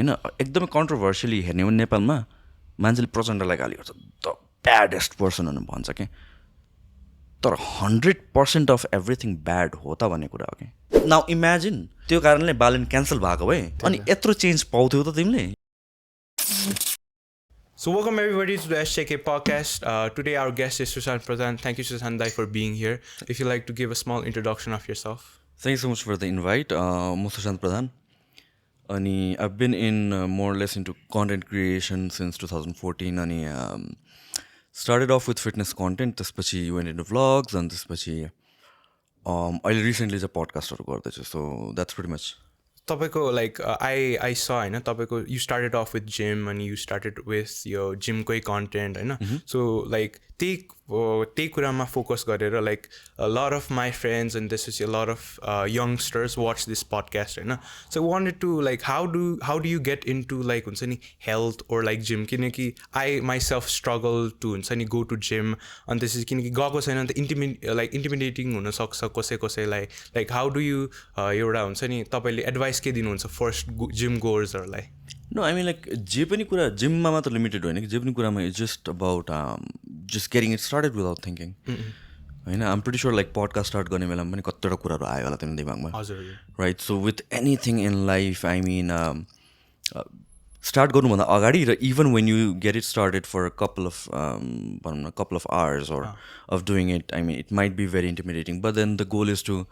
होइन एकदमै कन्ट्रोभर्सियली हेर्ने हो नेपालमा मान्छेले प्रचण्डलाई गाली गर्छ द ब्याडेस्ट पर्सन भन्छ क्या तर 100% अफ एभ्रिथिङ ब्याड हो त भन्ने कुरा हो कि नाउ इमेजिन त्यो कारणले बालेन क्यान्सल भएको भए अनि यत्रो चेन्ज पाउँथ्यौ त तिमीले So welcome everybody to the TheSJK Podcast. Today our guest is Sushant Pradhan. Thank you Sushant Dai for being here. If you'd like to give a small introduction of yourself. Thank you so much for the invite. I'm Sushant Pradhan. And I've been in more or less into content creation since 2014. And started off with fitness content. त्यसपछि went into vlogs and त्यसपछि अहिले recently चाहिँ podcastहरू गर्दैछु. So that's pretty much. तपाईँको like I saw हैन तपाईँको you started off with gym and you started with your gym कै content हैन so like त्यही कुरामा focus गरेर like a lot of my friends and this is a lot of youngsters watch this podcast हैन so I wanted to like how do you get into like हुन्छ नि health or like gym किनकि I myself struggle to हुन्छ नि go to gym and this is किनकि गएको छैन त intimidating हुन सक्छ कसैलाई like how do you एउटा हुन्छ नि तपाईले advice के दिनुहुन्छ फर्स्ट जिम गोर्सहरूलाई नो आई मिन लाइक जे पनि कुरा जिममा मात्र लिमिटेड होइन कि जे पनि कुरामा it's just about just getting it started without thinking होइन I'm pretty sure like podcast start गर्ने बेलामा पनि कतिवटा कुराहरू आयो होला तिम्रो दिमागमा right so with anything in life I mean start गर्नुभन्दा अगाडि र even when you get it started for couple of भनौँ न couple of hours or of doing it I mean it might be very intimidating but then the goal is to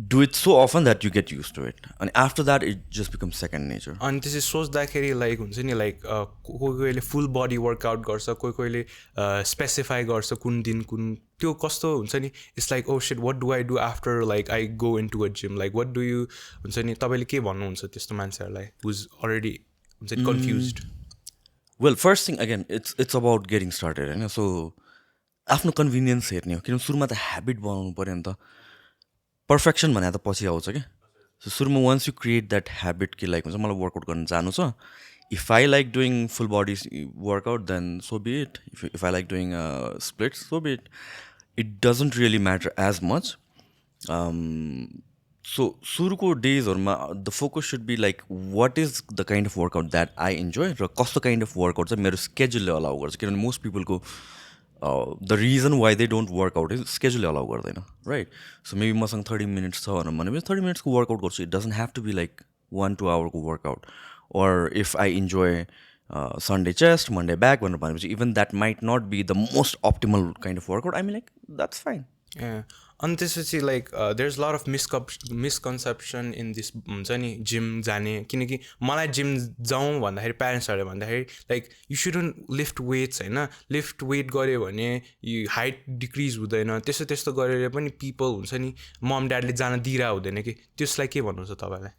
do it so often that you get used to it and after that it just becomes second nature and this is सोच्दाखेरि like हुन्छ नि like कोहीले full body workout गर्छ कोहीले specify गर्छ कुन दिन कुन त्यो कस्तो हुन्छ नि it's like oh shit what do I do after like I go into a gym like what do you हुन्छ नि तपाईले के भन्नुहुन्छ त्यस्तो मान्छेहरुलाई who's already हुन्छ नि confused well first thing again it's about getting started हैन so आफ्नो कन्भिनियन्स हेर्ने हो किनभने सुरुमा त ह्याबिट बनाउनु पर्यो नि त पर्फेक्सन भने त पछि आउँछ क्या सो सुरुमा once you create that habit कि लाइक हुन्छ मलाई वर्कआउट गर्न जानु छ if I like doing full body workout then so be it if I like doing splits so be it doesn't really matter as much so सुरुको डेजहरूमा the focus should be like what is the kind of workout that I enjoy र कस्तो kind of workout चाहिँ मेरो स्केड्युलले allow गर्छ किनभने most पिपलको the reason why they don't work out is schedule allow गर्दैन right so maybe मसँग 30 minutes छ भने 30 minutes को workout गर्छु it doesn't have to be like 1-2 hour को workout or if I enjoy Sunday chest Monday back भनेपछि even that might not be the most optimal kind of workout I mean like that's fine yeah and this is like there's a lot of misconception in this हुन्छ नि gym जाने किनकि मलाई gym जाउँ भन्दाखेरि प्यारेन्ट्सहरूले भन्दाखेरि like you shouldn't lift weights होइन लिफ्ट वेट गऱ्यो भने यु हाइट डिक्रिज हुँदैन त्यस्तो गरेर पनि पिपल हुन्छ नि मम ड्याडले जान दिइरहेको हुँदैन कि त्यसलाई के भन्नुहुन्छ तपाईँलाई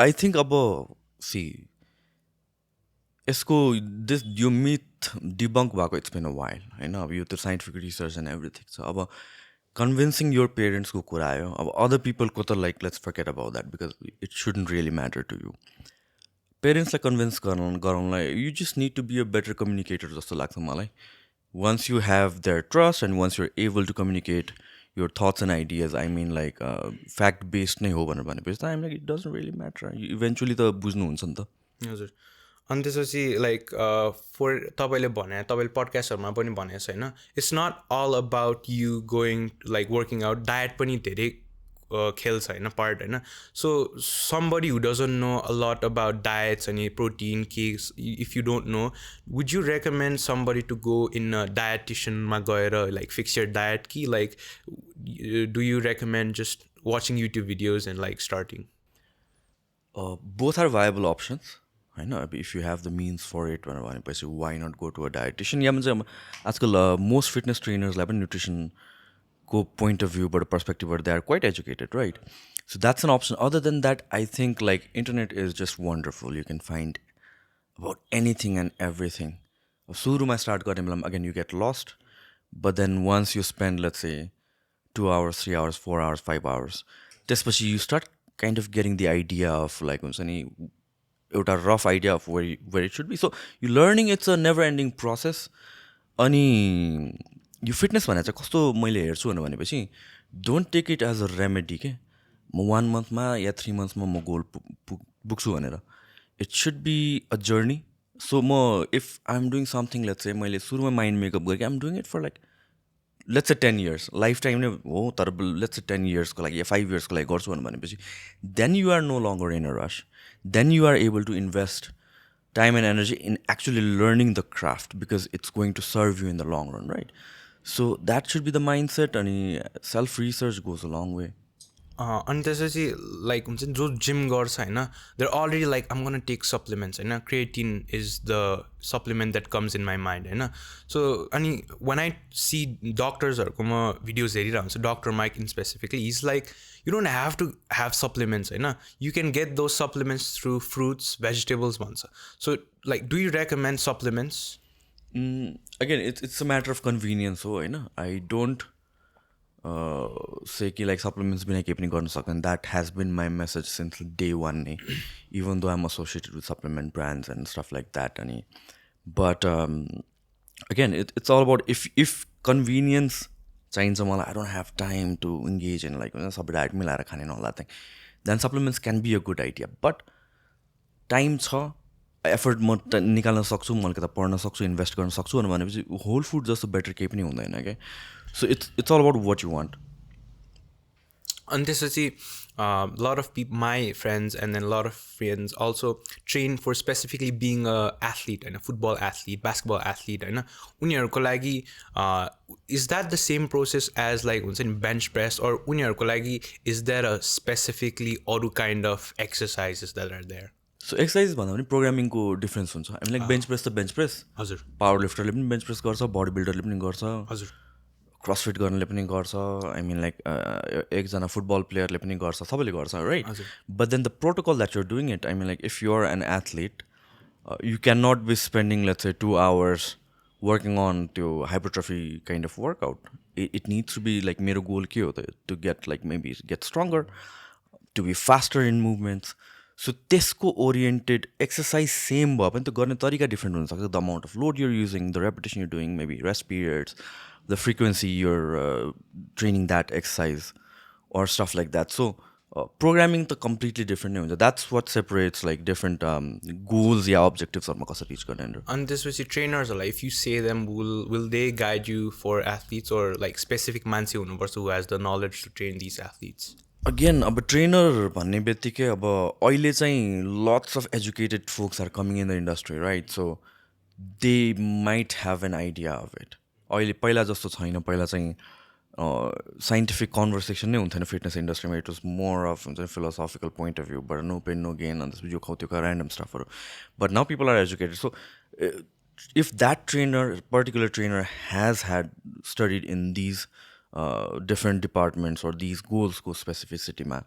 आई थिङ्क अब सी यसको यो मिथ डिबङ्क भएको इट्स बिन अ वाइल होइन अब यो त साइन्टिफिक रिसर्च एन्ड एभ्रिथिङ छ अब कन्भिन्सिङ योर पेरेन्ट्सको कुरा आयो अब अदर पिपलको त like let's forget about that because it shouldn't really matter to you पेरेन्ट्सलाई कन्भिन्स गराउनलाई you just need to be a better communicator जस्तो लाग्छ मलाई once you have their trust and once you're able to communicate your thoughts and ideas I mean like fact based नै हो भनेपछि त I'm like it doesn't really matter eventually त बुझ्नुहुन्छ नि त हजुर अनि त्यसपछि लाइक फर तपाईँले तपाईँले पडकास्टहरूमा पनि भनेको छ होइन it's not all about you going like working out diet पनि धेरै खेल्छ होइन पार्ट होइन so somebody who doesn't know a lot about diets अनि protein cakes if you don't know would you recommend somebody to go in डायटिसियनमा गएर like fix your diet कि like do you recommend just watching YouTube videos and like starting both are viable options होइन अब if you have the means for it भनेपछि why not go to a dietitian या चाहिँ आजकल most fitness ट्रेनर्सलाई पनि न्युट्रिसनको पोइन्ट अफ भ्यूबाट पर्सपेक्टिभबाट they are quite educated right so that's an option other than that I think like internet is just wonderful you can find about anything and everything सुरुमा start गर्ने बेलामा again you get lost but then once you spend let's say 2 hours 3 hours 4 hours 5 hours त्यसपछि you start kind of getting the idea of like हुन्छ नि एउटा rough idea of where it should be so you learning it's a never ending process अनि यो fitness भनेर चाहिँ कस्तो मैले हेर्छु भनेपछि don't take it as a remedy के म 1 monthमा या 3 monthsमा म गोल पुग्छु भनेर it should be a journey so म if I am doing something let's say मैले सुरुमा माइन्ड मेकअप गरेँ I am doing it for like let's a 10 years lifetime नै हो तर लेट्स ए 10 yearsको लागि या 5 yearsको लागि गर्छु भनेपछि then you are no longer in a rush then you are able to invest time and energy in actually learning the craft because it's going to serve you in the long run, right? So that should be the mindset and self-research goes a long way. अनि त्यसपछि like हुन्छ नि जो gym गर्छ होइन they're already like I'm gonna take supplements होइन creatine is the supplement that comes in my mind होइन so अनि वान आई सी डक्टर्सहरूको म भिडियोज हेरिरहेको हुन्छु doctor Mike in specifically is like you don't have to have supplements होइन you can get those supplements through fruits vegetables भन्छ so like do you recommend supplements again it's a matter of convenience हो होइन I don't say कि like supplements बिना केही पनि गर्न सक्दैन that has been my message since day one नै even though I'm associated with supplement brands and stuff like that अनि but again it's all about if convenience चाहिन्छ मलाई I don't have time to engage in like सबै diet मिलाएर खाने न होला then supplements can be a good idea but time छ effort म निकाल्न सक्छु मैले कता पढ्न सक्छु इन्भेस्ट गर्न सक्छु भनेपछि होल फुड जस्तो बेटर केही पनि हुँदैन क्या So it's all about what you want. And this is a lot of people, my friends, and then a lot of friends also train for specifically being a athlete and a football athlete, basketball athlete. And uniyarko lagi, is that the same process as like bench press, or uniyarko lagi, is there a specifically other kind of exercises that are there? So exercise भन्दा पनि प्रोग्रामिङको difference हुन्छ हामी like bench press त bench press हजुर power लिफ्टरले पनि bench press गर्छ body बिल्डरले पनि गर्छ हजुर क्रसफिट गर्नेले पनि गर्छ आई मिन लाइक एकजना फुटबल प्लेयरले पनि गर्छ सबैले गर्छ right but then the protocol that you're doing it I mean like if you are an athlete you can not be spending let's say 2 hours working on त्यो hypertrophy kind of workout it needs to be like मेरो goal के हो त to get like maybe get stronger to be faster in movements so त्यसको oriented exercise same भयो पनि त गर्ने तरिका डिफ्रेन्ट हुनसक्छ the amount of load you're using the repetition you're doing maybe rest periods the frequency you're training that exercise or stuff like that. So programming the completely different. That's what separates like different goals, objectives or makasa reach garne. And this was your trainers, like if you say them, will they guide you for athletes or like specific manse huनुपर्छ who has the knowledge to train these athletes? Again, अब trainer भन्ने बित्तिकै अब अहिले चाहिँ lots of educated folks are coming in the industry, right? So they might have an idea of it. अहिले पहिला जस्तो छैन पहिला चाहिँ साइन्टिफिक कन्भर्सेसन नै हुन्थेन फिटनेस इन्डस्ट्रीमा इट वाज मोर अफ हुन्छ फिलोसोफिकल पोइन्ट अफ भ्यूबाट नो पेन नो गेन अन्त यो खाउ त्यो ऱ्यान्डम स्टफहरू but now people are educated so if that trainer particular trainer has had studied in these different departments or these गोल्सको स्पेसिफिसिटीमा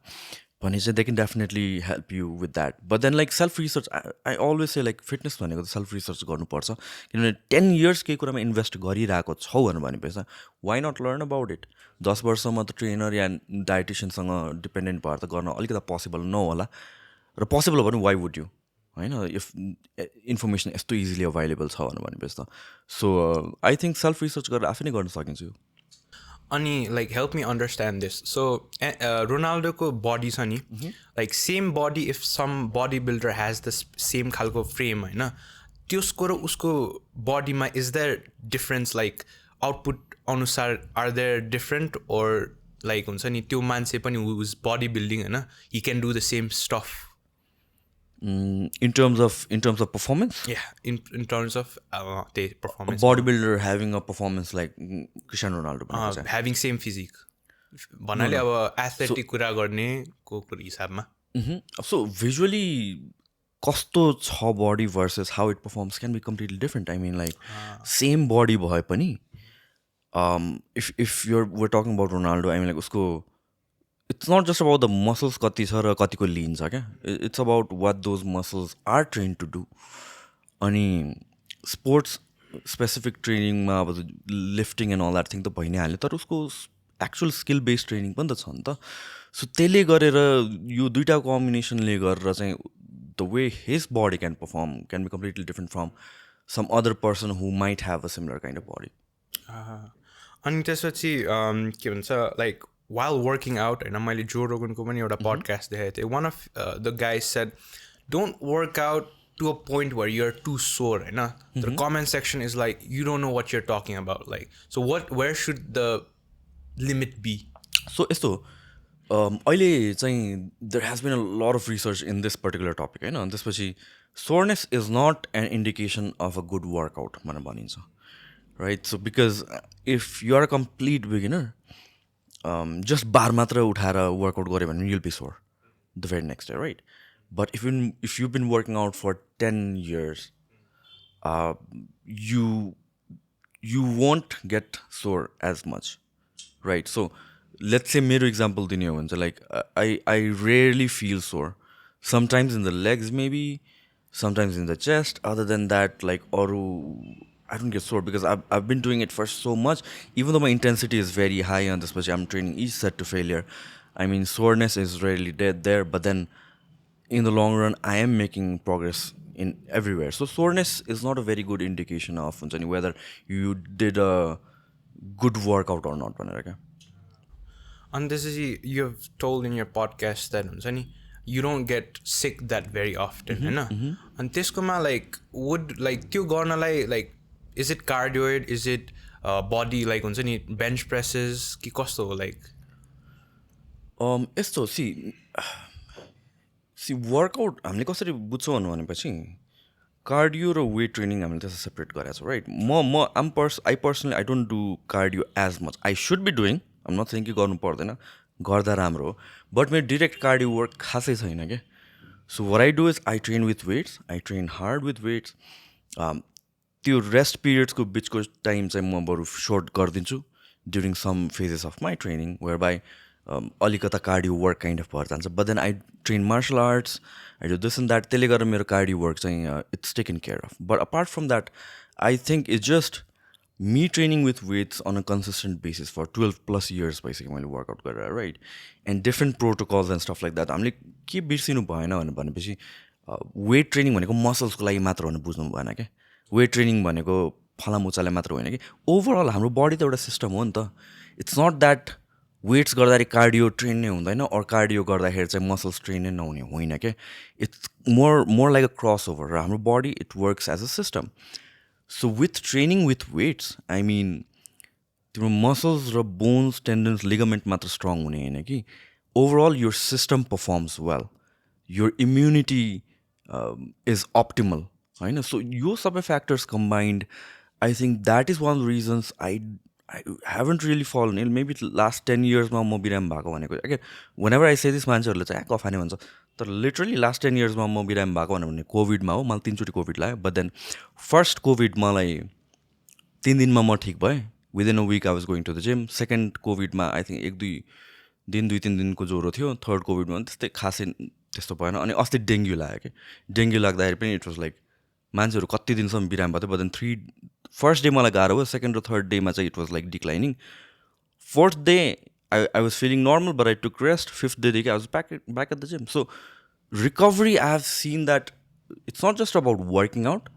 भने चाहिँ they can definitely help you with that but then like self research I always say like fitness भनेको त self research गर्नुपर्छ किनभने 10 years केही कुरामा इन्भेस्ट गरिरहेको छौ भनेपछि why not learn about it 10 वर्षमा त ट्रेनर या डाइटिसियनसँग डिपेन्डेन्ट भएर त गर्न अलिकति पोसिबल नहोला र पोसिबल हो भने वाइ वुड यु होइन इफ इन्फर्मेसन यस्तो इजिली अभाइलेबल छ भनेपछि त so I think self research गरेर आफै नै गर्न सकिन्छ यो अनि like help me understand this so रोनाल्डोको बडी छ नि like same body if some bodybuilder has the same खालको फ्रेम होइन त्यसको र उसको बडीमा is there difference like output अनुसार are there different or like हुन्छ नि त्यो मान्छे पनि हुज बडी बिल्डिङ होइन he can do the same stuff in terms of performance in terms of the performance bodybuilder having a performance like Cristiano Ronaldo having same physique भन्नाले अब athletic कुरा गर्ने को हिसाबमा so visually कस्तो छ body versus how it performs can be completely different I mean like same body भए पनि if we're talking about Ronaldo I mean like उसको it's not just about the muscles कति छ र कतिको lean छ क्या it's about what those muscles are trained to do अनि sports specific training मा अब lifting and all that thing त भइ नै हाल्यो तर उसको actual skill based training पनि त छ नि त सो त्यसले गरेर यो दुईटा कम्बिनेसनले गरेर चाहिँ the way his body can perform can be completely different from some other person who might have a similar kind of body अनि त्यसपछि के भन्छ like while working out and मैले जो रोगनको पनि एउटा podcast देखेको थिएँ one of the guys said don't work out to a point where you're too sore, होइन? The comment section is like, you don't know what you're talking about. Like, so where should the limit be? So यस्तो अहिले चाहिँ there has been a lot of research in this particular topic होइन. अनि त्यसपछि soreness is not an indication of a good workout भनेर भनिन्छ, right? So because if you are a complete beginner, just bar मात्र उठाएर workout गऱ्यो भने you'll be sore the very next day, right? But if you've been working out for 10 years, you won't get sore as much, right? So let's say मेरो example दिने हो भने चाहिँ like I rarely feel sore. Sometimes in the legs maybe, sometimes in the chest. Other than that, like अरू I don't get sore because I've been doing it for so much. Even though my intensity is very high on this, I'm training each set to failure. I mean, soreness is rarely dead there, but then in the long run, I am making progress in everywhere. So soreness is not a very good indication of whether you did a good workout or not. And this is, you have told in your podcast that you don't get sick that very often, होइन? And त्यसकोमा like would like त्यो गर्नलाई like is it cardioid, is it body like हुन्छ नि bench presses कि कस्तो हो like? यस्तो see workout हामीले कसरी बुझ्छौँ भनेपछि कार्डियो र वेट ट्रेनिङ हामीले त्यसलाई सेपरेट गरेको छौँ, right? I personally I don't do cardio as much. I should be doing. I'm not saying कि गर्नु पर्दैन, गर्दा राम्रो हो, बट मेरो डिरेक्ट कार्डियो वर्क खासै छैन क्या. So what I do is I train with weights, I train hard with weights. त्यो रेस्ट पिरियड्सको बिचको टाइम चाहिँ म बरु सर्ट गरिदिन्छु during some phases of my training, whereby अलिकता कार्डियो वर्क काइन्ड अफ भएर जान्छ. But then I train martial arts, I do this and that. त्यसले गर्दा मेरो कार्डियो वर्क चाहिँ it's taken care of. But apart from that I think it's just me training with weights on a consistent basis for 12+ years भइसक्यो मैले workout गरेर, right? And different protocols and stuff like that. हामीले के बिर्सिनु भएन भनेपछि weight training भनेको मसल्सको लागि मात्र भनेर बुझ्नु भएन क्या. वेट ट्रेनिङ भनेको फलामुचाले मात्र होइन कि, ओभरअल हाम्रो बडी त एउटा सिस्टम हो नि त. इट्स नट द्याट वेट्स गर्दाखेरि कार्डियो ट्रेन नै हुँदैन अर कार्डियो गर्दाखेरि चाहिँ मसल्स ट्रेन नै नहुने होइन क्या. It's more like a cross over. र हाम्रो body it works as a system. So with training with weights I mean तिम्रो मसल्स र बोन्स, टेन्डन्स, लिगामेन्ट मात्र स्ट्रङ हुने होइन कि, overall your system performs well, your immunity is optimal, होइन? So यो सबै factors combined, I think that is one of the reasons I haven't really fallen in. Maybe last 10 इयर्समा म बिरामी भएको भनेको क्या. When ever I say this मान्छेहरूले चाहिँ कफाने भन्छ, तर लिटरली लास्ट 10 इयर्समा म बिरामी भएको भने कोभिडमा हो. मलाई 3 चोटि कोभिड लाग्यो. बट देन फर्स्ट कोभिड मलाई 3 दिनमा म ठिक भएँ. Within a week I was going to the gym. Second कोभिडमा आई थिङ्क 2-3 दिनको ज्वरो थियो. थर्ड कोभिडमा पनि त्यस्तै खासै त्यस्तो भएन. अनि अस्ति डेङ्गु लाग्यो कि, डेङ्गु लाग्दाखेरि पनि इट वाज लाइक मान्छेहरू कति दिनसम्म बिरामी भएको थियो. बट देन फर्स्ट डे मलाई गाह्रो भयो. सेकेन्ड र थर्ड डेमा चाहिँ it was like declining. Fourth day I was feeling normal but I took rest. Fifth डेदेखि I was back at the gym. So recovery I have seen that it's not just about working out,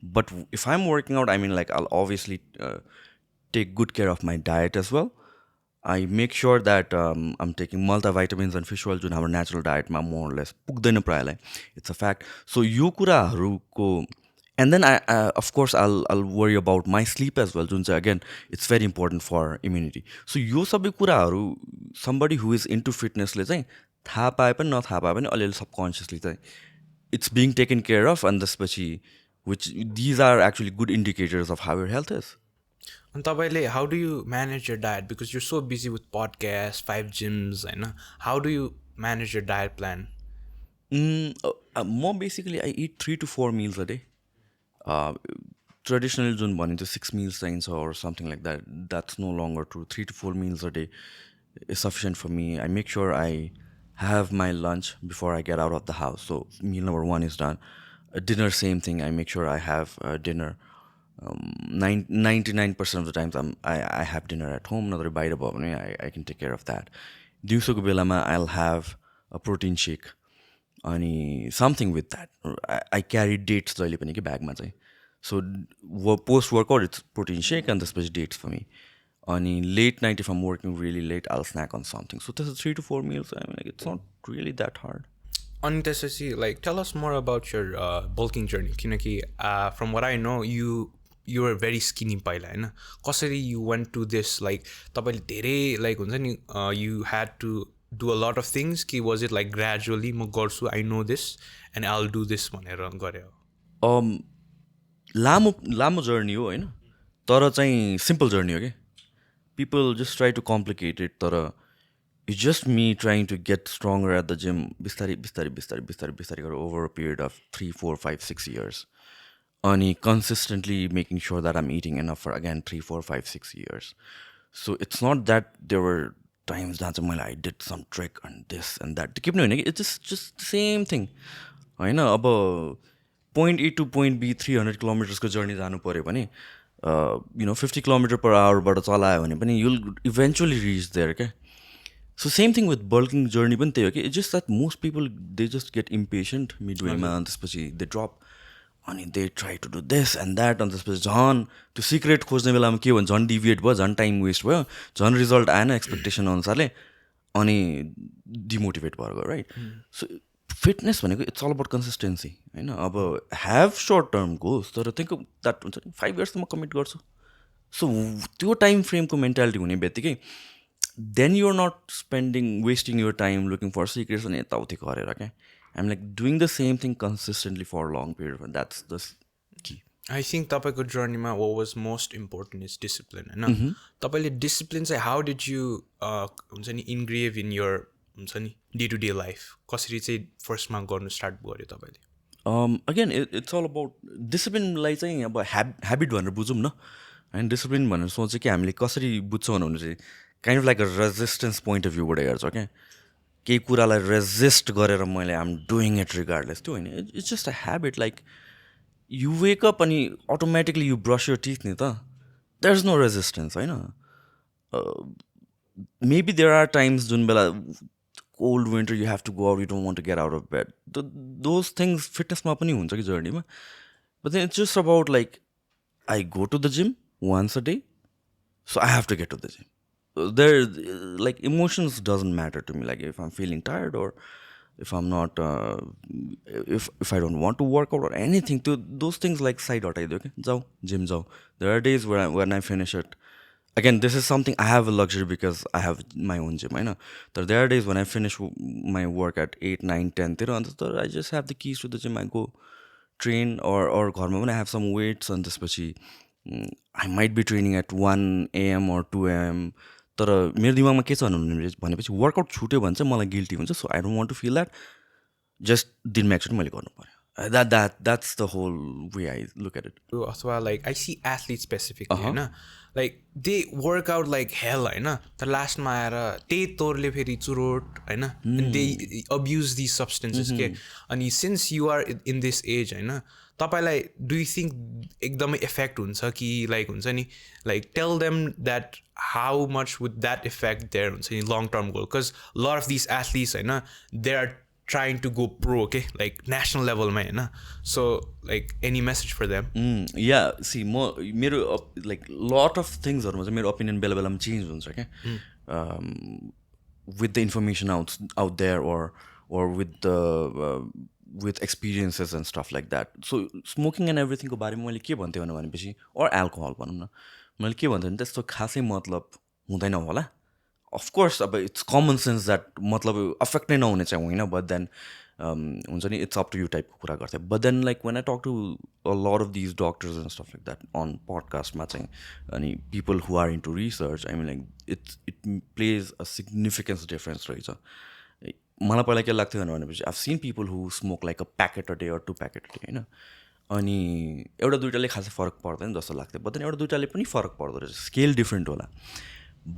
but if I am working out I mean like I obviously take good care of my diet as well. I make sure that I'm taking multivitamins and fish oil, जुन हाम्रो natural डायटमा more or less पुग्दैन प्रायःलाई. It's a fact. So यो कुराहरूको and then of course I'll worry about my sleep as well, जुन चाहिँ again it's very important for immunity. So यो सबै कुराहरू समबडी हु इज इन्टु फिटनेसले चाहिँ थाहा पाए पनि नथाहा पाए पनि अलिअलि सबकन्सियसली चाहिँ it's being taken care of. अनि त्यसपछि which these are actually good indicators of how your health is. अनि तपाईँले how do you manage your diet, because you're so busy with podcast, 5 gyms, होइन? How do you manage your diet plan? म basically I eat 3 to 4 meals a day. Traditional जुन भनिन्छ 6 meals चाहिन्छ or something like that, that's no longer true. 3 to 4 meals a day is sufficient for me. I make sure I have my lunch before I get out of the house. So meal number 1 is done. Dinner, same thing. I make sure I have dinner. 99% of the times I have dinner at home. Another bite above me, I can take care of that. दिउँसोको बेलामा I'll have a protein shake. अनि something with that I carry dates जहिले पनि कि ब्यागमा चाहिँ. So post workout it's protein shake and त्यसपछि dates for me. अनि late night if I'm working really late I'll snack on something. सो त्यसो 3 to 4 meals, I mean, like, it's not really that hard. अनि त्यसपछि like tell us more about your bulking journey किनकि from what I know you are very skinny पहिला होइन कसरी you want to this like तपाईँले धेरै like हुन्छ नि you had to do a lot of things कि वाज इट लाइक ग्रेजुअली म गर्छु I know this and I will do this भनेर गरे हो लामो जर्नी हो होइन तर चाहिँ सिम्पल जर्नी हो कि people just try to complicate it तर it's just me trying to get stronger at the gym बिस्तारै बिस्तारै बिस्तारै बिस्तारै बिस्तारै गरेर over a period of 3, 4, 5, 6 years अनि consistently making sure that I'm eating enough for again 3, 4, 5, 6 years so it's not that there were times जहाँ चाहिँ मैले I did some trek and this and that के पनि होइन कि इट्स जस्ट सेम थिङ होइन अब point A to point B 300 किलोमिटर्सको जर्नी जानु पऱ्यो भने 50 km/h चलायो भने पनि युल इभेन्चुली रिच देयर क्या so same thing with bulking journey पनि त्यही हो कि it's just that most people they just get impatient मिडवेमा अनि त्यसपछि दे ड्रप अनि they try to do this and that अनि त्यसपछि झन् त्यो सिक्रेट खोज्ने बेलामा के भयो झन् डिभिएट भयो झन् टाइम वेस्ट भयो झन् रिजल्ट आएन एक्सपेक्टेसन अनुसारले अनि डिमोटिभेट भएर गयो राइट सो फिटनेस भनेको इट्स अल अबाउट कन्सिस्टेन्सी होइन अब ह्याभ सर्ट टर्म गोल्स तर थिङ्क द्याट हुन्छ नि 5 years त म कमिट गर्छु सो त्यो टाइम फ्रेमको मेन्टालिटी हुने बित्तिकै then you're not spending wasting your time looking for secrets अनि यताउति गरेर क्या I'm like doing the same thing consistently for long period that's the key I think तपाईँको जर्नीमा what was most important is discipline होइन तपाईँले discipline चाहिँ how did you हुन्छ नि इन्ग्रेभ इन यर हुन्छ नि डे टु डे लाइफ कसरी चाहिँ फर्स्टमा गर्नु स्टार्ट गर्यो तपाईँले अगेन इट्स अल अबाउट डिसिप्लिनलाई चाहिँ अब ह्याबिट भनेर बुझौँ न होइन डिसिप्लिन भनेर सोच्यो कि हामीले कसरी बुझ्छौँ भने चाहिँ kind of like a resistance point of भ्यूबाट हेर्छ क्या केही कुरालाई रेजिस्ट गरेर मैले आम डुइङ इट रिगार्डलेस त्यो होइन it's just a habit like you wake up अनि automatically you brush your teeth नि त देयर इज नो रेजिस्टेन्स होइन मेबी देयर आर टाइम्स जुन बेला cold winter you have to go out you don't want to get out of bed those things फिटनेसमा पनि हुन्छ कि जर्नीमा but then it's just about like I go to the gym once a day so I have to get to the gym there like emotions doesn't matter to me like if I'm feeling tired or if I'm not if I don't want to work out or anything to those things like side out okay jao gym jao there are days when I finish it again this is something I have a luxury because I have my own gym I know there are days when I finish my work at 8, 9, 10 तिर अन्त I just have the keys to the gym I go train or घरमा पनि I have some weights and त्यसपछि I might be training at 1 AM or 2 AM तर मेरो दिमागमा के छ भनेपछि वर्कआउट छुट्यो भने चाहिँ मलाई गिल्टी हुन्छ so I don't want to feel that जस्ट दिनमा एकचोटि मैले गर्नु पऱ्यो that's the whole way I look at it अथवा like I see athlete specifically होइन like they work out like hell होइन तर लास्टमा आएर त्यही तोरले फेरि चुरोट होइन दे अब्युज दिस सब्सटेन्सेस के अनि since you are in this age होइन तपाईँलाई डु यु थिङ्क एकदमै इफेक्ट हुन्छ कि लाइक हुन्छ नि like tell them that how much would that effect there हुन्छ नि long term goal because lot of this athletes होइन they are trying to go pro के लाइक नेसनल लेभलमा होइन so like any message for them yeah see म मेरो like lot of थिङ्सहरूमा चाहिँ मेरो ओपिनियन बेला बेलामा चेन्ज हुन्छ क्या with the information out there or with experiences and stuff like that so smoking and everything को बारेमा मैले के भन्थेँ भनेपछि or alcohol भनौँ न मैले के भन्थेँ भने त्यस्तो खासै मतलब हुँदैन होला अफकोर्स अब इट्स कमन सेन्स द्याट मतलब अफेक्ट नै नहुने चाहिँ होइन बट देन हुन्छ नि इट्स अप टु यु टाइपको कुरा गर्थेँ but then like when I talk to a lot of these doctors and stuff like that on पडकास्टमा चाहिँ अनि people who are into research I mean like it plays a significance difference रहेछ मलाई पहिला के लाग्थ्यो भनेपछि I've seen people who smoke like a packet a day or 2 packet a day होइन अनि एउटा दुइटाले खासै फरक पर्दैन जस्तो लाग्थ्यो बट देन एउटा दुइटाले पनि फरक पर्दो रहेछ स्केल डिफ्रेन्ट होला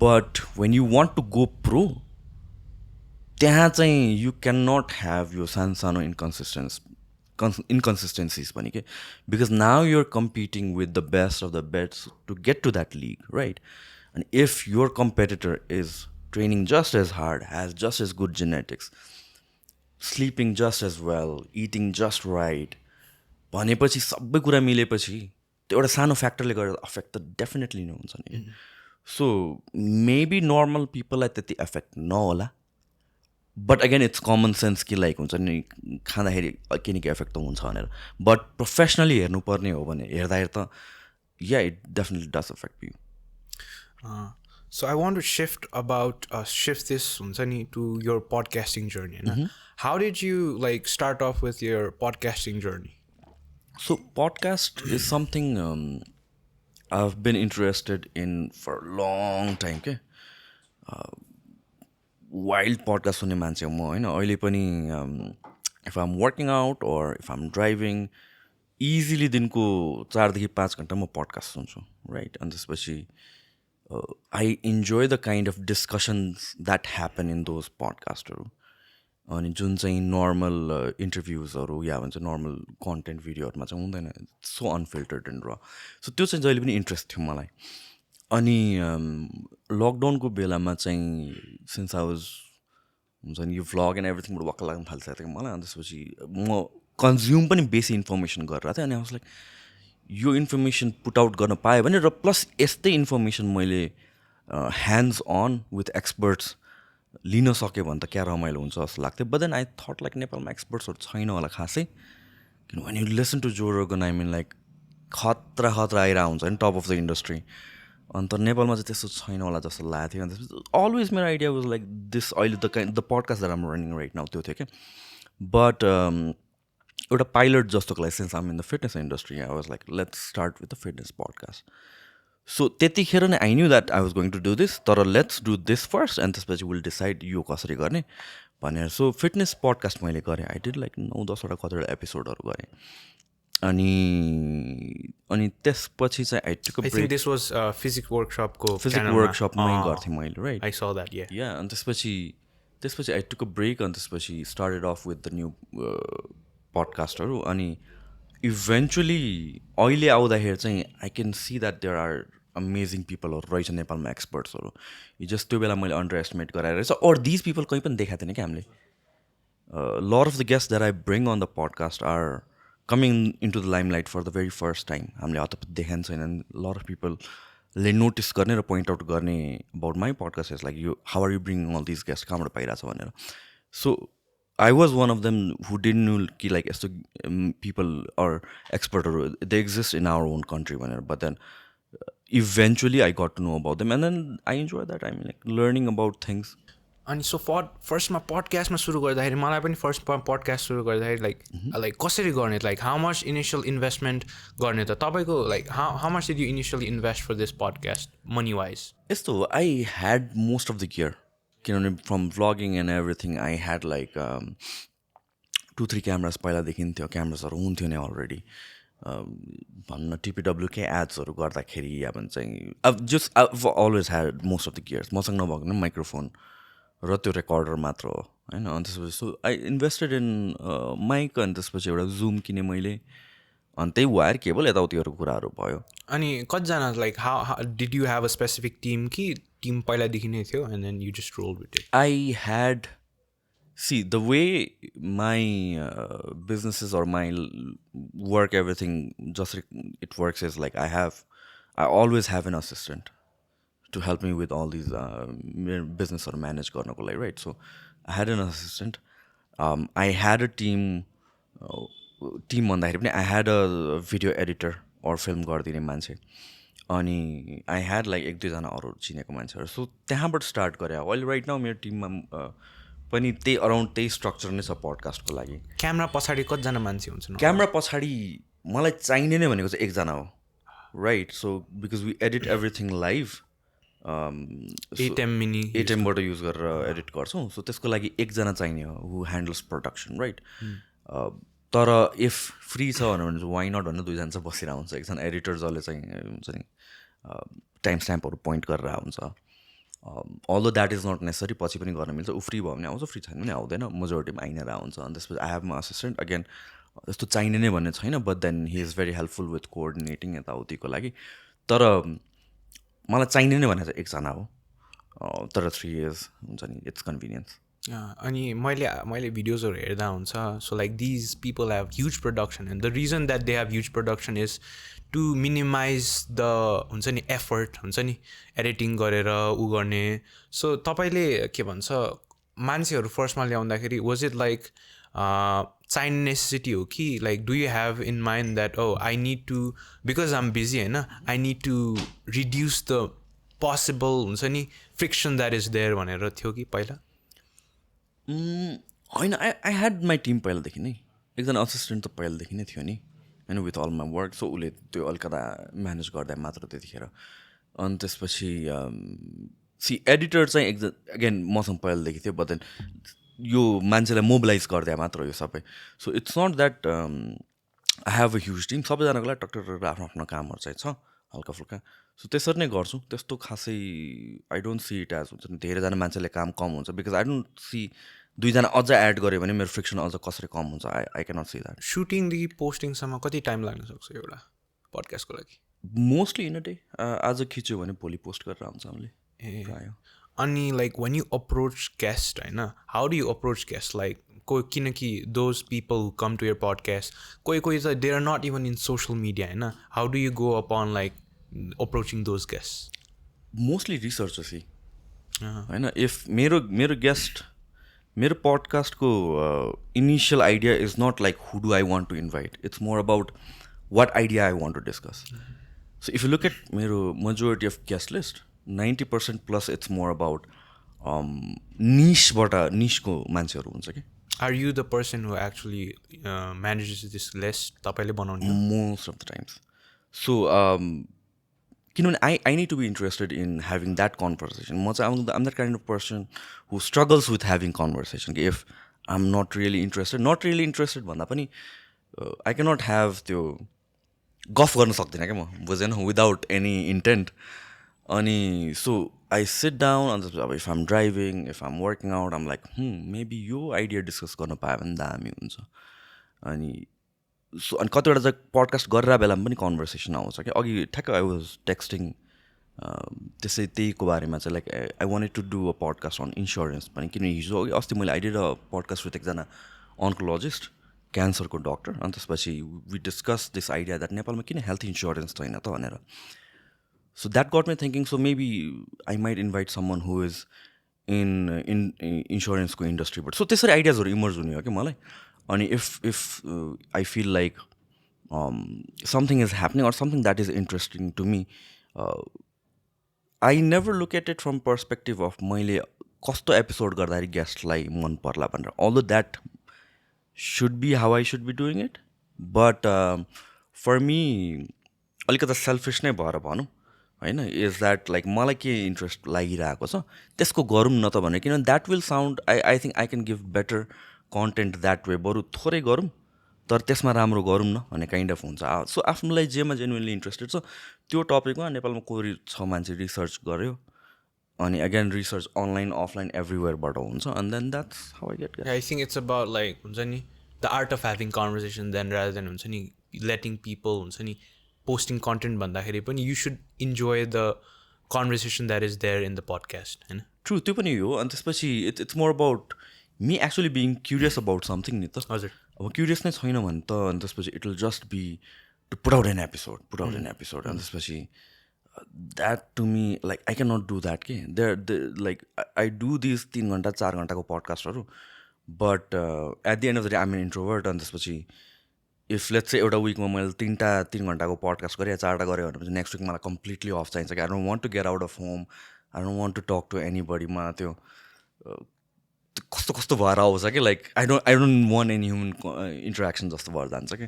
but when you want to go pro त्यहाँ चाहिँ यु क्यान नट ह्याभ यो सानो इन्कन्सिस्टेन्सिज पनि के because now you're competing with the best of the best to get to that league right and if your competitor is training just as hard, has just as good genetics, sleeping just as well, eating just right, भनेपछि सबै कुरा मिलेपछि त्यो एउटा सानो फ्याक्टरले गर्दा affect त definitely नै हुन्छ नि सो मेबी नर्मल पिपललाई त्यति एफेक्ट नहोला but again it's common sense कि लाइक हुन्छ नि खाँदाखेरि केही न केही इफेक्ट त हुन्छ भनेर बट प्रोफेसनली हेर्नुपर्ने हो भने हेर्दाखेरि त yeah it definitely does affect you So I want to shift this हुन्छ नि to your podcasting journey होइन how did you like start off with your podcasting journey So podcast is something I've been interested in for a long time के wild podcast सुन्ने मान्छे हो म होइन अहिले पनि if I am working out or if I am driving easily दिनको 4 देखि 5 घन्टा म पडकास्ट सुन्छु राइट अनि त्यसपछि I enjoy the kind of discussions that happen in those पडकास्टहरू अनि जुन चाहिँ नर्मल इन्टरभ्युजहरू या भन्छ नर्मल कन्टेन्ट भिडियोहरूमा चाहिँ हुँदैन सो अनफिल्टर्ड एन्ड र सो त्यो चाहिँ जहिले पनि इन्ट्रेस्ट थियो मलाई अनि लकडाउनको बेलामा चाहिँ सिन्स आई वाज हुन्छ नि यो भ्लग एन्ड एभ्रिथिङबाट वाक्क लाग्न थालिसकेको थियो मलाई अनि त्यसपछि म कन्ज्युम पनि बेसी इन्फर्मेसन गरिरहेको थिएँ अनि आई वाज लाइक यो इन्फर्मेसन पुट आउट गर्न पाएँ भने र प्लस यस्तै इन्फर्मेसन मैले ह्यान्ड्स अन विथ एक्सपर्ट्स लिन सक्यो भने त क्या रमाइलो हुन्छ जस्तो लाग्थ्यो but then I thought like नेपालमा एक्सपर्ट्सहरू छैन होला खासै किनभने यु लिसन टु जो रोगन आई मिन लाइक खतरा आइरहेको हुन्छ नि टप अफ द इन्डस्ट्री अन्त नेपालमा चाहिँ त्यस्तो छैन होला जस्तो लागेको थियो अनि त्यसपछि अलवेज मेरो आइडिया वाज लाइक दिस अहिले the podcast that I'm running right now त्यो थियो क्या बट एउटा पाइलट जस्तोको लागि since I'm in the fitness industry I was like let's start with the fitness podcast so त्यतिखेर नै I knew that I was going to do this तर let's do this first and त्यसपछि will decide यो कसरी गर्ने भनेर so fitness podcast मैले गरेँ आई डिड लाइक 9-10वटा कतिवटा एपिसोडहरू गरेँ अनि त्यसपछि चाहिँ I took a break this was physique वर्कसपको फिजिक वर्कसपमै गर्थेँ मैले right I saw that yeah अनि त्यसपछि आई टुक अ ब्रेक अनि त्यसपछि started off with the new पडकास्टहरू अनि इभेन्चुली अहिले आउँदाखेरि चाहिँ I can see that there are amazing पिपलहरू रहेछ नेपालमा एक्सपर्ट्सहरू जस्ट त्यो बेला मैले अन्डर एस्टिमेट गराएर रहेछ और दिज पिपल कहीँ पनि देखाएको थिएन क्या हामीले lot of the guest that I bring on the podcast are coming into the limelight for the very first time हामीले हतपत देखाएको छैन लट अफ पिपलले नोटिस गर्ने र पोइन्ट आउट गर्ने about my podcast is like यो how are you bring all this guest कहाँबाट पाइरहेको छ भनेर सो I was one of them who didn't know कि like यस्तो people or expertहरू they exist in our own country भनेर but then eventually I got to know about them and then I enjoy that I mean like learning about things अनि so फर्स्टमा पडकास्टमा सुरु गर्दाखेरि मलाई पनि first podcast सुरु गर्दाखेरि like कसरी गर्ने like how much initial investment गर्ने त तपाईँको like how much did you initially invest for this podcast money wise यस्तो I had most of the gear किनभने from vlogging and everything I had like 2-3 cameras पहिलादेखि थियो क्यामराजहरू हुन्थ्यो नि already भन्न टिपिडब्ल्युके एड्सहरू गर्दाखेरि या भन्छ चाहिँ अब just always had most of the gears मसँग नभएको पनि माइक्रोफोन र त्यो रेकर्डर मात्र हो होइन अनि त्यसपछि so I invested in mic अनि त्यसपछि एउटा जुम किनेँ मैले अनि त्यही वायर केबल यताउतिहरू कुराहरू भयो अनि कतिजना like how did you have a specific team कि टिम पहिलादेखि नै थियो and then you just roll with it I had see the way my businesses or my work everything just it works is like I always have an assistant to help me with all these business or manage garnako लागि right so I had an assistant I had a team भन्दाखेरि पनि I had a video editor or film गरिदिने मान्छे अनि I had like 1-2जना अरू चिनेको मान्छेहरू so त्यहाँबाट स्टार्ट गरेँ अहिले राइट नाउ मेरो टिममा पनि त्यही अराउन्ड त्यही स्ट्रक्चर नै छ पडकास्टको लागि क्यामरा पछाडि कतिजना मान्छे हुन्छ क्यामरा पछाडि मलाई चाहिने नै भनेको चाहिँ 1जना हो right so because we edit everything live एटिएमबाट युज गरेर एडिट गर्छौँ सो त्यसको लागि 1जना चाहिने हो हु ह्यान्डल्स प्रोडक्सन राइट तर इफ फ्री छ भने चाहिँ वाइ नट भनेर 2जना चाहिँ बसिरहेको हुन्छ एकजना एडिटर जसले चाहिँ हुन्छ नि टाइम स्ट्याम्पहरू पोइन्ट गरेर हुन्छ although that is not necessary पछि पनि गर्न मिल्छ ऊ फ्री भयो भने आउँछ फ्री छैन भने आउँदैन मेजोरिटीमा आइ नै हुन्छ अनि त्यसपछि I have my assistant again यस्तो चाहिने नै भन्ने छैन but then he is very helpful with coordinating यताउतिको लागि तर मलाई चाहिने नै भने चाहिँ 1जना हो तर 3 इयर्स हुन्छ नि इट्स कन्भिनियन्स अनि मैले भिडियोजहरू हेर्दा हुन्छ so like these people have huge production and the reason that they have huge production is to minimize the हुन्छ नि एफर्ट हुन्छ नि एडिटिङ गरेर ऊ गर्ने सो तपाईँले के भन्छ मान्छेहरू फर्स्टमा ल्याउँदाखेरि वाज इट लाइक चाहिने नेसेसिटी हो कि like do you have in mind that oh I need to because I am busy होइन I need to reduce the possible हुन्छ नि फ्रिक्सन द्याट इज देयर भनेर थियो कि पहिला होइन आई ह्याड माई टिम पहिलादेखि नै एकजना असिस्टेन्ट त पहिलादेखि नै थियो नि होइन with all my work so उसले त्यो अलिकता म्यानेज गर्दा मात्र त्यतिखेर अनि त्यसपछि सी एडिटर चाहिँ अगेन मसँग पहिलादेखि थियो बट देन यो मान्छेलाई मोबिलाइज गरिदिए मात्र यो सबै so it's not that I have a huge team सबैजनाको लागि टक्टर आफ्नो आफ्नो कामहरू चाहिँ छ हल्का फुल्का सो त्यसरी नै गर्छु त्यस्तो खासै I don't see it as हुन्छ नि धेरैजना मान्छेले काम कम हुन्छ बिकज आई डोन्ट सी दुईजना अझ एड गऱ्यो भने मेरो फ्रिक्सन अझ कसरी कम हुन्छ आई क्यानट सी द्याट सुटिङदेखि पोस्टिङसम्म कति टाइम लाग्न सक्छ एउटा पडकास्टको लागि मोस्टली इन अ डे आज खिच्यो भने भोलि पोस्ट गरेर आउँछ हामीले ए प्रायः अनि like one you approach guest होइन how do you approach guest like किनकि those people who come to your podcast कोही त they are not even in social media होइन how do you go upon like approaching those guest mostly research see होइन if मेरो गेस्ट मेरो पडकास्टको initial idea is not like who do I want to invite it's more about what idea I want to discuss so if you look at मेरो majority of guest list 90% plus it's more about निसको मान्छेहरू हुन्छ कि are you the person who actually manages this list तपाईँले बनाउने most of the times so किनभने I need to be interested in having that conversation म चाहिँ I'm that kind of person who struggles with having conversation कि if I am not really interested भन्दा पनि I can not have त्यो गफ गर्न सक्दिनँ क्या म बुझेन विदाउट एनी इन्टेन्ट अनि so I sit down and अब if I'm driving if I'm working out I'm like maybe यो आइडिया डिस्कस गर्न पायो भने दामी हुन्छ अनि सो अनि कतिवटा चाहिँ पडकास्ट गरेर बेलामा पनि कन्भर्सेसन आउँछ क्या अघि ठ्याक्क आई वाज टेक्स्टिङ त्यसै त्यहीको बारेमा चाहिँ like I wanted to do a podcast on insurance पनि किनभने हिजो अस्ति मैले आइडिड अ पडकास्ट विथ एकजना अन्कोलोजिस्ट क्यान्सरको डक्टर अनि त्यसपछि we discuss this idea that नेपालमा किन हेल्थ इन्सुरेन्स छैन त भनेर so that got me thinking so maybe I might invite someone who is in इन्सुरेन्सको इन्डस्ट्रीबाट सो त्यसरी आइडियाजहरू इमर्ज हुने हो कि मलाई अनि if I feel like something is happening or something that is interesting to me I never look at it from perspective of मैले कस्तो एपिसोड गर्दाखेरि गेस्टलाई मन पर्ला भनेर although that should be how I should be doing it but for me अलिकति selfish नै भएर भनौँ होइन इज द्याट लाइक मलाई के इन्ट्रेस्ट लागिरहेको छ त्यसको गरौँ न त भने किनभने that will sound I think I can give better content that way बरु थोरै गरौँ तर त्यसमा राम्रो गरौँ न भन्ने काइन्ड अफ हुन्छ सो आफ्नोलाई जेमा जेन्युनली इन्ट्रेस्टेड छ त्यो टपिकमा नेपालमा कोही छ मान्छे रिसर्च गर्यो अनि अगेन रिसर्च अनलाइन अफलाइन एभ्रिवेयरबाट हुन्छ and then that's how I get I think it's about like हुन्छ नि the art of having conversation then rather than हुन्छ नि लेटिङ पिपल हुन्छ नि पोस्टिङ कन्टेन्ट भन्दाखेरि पनि you should enjoy the conversation that is there in the podcast होइन true त्यो पनि हो अनि त्यसपछि it's more about me actually being curious about something नि त हजुर अब क्युरियस नै छैन भने त अनि त्यसपछि it will just be to put out an episode अनि त्यसपछि that to me like I can not do that के लाइक आई डु दिस 3 घन्टा 4 घन्टाको पडकास्टहरू but at the end of the day I am an introvert अनि त्यसपछि if let's चाहिँ एउटा विकमा मैले 3 घन्टाको पडकास्ट गरेँ 4टा गरेँ भनेपछि नेक्स्ट विक मलाई कम्प्लिटली अफ चाहिन्छ कि I don't want to get out of home I don't want to talk to एनीबडीमा त्यो कस्तो भएर आउँछ कि like I don't want any human interaction जस्तो भएर जान्छ कि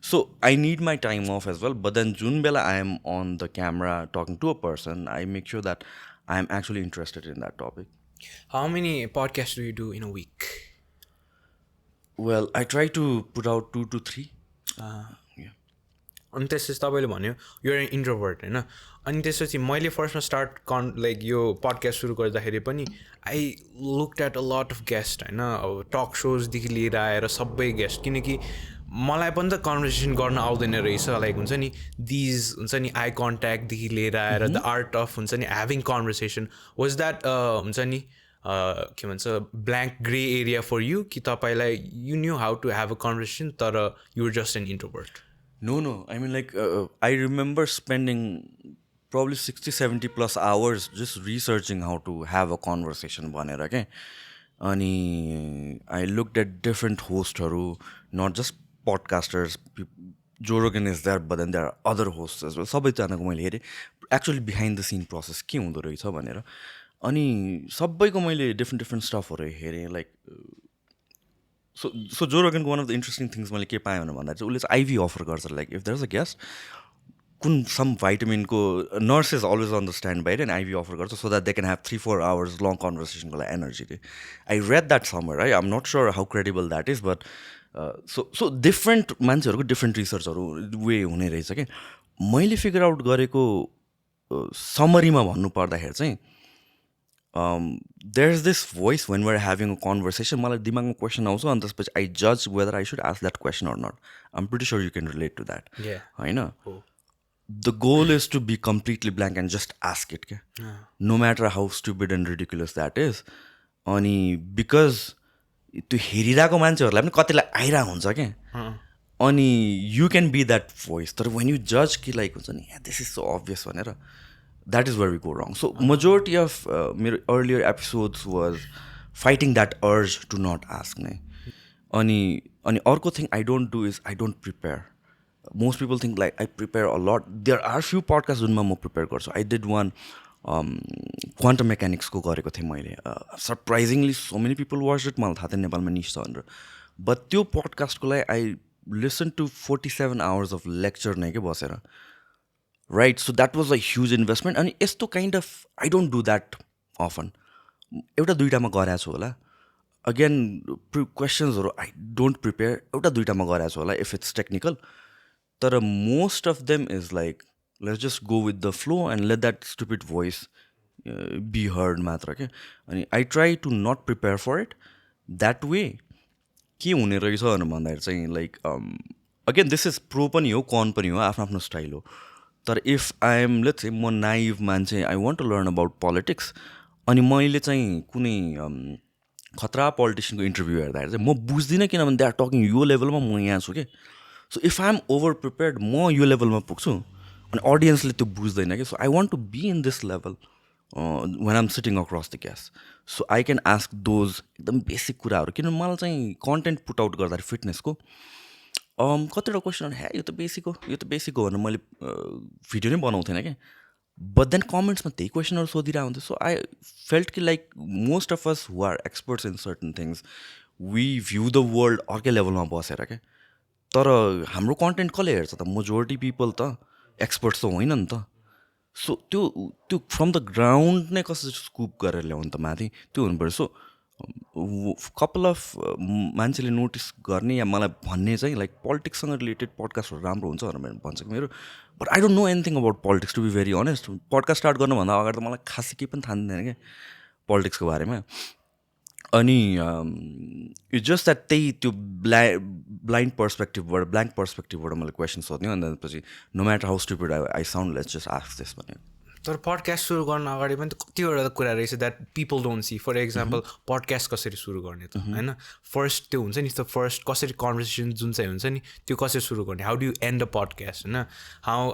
so I need my time off as well but then जुन बेला I am on the camera talking to a person I make sure that I am actually interested in that topic how many podcast do you do in a week well I try to put out 2 to 3 अनि त्यसपछि तपाईँले भन्यो यो an introvert होइन अनि त्यसपछि मैले फर्स्टमा स्टार्ट लाइक यो पडकास्ट सुरु गर्दाखेरि पनि I looked at a lot of guest होइन अब टक सोजदेखि लिएर आएर सबै गेस्ट किनकि मलाई पनि त कन्भर्सेसन गर्न आउँदैन रहेछ लाइक हुन्छ नि दिज हुन्छ नि आई कन्ट्याक्टदेखि लिएर आएर द आर्ट अफ हुन्छ नि ह्याभिङ कन्भर्सेसन वाज द्याट हुन्छ नि के भन्छ blank grey area for you कि तपाईँलाई you knew how to have a conversation तर you're just an introvert No, I mean like I remember spending probably 60-70 plus hours just researching how to have a conversation भनेर के अनि I looked at different होस्टहरू not just podcasters Joe Rogan is there but then there are other host as well सबैजनाको मैले हेरेँ actually behind the scene process के हुँदो रहेछ भनेर अनि सबैको मैले डिफ्रेन्ट स्टफहरू हेरेँ लाइक सो जो रोगनको one of the interesting things मैले के पाएँ भनेर भन्दा चाहिँ उसले चाहिँ आइभी अफर गर्छ like if there is a guest कुन सम भाइटामिनको nurse is always on the standby and IV offer गर्छ so that they can have 3-4 hours long कन्भर्सेसनको लागि एनर्जी रे आई रेड द्याट समर है I am not sure how credible that is but so different मान्छेहरूको different रिसर्चहरू way हुने रहेछ कि मैले फिगर आउट गरेको समरीमा भन्नु पर्दाखेरि चाहिँ there is this voice when we're having a conversation मलाई दिमागमा क्वेसन आउँछ अनि त्यसपछि आई जज whether I should ask that question or not I am pretty sure you can relate to that होइन the goal is to be completely blank and just ask it no matter how stupid and ridiculous that is अनि because त्यो हेरिरहेको मान्छेहरूलाई पनि कतिलाई आइरहेको हुन्छ क्या अनि you can be that voice तर वेन यु जज कि लाइक हुन्छ नि दिस इज सो अभियस भनेर that is where we go wrong so majority of मेरो earlier episodes was fighting that urge to not ask नै अनि अर्को thing I don't do is I don't prepare most people think like I prepare a lot. There are few podcasts जुनमा म prepare गर्छु. I did one quantum mechanics को गरेको थिएँ मैले. Surprisingly so many people watched it. मलाई थाहा थिएन नेपालमा निश छ भनेर. But त्यो podcastको लागि I listened to 47 hours of lecture नै के बसेर. Right, so that was a huge investment. अनि यस्तो kind of I don't do that often. एउटा दुईटामा गरेको छु होला. Again, questions I don't prepare. एउटा दुईटामा गरेको छु होला if it's technical. तर most of them is like let's just go with the flow and let that stupid voice be heard मात्र क्या अनि I try to not prepare for it that way के हुने रहेछ भनेर भन्दाखेरि चाहिँ like again this is pro पनि हो कन पनि हो आफ्नो आफ्नो स्टाइल हो तर if I am let's say म नाइभ मान्छे I want to learn about politics अनि मैले चाहिँ कुनै खतरा पोलिटिसियनको इन्टरभ्यू हेर्दाखेरि चाहिँ म बुझ्दिनँ किनभने दे आर टकिङ यो लेभलमा म यहाँ छु कि so if I am over prepared म यो लेभलमा पुग्छु अनि अडियन्सले त्यो बुझ्दैन कि so I want to be in this level when I'm sitting across the guest so I can ask those एकदम बेसिक कुराहरू किनभने मलाई चाहिँ कन्टेन्ट पुट आउट गर्दाखेरि फिटनेसको कतिवटा क्वेसनहरू हे यो त बेसिक हो भनेर मैले भिडियो नै बनाउँथेन क्या बट देन कमेन्ट्समा त्यही क्वेसनहरू सोधिरहेको हुन्थ्यो सो आई फेल्ट कि like most of us who are experts in certain things we view the world अर्कै लेभलमा बसेर क्या तर हाम्रो कन्टेन्ट कसले हेर्छ त मेजोरिटी पिपल त एक्सपर्ट्स त होइन नि त सो त्यो फ्रम द ग्राउन्ड नै कसरी स्कुप गरेर ल्याउनु त माथि त्यो हुनु पऱ्यो सो कपाल अफ मान्छेले नोटिस गर्ने या मलाई भन्ने चाहिँ लाइक पोलिटिक्ससँग रिलेटेड पडकास्टहरू राम्रो हुन्छ भनेर भन्छ कि मेरो but I don't know anything about politics to be very honest podcast start गर्नुभन्दा अगाडि त मलाई खासै केही पनि थाहा थिएन क्या पोलिटिक्सको बारेमा अनि इट्स जस्ट द्याट त्यही त्यो ब्लाइन्ड पर्सपेक्टिभबाट मैले क्वेसन सोध्ने अनि त्यसपछि no matter how stupid I sound let's just ask this भने तर पडकास्ट सुरु गर्न अगाडि पनि त कतिवटा कुरा रहेछ that people don't see for example podcast कसरी सुरु गर्ने त होइन फर्स्ट त्यो हुन्छ नि त फर्स्ट कसरी कन्भर्सेसन जुन चाहिँ हुन्छ नि त्यो कसरी सुरु गर्ने how do you end a podcast होइन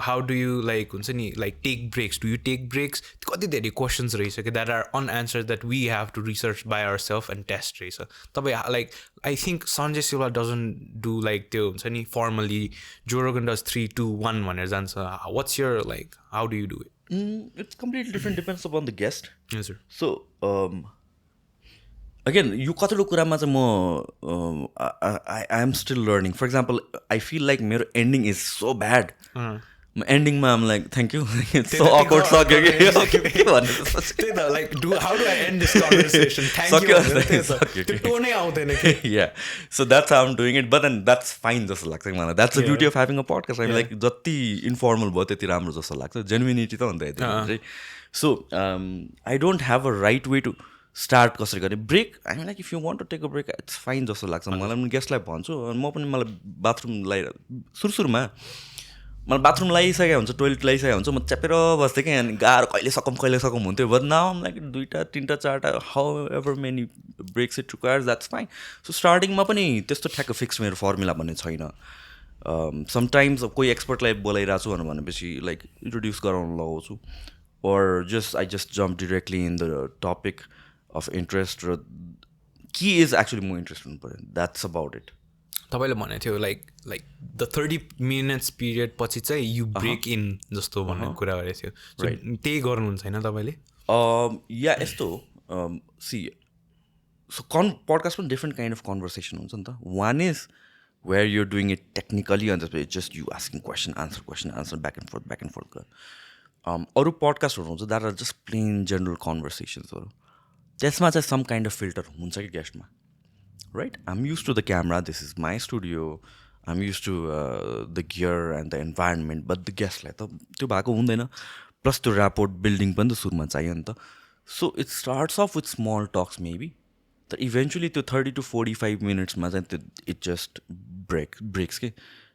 हाउ डु यु लाइक हुन्छ नि like take breaks do you take breaks कति धेरै क्वेसन्स रहेछ कि that are unanswered that we have to research by our self and test रहेछ तपाईँ like I think Sanjay Silva doesn't do like त्यो हुन्छ नि फर्मली जो रोगन डज 3, 2, 1 भनेर जान्छ what's your like how do you do it It's completely different, depends upon the guest. Yes, sir. So, again, you कतिवटा कुरामा चाहिँ म I am still learning. For example, I feel like मेरो ending is so bad. एन्डिङमा I'm like, thank you. It's so awkward. सक्यो कि त्यही त like how do I and this conversation thank you त्यो टोनै आउँदैन कि yeah so that's how I'm doing it but then that's fine जस्तो लाग्छ मलाई that's the beauty of having a podcast I'm like जति इन्फर्मल भयो त्यति राम्रो जस्तो लाग्छ जेन्युनिटी त हुन्छ यति चाहिँ so I don't have a right way to start कसरी गर्ने brake I'm like if you want to take a break it's fine जस्तो लाग्छ मलाई पनि गेस्टलाई भन्छु म पनि मलाई बाथरुम सुरुमा मलाई बाथरुम लगाइसकेको हुन्छ टोइलेट लगाइसकेको हुन्छ म च्यापेर बस्थेँ कि अनि गाह्रो कहिले सकौँ हुन्थ्यो बट नाउ लाइक 2टा 3टा 4टा however many breaks it requires that's fine so स्टार्टिङमा पनि त्यस्तो ठ्याक्क फिक्स मेरो फर्मुला भन्ने छैन समटाइम्स कोही एक्सपर्टलाई बोलाइरहेको छु भनेपछि लाइक इन्ट्रोड्युस गराउन लगाउँछु or just I just jump directly in the topic of interest र कि इज एक्चुली म इन्ट्रेस्ट हुनु पऱ्यो द्याट्स अबाउट इट तपाईँले भनेको थियो लाइक द 30 minutes पिरियड पछि चाहिँ यु ब्रेक इन जस्तो भन्ने कुरा गरेको थियो सो त्यही गर्नुहुन्छ होइन तपाईँले या यस्तो सी सो पडकास्ट पनि डिफ्रेन्ट काइन्ड अफ कन्भर्सेसन हुन्छ नि त one is where you're doing it technically अन्त just you asking question answer back and forth अरू पडकास्टहरू हुन्छ that are just plain general कन्भर्सेसन्सहरू त्यसमा चाहिँ सम काइन्ड अफ फिल्टर हुन्छ कि गेस्टमा right I'm used to the camera this is my studio I'm used to the gear and the environment but the गेस्टलाई त त्यो भएको हुँदैन प्लस त्यो ऱ्यापोर्ट बिल्डिङ पनि त सुरुमा चाहियो नि त so it starts off with small talks maybe तर इभेन्चुली त्यो 30 to 45 मिनट्समा चाहिँ त्यो इट जस्ट ब्रेक्स के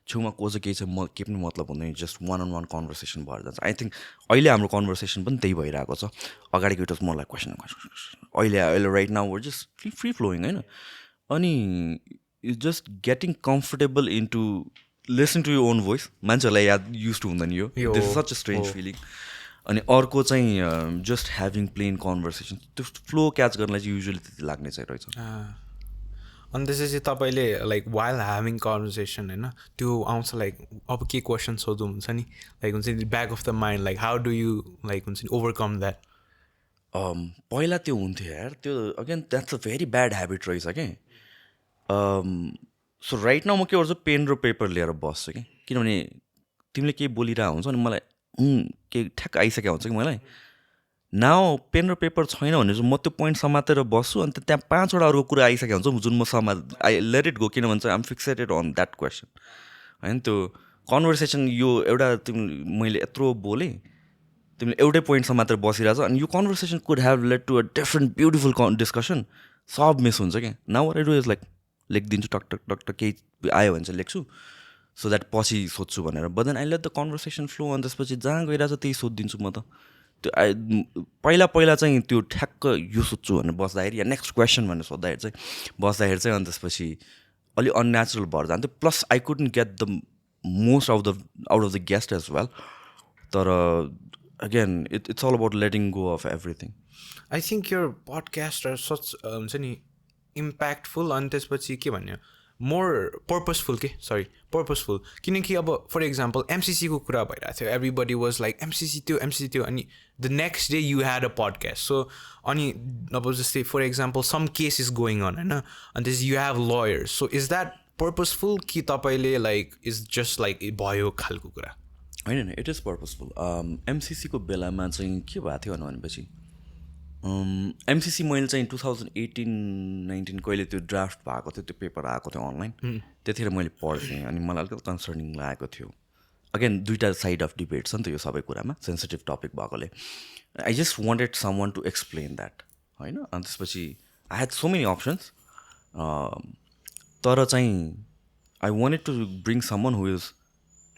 छेउमा को चाहिँ केही छ म केही पनि मतलब हुँदैन just one on one conversation भएर जान्छ आई थिङ्क अहिले हाम्रो कन्भर्सेसन पनि त्यही भइरहेको छ अगाडिको इट वाज मलाई क्वेसन अहिले right now we're just free flowing होइन अनि it's just getting comfortable into listen to your own voice मान्छेहरूलाई याद युज टु हुँदैन यो this is such a strange feeling अनि अर्को चाहिँ जस्ट ह्याभिङ प्लेन कन्भर्सेसन त्यो फ्लो क्याच गर्नलाई चाहिँ युजली त्यति लाग्ने चाहिँ रहेछ अनि त्यसपछि तपाईँले लाइक वाइल ह्याभिङ कन्भर्सेसन होइन त्यो आउँछ लाइक अब के क्वेसन सोध्नु हुन्छ नि लाइक हुन्छ नि back of the mind like how do you like हुन्छ नि ओभरकम द्याट पहिला त्यो हुन्थ्यो यार त्यो again that's a very bad habit रहेछ कि सो राइट नाउ म के गर्छु पेन र पेपर लिएर बस्छु कि किनभने तिमीले केही बोलिरहेको हुन्छ अनि मलाई केही ठ्याक्क आइसकेको हुन्छ कि मलाई नाउ पेन र पेपर छैन भने चाहिँ म त्यो पोइन्ट समातेर बस्छु अन्त त्यहाँ 5वटा अरूको कुरा आइसकेको हुन्छ जुन म आई लेट इट गो किनभने चाहिँ I'm fixated on that question होइन त्यो कन्भर्सेसन यो एउटा मैले यत्रो बोलेँ तिमीले एउटै पोइन्ट समातेर बसिरहेछ अनि यो conversation could have led to a different beautiful discussion सब मिस हुन्छ क्या now I do is like लेखिदिन्छु टक टक टक टक केही आयो भने चाहिँ लेख्छु सो द्याट पछि सोध्छु भनेर but then I let the conversation flow अनि त्यसपछि जहाँ गइरहेछ त्यही सोधिदिन्छु म त त्यो पहिला चाहिँ त्यो ठ्याक्क यो सोध्छु भनेर बस्दाखेरि या नेक्स्ट क्वेसन भनेर सोद्धाखेरि चाहिँ बस्दाखेरि चाहिँ अनि त्यसपछि अलिक अननेचुरल भएर जान्थ्यो plus I couldn't get the most out of the guest as well तर again it's all about letting go of everything I think यो पडकास्ट आर सच हुन्छ नि इम्प्याक्टफुल अनि त्यसपछि के भन्यो मोर पर्पसफुल किनकि अब फर इक्जाम्पल एमसिसीको कुरा भइरहेको थियो एभ्रिबडी वाज लाइक एमसिसी त्यो अनि the next day you had a podcast so अनि अब जस्तै for example some case is going on होइन अनि त्यस you have lawyers so is that purposeful कि तपाईँले लाइक इज जस्ट लाइक भयो खालको कुरा होइन इट इज पर्पसफुल एमसिसीको बेलामा चाहिँ के भएको थियो भनेपछि एमसिसी मैले चाहिँ 2018-19 कहिले त्यो ड्राफ्ट भएको थियो त्यो पेपर आएको थियो अनलाइन त्यतिखेर मैले पढ्थेँ अनि मलाई अलिकति कन्सर्निङ लागेको थियो अगेन दुईवटा साइड अफ डिबेट छ नि त यो सबै कुरामा सेन्सिटिभ टपिक भएकोले I just wanted someone to explain that होइन अनि त्यसपछि I had so many options तर चाहिँ I wanted to bring someone who is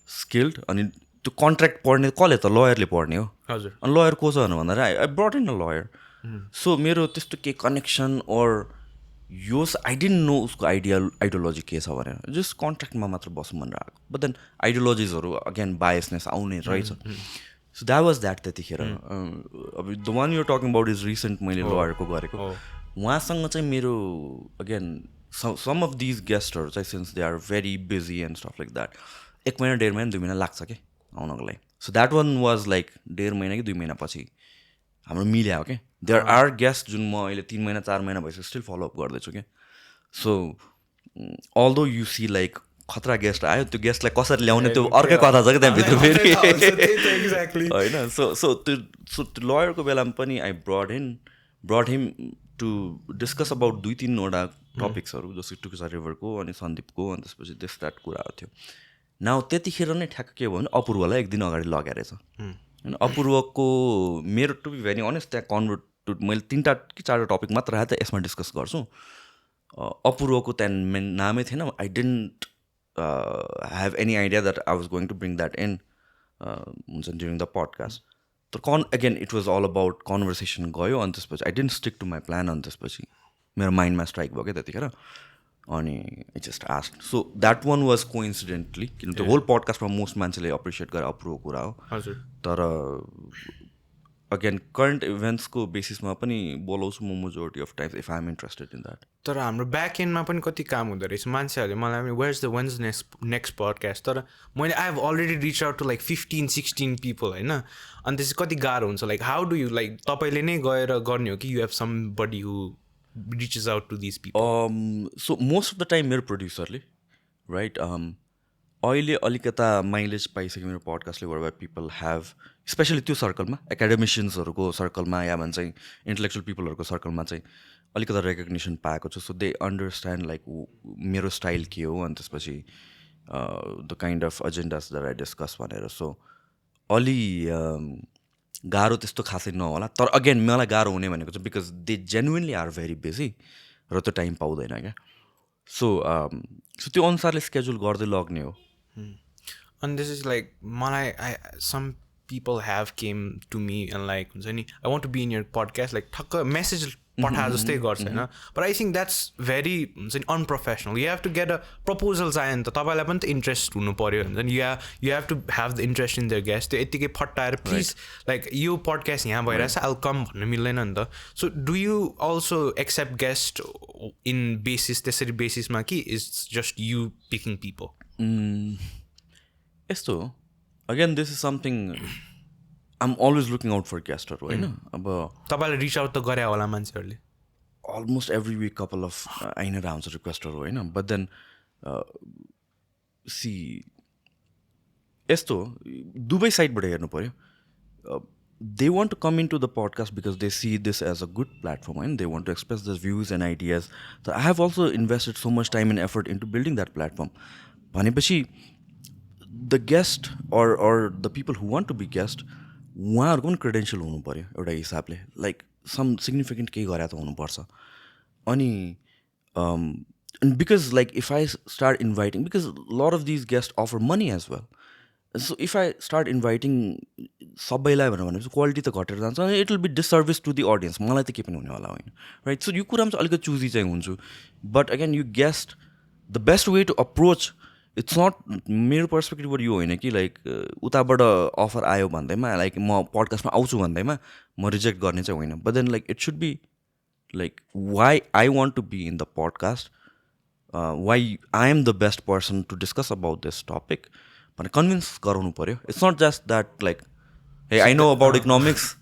skilled अनि त्यो कन्ट्र्याक्ट पढ्ने कसले त लयरले पढ्ने हो हजुर अनि लयर को छ भन्दाखेरि I brought in a lawyer so मेरो त्यस्तो केही कनेक्सन अर यो आई डिन्ट नो उसको आइडियोलोजी के छ भनेर जस्ट कन्ट्र्याक्टमा मात्र बसौँ भनेर आएको बट देन आइडियोलोजिजहरू अगेन बायसनेस आउने रहेछ सो द्याट वाज द्याट त्यतिखेर अब the one you're talking about is recent मैले लयरको गरेको उहाँसँग चाहिँ मेरो अगेन सम अफ दिज गेस्टहरू चाहिँ since they are very busy and stuff like that 1 महिना 1.5 महिना 2 महिना लाग्छ कि आउनको लागि so that one was like 1.5 महिना कि 2 महिना पछि हाम्रो मिल्या हो क्या देयर आर गेस्ट जुन म अहिले 3 महिना 4 महिना भइसक्यो स्टिल फलोअप गर्दैछु क्या so although you see like खतरा गेस्ट आयो त्यो गेस्टलाई कसरी ल्याउने त्यो अर्कै कथा छ कि त्यहाँभित्र फेरि होइन सो त्यो लयरको बेलामा पनि I brought him to discuss about 2-3वटा टपिक्सहरू जस्तो टुकुसा रिभरको अनि सन्दीपको अनि त्यसपछि द्याट कुराहरू थियो नाउ त्यतिखेर नै ठ्याक्क के भयो भने अपूर्वलाई 1 दिन अगाडि लगेर रहेछ होइन अपूर्वको मेरो टु बी भेरी अनेस्ट त्यहाँ कन्भर्ट मैले 3टा कि 4टा टपिक मात्र राखेँ त यसमा डिस्कस गर्छु अपूर्वको त्यहाँ नामै थिएन I didn't have any idea that I was going to bring that in हुन्छ ड्युरिङ द पडकास्ट तर again it was all about conversation गयो अनि त्यसपछि I didn't stick to my plan अनि त्यसपछि मेरो माइन्डमा स्ट्राइक भयो क्या त्यतिखेर अनि I just asked so that one was coincidentally किन त्यो होल पडकास्टमा मोस्ट मान्छेले एप्रिसिएट गरे अप्रुभको कुरा हो हजुर तर अगेन करेन्ट इभेन्ट्सको बेसिसमा पनि बोलाउँछु म majority of times if I am interested in that. तर हाम्रो ब्याक एन्डमा पनि कति काम हुँदो रहेछ मान्छेहरूले मलाई where's the when's next podcast तर मैले I have already reach out to like 15-16 people होइन अनि त्यसपछि कति गाह्रो हुन्छ like how do you like तपाईँले नै गएर गर्ने हो कि you have somebody who reaches out to this people so most of the time मेरो प्रोड्युसरले राइट अहिले अलिकता माइलेज पाइसक्यो मेरो पडकास्टले वर पिपल हेभ स्पेसली त्यो सर्कलमा एकाडेमिसियन्सहरूको सर्कलमा या भन्छ इन्टेलेक्चुअल पिपलहरूको सर्कलमा चाहिँ अलिकता रेकग्निसन पाएको छु. सो दे अन्डरस्ट्यान्ड लाइक मेरो स्टाइल के हो अनि त्यसपछि the kind of agendas that I discuss भनेर. सो अलि गाह्रो त्यस्तो खासै नहोला तर अगेन मलाई गाह्रो हुने भनेको चाहिँ because they genuinely are very busy र त्यो टाइम पाउँदैन क्या. सो त्यो अनुसारले स्केड्युल गर्दै लग्ने हो. अनि दिस इज लाइक मलाई some people have came to me and like हुन्छ नि I want to be in your podcast like ठक्क मेसेज पठाए जस्तै गर्छ होइन but I think that's very हुन्छ नि unprofessional. You have to get a proposal चाहियो नि त तपाईँलाई पनि त इन्ट्रेस्ट हुनु पऱ्यो हुन्छ नि you have to have the interest in their guest. त्यो यत्तिकै फट्टाएर प्लिज लाइक यो पडकास्ट यहाँ भइरहेछ आइल कम भन्नु मिल्दैन नि त. So do you also accept guest in basis त्यसरी बेसिसमा कि it's just you picking people? यस्तो again this is something I am always looking out for गेस्टहरू होइन. अब तपाईँलाई रिच आउट त गरे होला मान्छेहरूले almost every week couple of आइ नै आउँछ रिक्वेस्टहरू होइन. बट देन सी यस्तो दुवै साइडबाट हेर्नु पऱ्यो. They want to come in to the podcast because they see this as a good platform होइन. They want to express the views and ideas. तर I have also invested so much time and effort in to building that platform भनेपछि the guest or the people who want to be guest उहाँहरूको पनि credential हुनु पऱ्यो एउटा हिसाबले like some significant केही गरे त हुनुपर्छ. अनि because like if I start inviting because lot of these guest offer money as well. So if I start inviting सबैलाई भनेपछि क्वालिटी त घटेर जान्छ अनि it will be disservice to the audience. मलाई त केही पनि हुने होला होइन राइट. सो यो कुरामा चाहिँ अलिकति चुजी चाहिँ हुन्छु. But again you guessed the best way to approach it's not मेरो पर्सपेक्टिभबाट यो होइन कि लाइक उताबाट अफर आयो भन्दैमा लाइक म पडकास्टमा आउँछु भन्दैमा म रिजेक्ट गर्ने चाहिँ होइन. But then like it should be like why I want to be in the podcast, why I am the best person to discuss about this topic भनेर कन्भिन्स गराउनु पऱ्यो. It's not just that like hey I know about economics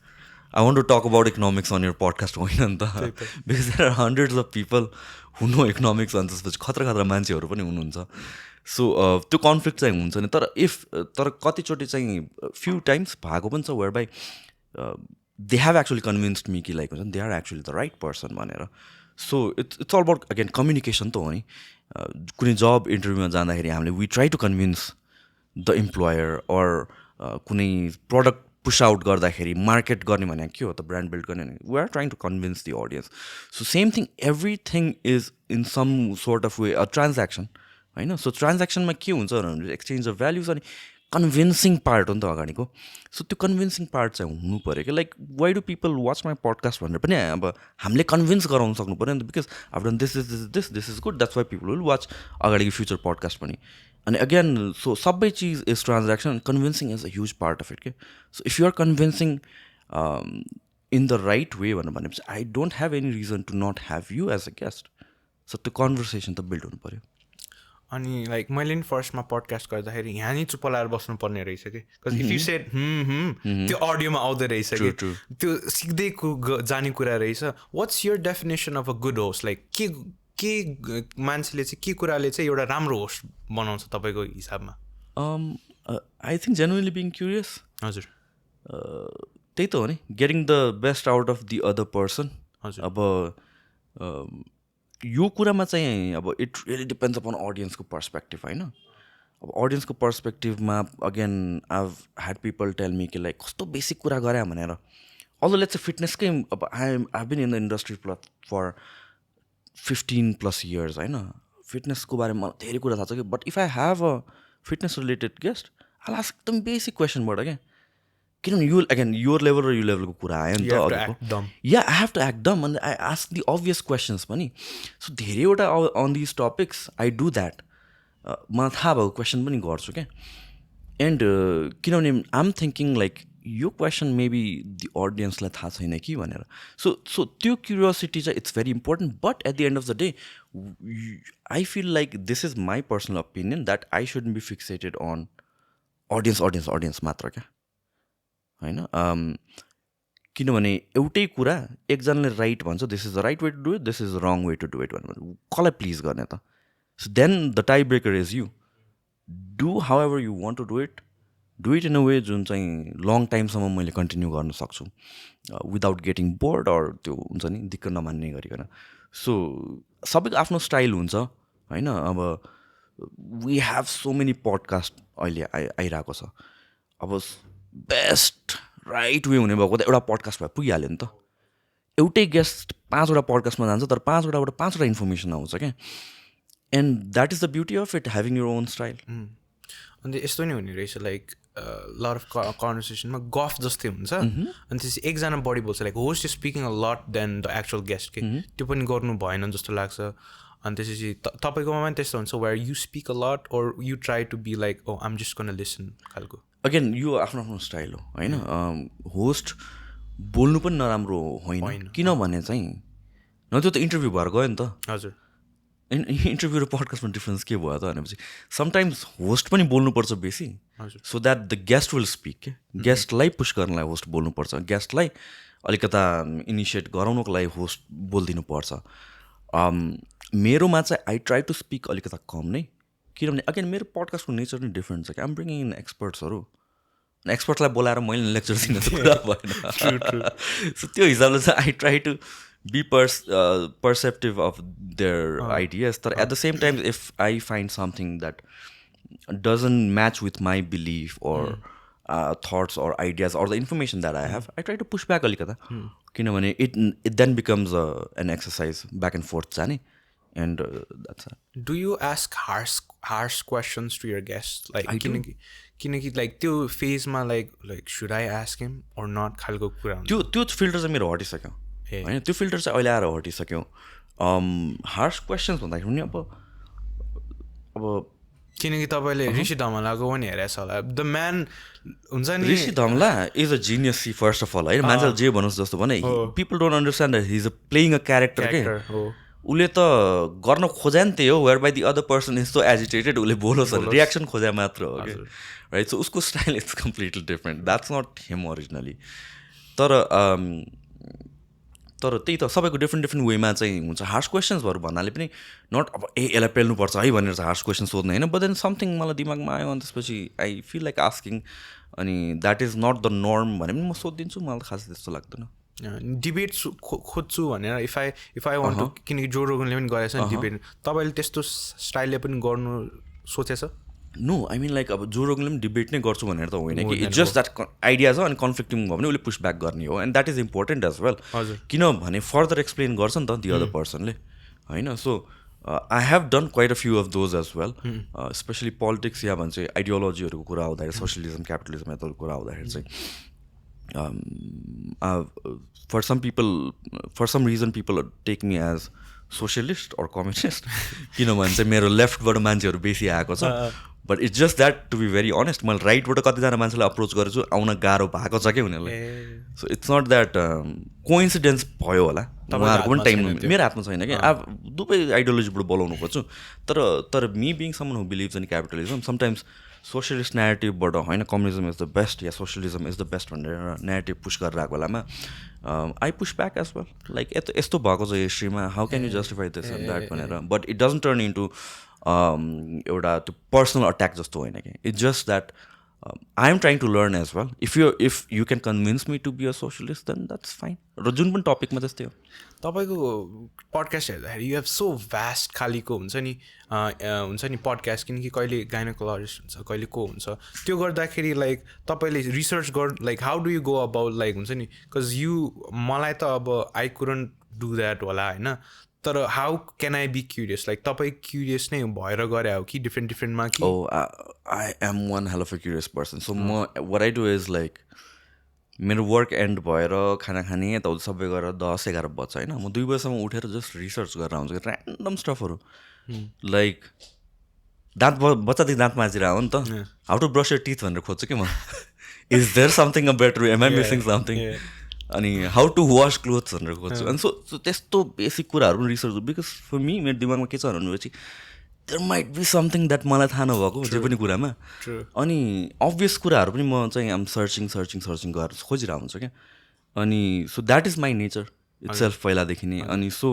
I want to talk about economics on your podcast होइन नि त. Because there are hundreds of people who know economics अनि त्यसपछि खतरा खतरा मान्छेहरू पनि हुनुहुन्छ. सो त्यो कन्फ्लिक्ट चाहिँ हुन्छ नि. तर कतिचोटि चाहिँ फ्यु टाइम्स भएको पनि छ whereby they have actually convinced me कि लाइक हुन्छ नि they are actually the right person भनेर. So it's all about again communication त हो नि. कुनै जब इन्टरभ्यूमा जाँदाखेरि हामीले we try to convince the employer or कुनै प्रडक्ट पुस आउट गर्दाखेरि मार्केट गर्ने भने के हो त ब्रान्ड बिल्ड गर्ने भने we are trying to convince the audience. So same thing everything is in some sort of way a transaction होइन. सो ट्रान्ज्याक्सनमा के हुन्छ भने एक्सचेन्ज अफ भ्याल्युज अनि कन्भिन्सिङ पार्ट हो नि त अगाडिको. सो त्यो कन्भिन्सिङ पार्ट चाहिँ हुनु पऱ्यो कि like why do people watch my podcast भनेर पनि अब हामीले कन्भिन्स गराउनु सक्नु पऱ्यो नि त. Because after this is good that's why people will watch अगाडिको फ्युचर पडकास्ट पनि. अनि अगेन सो सबै चिज is transaction convincing is a huge part of it के. So if you are convincing in the right way भनेपछि I don't have any reason to not have you as a guest. So त्यो conversation त build हुनु पऱ्यो. अनि like मैले नि फर्स्टमा पडकास्ट गर्दाखेरि यहाँ नि चुप्प लाएर बस्नुपर्ने रहेछ कि बिकज इफ यु सेड त्यो अडियोमा आउँदो रहेछ कि त्यो सिक्दै जाने कुरा रहेछ. What's your definition of a good host like के मान्छेले चाहिँ के कुराले चाहिँ एउटा राम्रो होस्ट बनाउँछ तपाईँको हिसाबमा? I think genuinely being curious. हजुर त्यही त हो नि getting the best out of the other person. हजुर अब यो कुरामा चाहिँ अब इट रियली डिपेन्ड्स अपन अडियन्सको पर्सपेक्टिभ होइन. अब अडियन्सको पर्सपेक्टिभमा again I had people tell me कि लाइक कस्तो बेसिक कुरा गरे भनेर. अल्दो लेट्स चाहिँ फिटनेसकै अब I been in the industry for 15+ years होइन. फिटनेसको बारेमा मलाई धेरै कुरा थाहा छ कि but if I have a fitness related guest I ask एकदम बेसिक क्वेसनबाट क्या. किनभने यो अगेन यो लेभल र यो लेभलको कुरा आयो नि त. Yeah I have to act dumb अनि I ask the obvious questions पनि. सो धेरैवटा on this topics I do that. मलाई थाहा भएको क्वेसन पनि गर्छु क्या. एन्ड किनभने आइ एम थिङ्किङ लाइक यो क्वेसन मेबी दि अडियन्सलाई थाहा छैन कि भनेर सो त्यो क्युरियोसिटी चाहिँ it's very important but at the end of the day I feel like this is my personal opinion that I shouldn't be fixated on audience मात्र क्या होइन किनभने एउटै कुरा एकजनाले राइट भन्छ this is the right way to do it this is the wrong way to do it भनेर कसलाई प्लिज गर्ने त so then the tie breaker is you do however you want to do it in a way जुन चाहिँ long टाइमसम्म मैले continue गर्न सक्छु विदाउट गेटिङ बोर्ड अर त्यो हुन्छ नि दिक्क नमान्ने गरिकन सो सबैको आफ्नो स्टाइल हुन्छ होइन अब we have so many podcast अहिले आइरहेको छ अब बेस्ट राइट वे हुने भएको त एउटा पडकास्ट भए पुगिहाल्यो नि त एउटै गेस्ट 5वटा पडकास्टमा जान्छ तर 5वटाबाट 5वटा इन्फर्मेसन आउँछ क्या and that is the beauty of it having your own style and यस्तो नै हुने रहेछ लाइक लट अफ कन्भर्सेसनमा गफ जस्तै हुन्छ अनि त्यसपछि एकजना बढी बोल्छ like host is speaking a lot then the actual guest के त्यो पनि गर्नु भएन जस्तो लाग्छ अनि त्यसपछि तपाईँकोमा पनि त्यस्तो हुन्छ where you speak a lot or you try to be like oh I'm just gonna listen खालको अगेन यो आफ्नो आफ्नो स्टाइल हो होइन होस्ट बोल्नु पनि नराम्रो होइन किनभने चाहिँ न त्यो त इन्टरभ्यू भएर गयो नि त हजुर इन्टरभ्यू र पडकास्टमा डिफ्रेन्स के भयो त भनेपछि समटाइम्स होस्ट पनि बोल्नुपर्छ बेसी so that the guest will speak के गेस्टलाई पुस गर्नलाई होस्ट बोल्नुपर्छ गेस्टलाई अलिकता इनिसिएट गराउनुको लागि होस्ट बोलिदिनुपर्छ मेरोमा चाहिँ आई ट्राई टु स्पिक अलिकता कम नै किनभने अगेन मेरो पडकास्टको नेचर नै डिफ्रेन्ट छ कि आम ब्रिङिङ इन एक्सपर्ट्सहरू एक्सपर्ट्सलाई बोलाएर मैले लेक्चर दिन त कुरा भएन सो त्यो हिसाबले चाहिँ I try to be perceptive of their ideas तर at the same time if I find something that doesn't match with my belief or thoughts or ideas or the information that I have I try to push back alikata किनभने it then becomes an exercise back and forth जाने and that's it. Do you ask harsh questions to your guests like किनकि like त्यो फेजमा like should I ask him or not खालको कुरा हुन्छ त्यो filter चाहिँ मेरो हटिसक्यो होइन त्यो फिल्टर चाहिँ अहिले आएर हटिसक्यो हार्स क्वेसन्स भन्दाखेरि पनि अब किनकि तपाईँले ऋषि धमलाको पनि हेरेछ होला द म्यान हुन्छ नि Rishi Dhamala is a genius see first of all होइन मान्छेले जे भनोस् जस्तो भने people don't understand that he is playing a character के उसले त गर्न खोजे नि त्यही हो whereby the other person यस्तो एजिटेटेड उसले बोलोस् भने रियाक्सन खोजे मात्र हो कि राइट सो उसको style is completely different that's not him originally तर त्यही त सबैको डिफ्रेन्ट वेमा चाहिँ हुन्छ हार्स क्वेसन्सहरू भन्नाले पनि नट अब यसलाई पेल्नुपर्छ है भनेर चाहिँ हार्स क्वेसन सोध्नु होइन बट देन समथिङ मलाई दिमागमा आयो अनि त्यसपछि आई फिल लाइक आस्किङ अनि that is not the norm भने पनि म सोधिदिन्छु मलाई त खासै त्यस्तो लाग्दैन डिबेट खोज्छु भनेर इफ आई वान्ट टु किनकि जो रोगनले पनि गरेछ नि डिबेट तपाईँले त्यस्तो स्टाइलले पनि गर्नु सोचेछ नो आई मिन लाइक अब जो रोगनले पनि डिबेट नै गर्छु भनेर त होइन कि इट्स जस्ट द्याट आइडिया छ अनि कन्फ्लिक्टिङ भयो भने उसले पुस ब्याक गर्ने हो and that is important as well किनभने फर्दर एक्सप्लेन गर्छ नि त दि अदर पर्सनले होइन so I have done quite a few of those as well especially politics या भन्छ आइडियोलोजीहरूको कुरा आउँदाखेरि सोसियलिजम क्यापिटलिजम यताको कुरा आउँदाखेरि चाहिँ for some reason people take me as socialist or communist किनभने चाहिँ मेरो लेफ्टबाट मान्छेहरू बेसी आएको छ but it's just that to be very honest मैले राइटबाट कतिजना मान्छेलाई अप्रोच गरेछु आउन गाह्रो भएको छ क्या उनीहरूलाई so it's not that coincidence भयो होला उहाँहरूको पनि टाइम मेरो हातमा छैन कि अब दुवै आइडियोलोजीबाट बोलाउनु खोज्छु तर me being someone who believes in capitalism sometimes socialist नेरेटिभबाट होइन कम्युनिजम इज द बेस्ट या सोसियलिजम इज द बेस्ट भनेर नेरेटिभ पुस गरेर आएको बेलामा I push back as well like यस्तो भएको छ हिस्ट्रीमा how can you justify this and that भनेर but it doesn't turn into एउटा त्यो पर्सनल अट्याक जस्तो होइन कि it's just that I am trying to learn as well if you can convince me to be a socialist then that's fine र जुन पनि टपिकमा त्यस्तै हो तपाईँको पडकास्ट हेर्दाखेरि यु हेभ सो भ्यास्ट खालीको हुन्छ नि पडकास्ट किनकि कहिले गाइनोकोलोजिस्ट हुन्छ कहिले को हुन्छ त्यो गर्दाखेरि लाइक तपाईँले research like how do you go about like हुन्छ नि बिकज मलाई त अब आई कुडन्ट डु द्याट होला होइन तर how can I be curious like तपाईँ क्युरियस नै भएर गरे हो कि डिफ्रेन्टमा कि I am one hell of a curious person so म what I do is like मेरो वर्क एन्ड भएर खाना खाने यताउति सबै गरेर 10-11 बज्छ होइन म 2 बजीसम्म उठेर जस्ट रिसर्च गरेर आउँछु ऱ्यान्डम स्टफहरू लाइक बच्चादेखि दाँत माजिरहेको हो नि त how to brush your teeth भनेर खोज्छु कि म is there something a better am I missing something अनि हाउ टु वास क्लोथ्स भनेर खोज्छु अनि सो त्यस्तो बेसिक कुराहरू पनि रिसर्च बिकज फर मी मेरो दिमागमा के छ भनेपछि there might be something that मलाई थाहा नभएको जे पनि कुरामा अनि अभियस कुराहरू पनि म चाहिँ आम सर्चिङ गरेर खोजिरहेको हुन्छु क्या अनि so that is my nature itself पहिलादेखि नै अनि so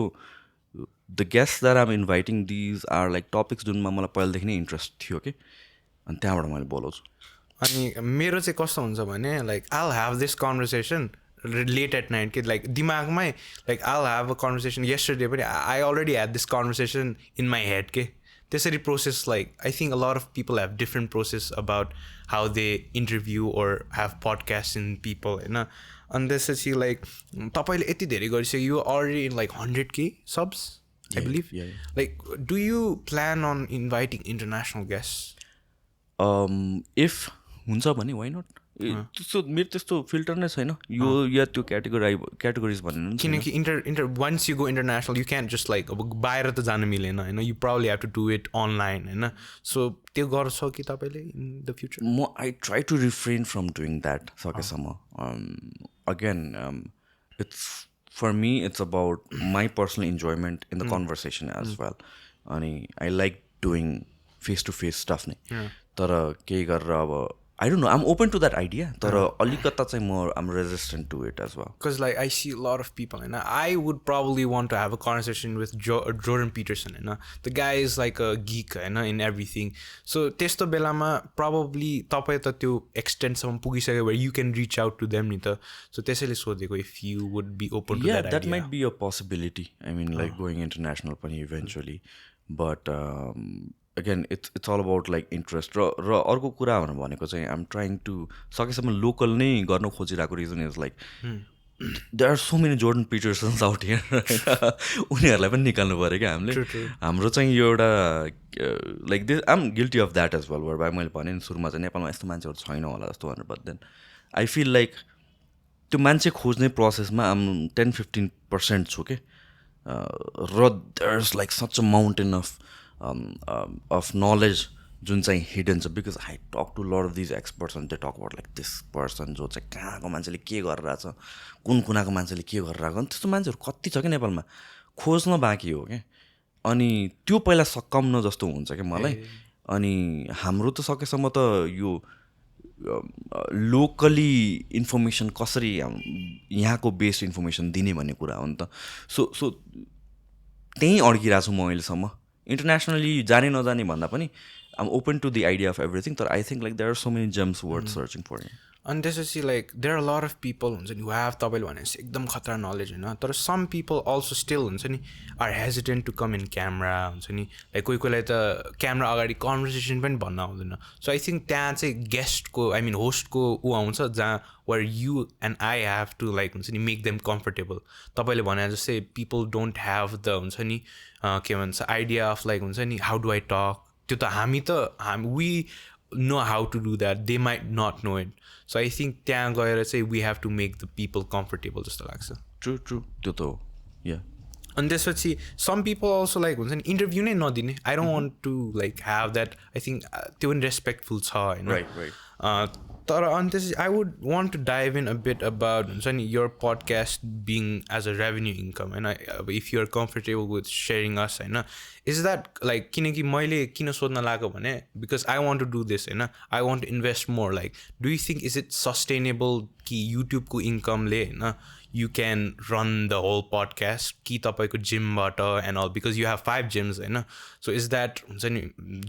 the guest that I'm inviting these are like topics जुनमा मलाई पहिलादेखि नै इन्ट्रेस्ट थियो कि अनि त्यहाँबाट मैले बोलाउँछु अनि मेरो चाहिँ कस्तो हुन्छ भने like I'll have this conversation late at night कि लाइक दिमागमै like I'll have a conversation yesterday पनि I already had this conversation in my head के त्यसरी process like I think a lot of people have different process about how they interview or have podcast in people होइन अनि त्यसपछि like तपाईँले यति धेरै गरिसक्यो you already in like 100K subs I believe like do you plan on inviting international guests if हुन्छ भने why not त्यस्तो मेरो त्यस्तो फिल्टर नै छैन यो या त्यो क्याटेगोरिज भनेर किनकि enter once you go international you can just like अब बाहिर त जानु मिलेन होइन you proudly have to do it online होइन सो त्यो गर्छ कि तपाईँले इन द फ्युचर म I try to refrain from doing that सकेसम्म again it's for me it's about my personal enjoyment in the conversation as well अनि I like doing face to face stuff नै तर केही गरेर अब I don't know I'm open to that idea तर अलिकता चाहिँ म I'm resistant to it as well because like I see lot of people होइन I would probably want to have a conversation with Jordan Peterson होइन the guy is like a geek होइन in everything so त्यस्तो बेलामा probably तपाईँ त त्यो एक्सटेन्टसम्म पुगिसक्यो भए you can reach out to them नि त सो त्यसैले सोधेको if you would be open to that might be a possibility I mean like going international पनि eventually but again it's all about like interest र अर्को कुरा भनेको चाहिँ आइएम ट्राइङ टु सकेसम्म लोकल नै गर्न खोजिरहेको reason is like there are so many Jordan Petersons out here उनीहरूलाई पनि निकाल्नु पऱ्यो क्या हामीले हाम्रो चाहिँ यो एउटा like this I am guilty of that as well भाइ मैले भने नि सुरुमा चाहिँ नेपालमा यस्तो मान्छेहरू छैन होला जस्तो भनेर but then I feel like त्यो मान्छे खोज्ने प्रोसेसमा आम 10-15% छु कि र there is like such a mountain of knowledge जुन चाहिँ हिडन छ because I talk to lot of these experts and they talk about like this person जो चाहिँ कहाँको मान्छेले के गरिरहेछ कुन कुनाको मान्छेले के गरिरहेको अनि त्यस्तो मान्छेहरू कति छ क्या नेपालमा खोज्न बाँकी हो क्या अनि त्यो पहिला सकाउन जस्तो हुन्छ क्या मलाई अनि हाम्रो त सकेसम्म त यो लोकली इन्फर्मेसन कसरी यहाँको बेस्ड इन्फर्मेसन दिने भन्ने कुरा हो नि त सो त्यहीँ अड्किरहेको छु म अहिलेसम्म इन्टरनेसनली जाने नजाने भन्दा पनि I'm open to the idea of everything तर I think like there are so many gems worth searching for अनि त्यसपछि like there are lot of people हुन्छ नि ह्याभ तपाईँले भनेपछि एकदम खतरा नलेज होइन तर सम पिपल अल्सो स्टिल हुन्छ नि are hesitant to come in camera हुन्छ नि लाइक कोही कोहीलाई त क्यामरा अगाडि कन्भर्सेसन पनि भन्न आउँदैन सो आई थिङ्क त्यहाँ चाहिँ गेस्टको आई मिन होस्टको ऊ आउँछ जहाँ where you and I have to like हुन्छ नि मेक देम कम्फर्टेबल तपाईँले भने जस्तै पिपल डोन्ट ह्याभ द हुन्छ नि के भन्छ आइडिया अफ लाइक हुन्छ नि हाउ डु आई टक त्यो त हामी we know how to do that they might not know it so I think त्यहाँ गएर चाहिँ we have to make the people comfortable जस्तो लाग्छ ट्रु त्यो त हो या अनि त्यसपछि सम पिपल अल्सो लाइक हुन्छ नि इन्टरभ्यू नै नदिने I don't want to like have that I think त्यो पनि रेस्पेक्टफुल छ होइन तर अनि त्यसपछि I would want to dive in a bit about हुन्छ नि your podcast being as a revenue income होइन अब if you're comfortable with sharing us होइन इज द्याट लाइक किनकि मैले किन सोध्न लाग्यो भने because I want to do this होइन I want to invest more like do you think is it sustainable कि युट्युबको इन्कमले होइन you can run the whole podcast कि तपाईँको जिमबाट and all because you have 5 gyms होइन सो इज द्याट हुन्छ नि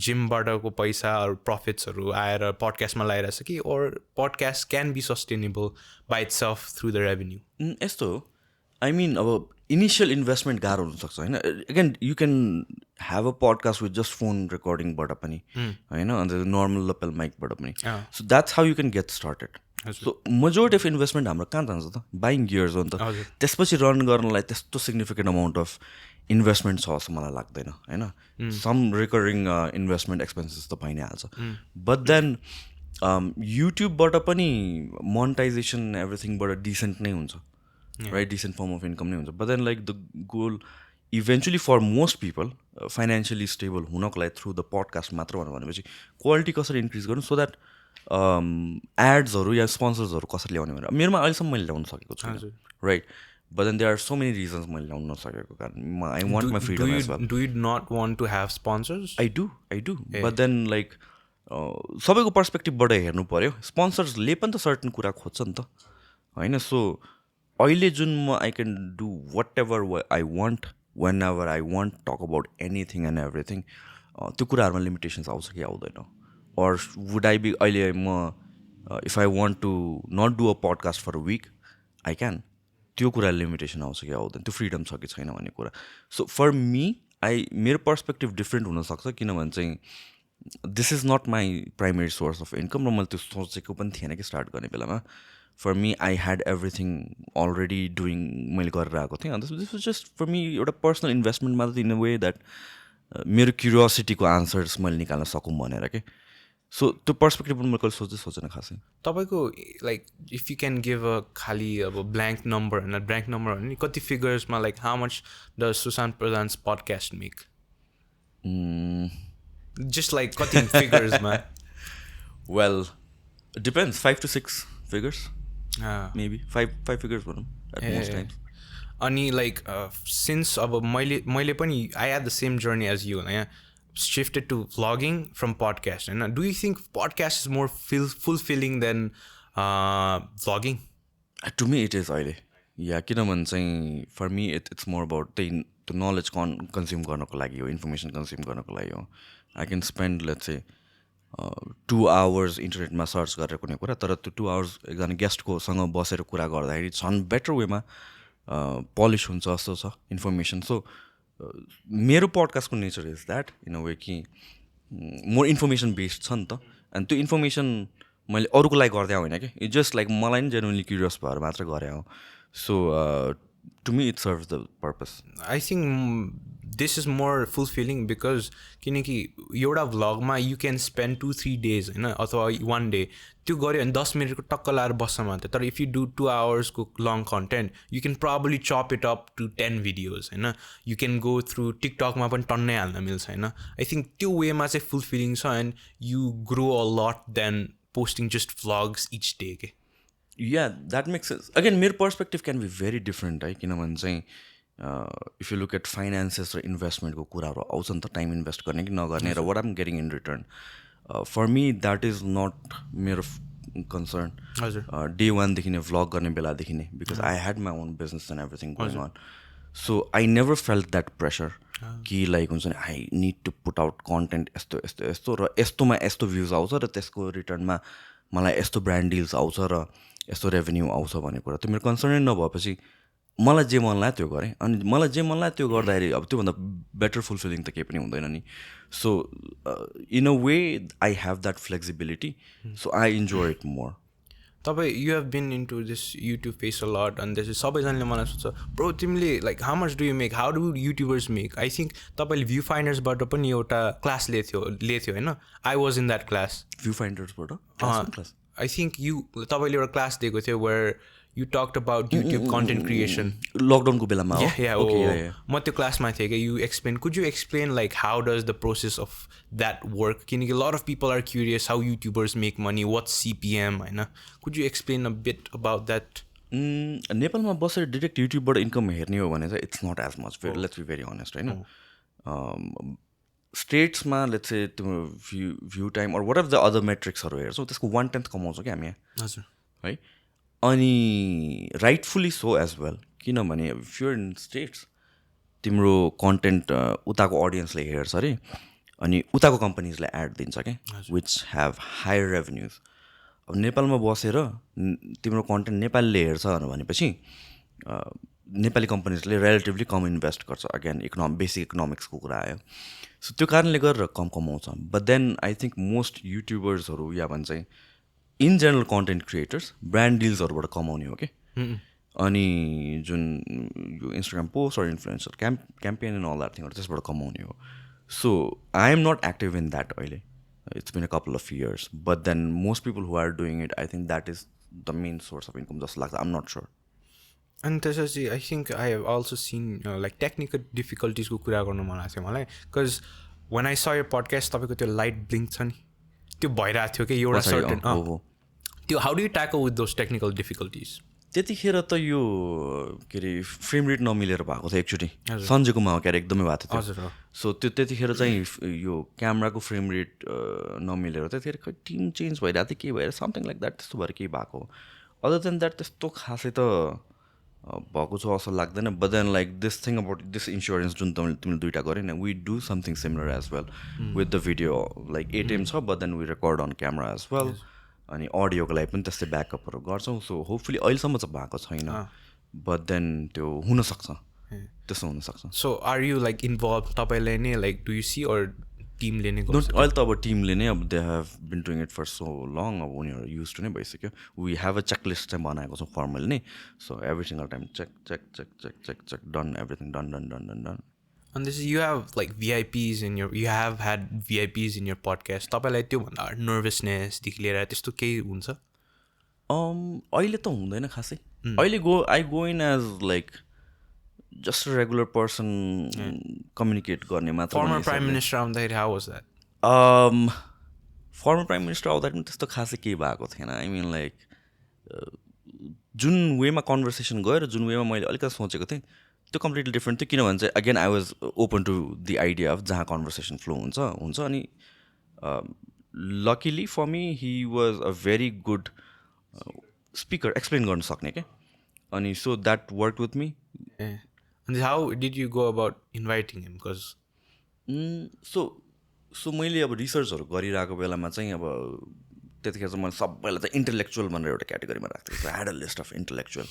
जिमबाटको पैसा अरू प्रफिट्सहरू आएर पडकास्टमा लगाइरहेछ कि or podcast can be sustainable by itself through the revenue यस्तो हो आई मिन अब इनिसियल इन्भेस्टमेन्ट गाह्रो हुनसक्छ होइन again you can have a podcast with just phone रेकर्डिङबाट पनि होइन अन्त नर्मल लपेल माइकबाट पनि so that's how you can get started so majority of investment हाम्रो कहाँ जान्छ त बाइङ गियर्स हो नि त त्यसपछि रन गर्नलाई त्यस्तो सिग्निफिकेन्ट अमाउन्ट अफ इन्भेस्टमेन्ट छ जस्तो मलाई लाग्दैन होइन सम रिकरिङ इन्भेस्टमेन्ट एक्सपेन्सेस त भइ नै हाल्छ बट देन युट्युबबाट पनि मोनेटाइजेसन एभ्रिथिङबाट डिसेन्ट नै हुन्छ right decent form of income नै हुन्छ but then like the goal eventually for most people financially stable हुनको लागि थ्रु द पडकास्ट मात्र भनेपछि क्वालिटी कसरी इन्क्रिज गर्नु सो द्याट एड्सहरू या स्पोन्सर्सहरू कसरी ल्याउने भनेर मेरोमा अहिलेसम्म मैले ल्याउन सकेको छु right but then there are so many reasons मैले ल्याउन नसकेको कारण I want my freedom as well do you not want to have sponsors I do but then like सबैको पर्सपेक्टिभबाट हेर्नु पऱ्यो स्पोन्सर्सले पनि त सर्टन कुरा खोज्छ नि त होइन सो अहिले जुन म I can do whatever I want whenever I want talk about anything and everything त्यो कुराहरूमा लिमिटेसन्स आउँछ कि आउँदैन or would I be अहिले म if I want to not do a podcast for a week I can त्यो कुरा limitation आउँछ कि आउँदैन त्यो फ्रिडम छ कि छैन भन्ने कुरा सो फर मी मेरो पर्सपेक्टिभ डिफ्रेन्ट हुनसक्छ किनभने चाहिँ this is not my primary source of income र मैले त्यो सोचेको पनि थिएन कि स्टार्ट गर्ने बेलामा for me I had everything already doing मैले गरेर आएको थिएँ अन्त this was just for me एउटा पर्सनल इन्भेस्टमेन्ट मात्र इन अ वे द्याट मेरो क्युरियोसिटीको आन्सर्स मैले निकाल्न सकौँ भनेर के सो त्यो पर्सपेक्टिभ पनि मैले कहिले सोचेन खासै तपाईँको like if you can give a खालि अब ब्ल्याङ्क नम्बर होइन ब्ल्याङ्क नम्बर भने कति फिगर्समा like how much the Sushant Pradhan's podcast make just like कति फिगर्समा well depends 5 to 6 figures maybe 5 figures भनौँ एट मोस्ट टाइम्स अनि लाइक सिन्स अब मैले पनि I had the same journey as you होइन shifted to vlogging from podcast and do you think podcast is more fulfilling than vlogging? To me it is अहिले या किनभने चाहिँ for me it's more about त्यो knowledge consume गर्नको लागि हो information consume गर्नको लागि हो I can spend let's say 2 hours इन्टरनेटमा सर्च गरेर कुनै कुरा तर त्यो 2 hours एकजना गेस्टकोसँग बसेर कुरा गर्दाखेरि झन् बेटर वेमा पलिस हुन्छ जस्तो छ इन्फर्मेसन सो मेरो पडकास्टको nature is that in a way कि मोर इन्फर्मेसन बेस्ड छ नि त अनि त्यो इन्फर्मेसन मैले अरूको लागि गर्दै होइन कि इट्स जस्ट लाइक मलाई नि जेन्युनली क्युरियस भएर मात्र गरेँ हो so to me it serves the purpose I think this is more fulfilling because किनकि एउटा भ्लगमा यु क्यान स्पेन्ड 2-3 days होइन अथवा 1 day त्यो गऱ्यो भने 10 मिनटको टक्क लाएर बस्छ मात्रै तर इफ यु डु 2 hours को long content you can probably chop it up to 10 videos होइन यु क्यान गो थ्रु टिकटकमा पनि टन्नै हाल्न मिल्छ होइन आई थिङ्क त्यो वेमा चाहिँ फुलफिलिङ छ and you grow a lot then posting just vlogs each day के या द्याट मेक्स सेन्स अगेन मेरो perspective can be very different है किनभने चाहिँ if you look at finances र इन्भेस्टमेन्टको कुराहरू आउँछ नि त टाइम इन्भेस्ट गर्ने कि नगर्ने र what I'm getting in return for me that is not मेरो कन्सर्न हजुर डे वानदेखि नै भ्लग गर्ने बेलादेखि नै because I had my own business and everything going on so I never felt that pressure कि लाइक हुन्छ नि I need to put out content यस्तो यस्तो यस्तो र यस्तोमा यस्तो भ्युज आउँछ र त्यसको रिटर्नमा मलाई यस्तो ब्रान्ड डिल्स आउँछ र यस्तो रेभेन्यू आउँछ भन्ने कुरा त्यो मेरो कन्सर्नै नभएपछि मलाई जे मन लाग्यो त्यो गरेँ अनि मलाई जे मन लाग्यो त्यो गर्दाखेरि अब त्योभन्दा बेटर फुलफिलिङ त केही पनि हुँदैन नि so in a way I have that flexibility so I enjoy it more तपाईँ you have been into this YouTube phase a lot अनि त्यसपछि सबैजनाले मलाई सोध्छ ब्रो तिमीले like how much do you make how do YouTubers make I think तपाईँले view फाइन्डर्सबाट पनि एउटा क्लास लिएको होइन I was in that class view फाइन्डर्सबाट क्लास आई थिङ्क तपाईँले एउटा क्लास दिएको थियो where you talked about YouTube content creation लकडाउनको बेलामा म त्यो क्लासमा थिएँ कि you explain could you explain like how does the process of that work किनकि a lot of people are curious how YouTubers make money what's CPM होइन could you explain a bit about that नेपालमा बसेर direct युट्युबबाट income हेर्ने हो भने चाहिँ it's not as much let's be very honest होइन स्टेट्समा लेट्स से त्यो view time or whatever the other मेट्रिक्सहरू हेर्छौँ त्यसको 1/10 कमाउँछौँ कि हामी यहाँ हजुर है अनि राइटफुल्ली सो एज वेल किनभने इफ युर इन स्टेट्स तिम्रो कन्टेन्ट उताको अडियन्सले हेर्छ अरे अनि उताको कम्पनीजले एड दिन्छ क्या विच हेभ हायर रेभेन्युज अब नेपालमा बसेर तिम्रो कन्टेन्ट नेपालीले हेर्छ भनेपछि नेपाली कम्पनीजले रिलेटिभली कम इन्भेस्ट गर्छ अगेन बेसिक इकोनोमिक्सको कुरा आयो सो त्यो कारणले गरेर कम कमाउँछ but then I think most युट्युबर्सहरू या भन्छ चाहिँ in general content creators brand डिल्सहरूबाट कमाउने हो कि अनि जुन यो Instagram post or influencer campaign and all that थिङहरू त्यसबाट कमाउने हो so I am not active in that अहिले it's been a couple of years but then most people who are doing it I think that is the main source of income जस्तो लाग्छ I am not sure अनि त्यसपछि I think I have also seen like technical डिफिकल्टिजको कुरा गर्नु मन लाग्थ्यो मलाई बिकज वेन आई स यो पडकास्ट तपाईँको त्यो लाइट ब्लिङ्क छ नि त्यो भइरहेको थियो कि एउटा सर्टेन त्यो how do you tackle with those technical difficulties त्यतिखेर त यो के अरे फ्रेम रेट नमिलेर भएको थियो एकचोटि सन्जयकोमा क्यारे एकदमै भएको थियो हजुर सो त्यो त्यतिखेर चाहिँ यो क्यामराको फ्रेम रेट नमिलेर त्यतिखेर खै टिम चेन्ज भइरहेको थियो केही भएर समथिङ लाइक द्याट त्यस्तो भएर केही भएको अदर देन द्याट त्यस्तो खासै त भएको छ जस्तो लाग्दैन but then like this thing about this insurance जुन तिमीले दुइटा गरेँ नि we do something similar as well with the video like ATM छ but then we record on camera as well अनि अडियोको लागि पनि त्यस्तै ब्याकअपहरू गर्छौँ सो होपफुली अहिलेसम्म चाहिँ भएको छैन बट देन त्यो हुनसक्छ त्यस्तो हुनसक्छ so are you like involve तपाईँले नै like do you see or टिमले नै अहिले त अब टिमले नै अब they have been doing it for so long अब उनीहरू युज टु नै भइसक्यो वी हेभ अ चेकलिस्ट चाहिँ बनाएको छौँ फर्मली नै so every single time check check check check check check done everything done done done done done अनि त्यसपछि you have like VIPs in your you have had VIPs in your podcast तपाईँलाई त्योभन्दा नर्भसनेसदेखि लिएर त्यस्तो केही हुन्छ अहिले त हुँदैन खासै अहिले I go in as like just regular person communicate गर्ने मात्र फर्मर प्राइम मिनिस्टर आउँदाखेरि how was that former prime minister आउँदाखेरि पनि त्यस्तो खासै केही भएको थिएन आई मिन लाइक जुन वेमा कन्भर्सेसन गयो र जुन वेमा मैले अलिकति सोचेको थिएँ त्यो कम्प्लिटली डिफ्रेन्ट थियो किनभने चाहिँ again I was open to the idea of जहाँ कन्भर्सेसन फ्लो हुन्छ अनि luckily for me he was a very good speaker explain गर्न सक्ने क्या अनि so that work with me And how did you go about inviting him? Because so मैले अब रिसर्चहरू गरिरहेको बेलामा चाहिँ अब त्यतिखेर चाहिँ मैले सबैलाई चाहिँ इन्टेलेक्चुअल भनेर एउटा क्याटेगोरीमा राख्थेँ so had a list of intellectual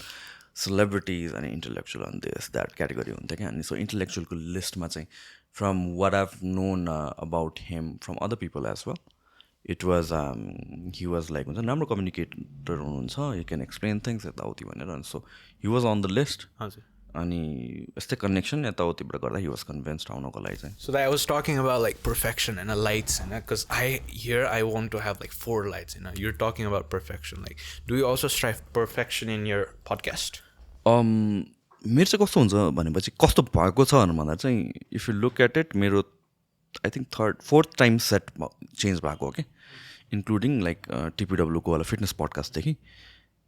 celebrities अनि intellectual on this that category हुन्थ्यो क्या अनि सो इन्टेलेक्चुअलको लिस्टमा चाहिँ from what I've known about him from other people as well it was he was like हुन्छ राम्रो कम्युनिकेटर हुनुहुन्छ यु क्यान एक्सप्लेन थिङ्स यताउति भनेर अनि so he was on the list हजुर अनि यस्तै कनेक्सन यताउतिबाट गर्दा हि वाज कन्भिन्स्ड आउनको लागि चाहिँ So that I was talking about like perfection and lights and because I want to have like 4 lights and you're talking about perfection like do you also strive perfection in your podcast? मेरो चाहिँ कस्तो हुन्छ भनेपछि कस्तो भएको छ भन्दा चाहिँ if you look at it मेरो I think 4th time set change भएको हो कि इन्क्लुडिङ लाइक टिपिडब्ल्यूको वाला फिटनेस पडकास्टदेखि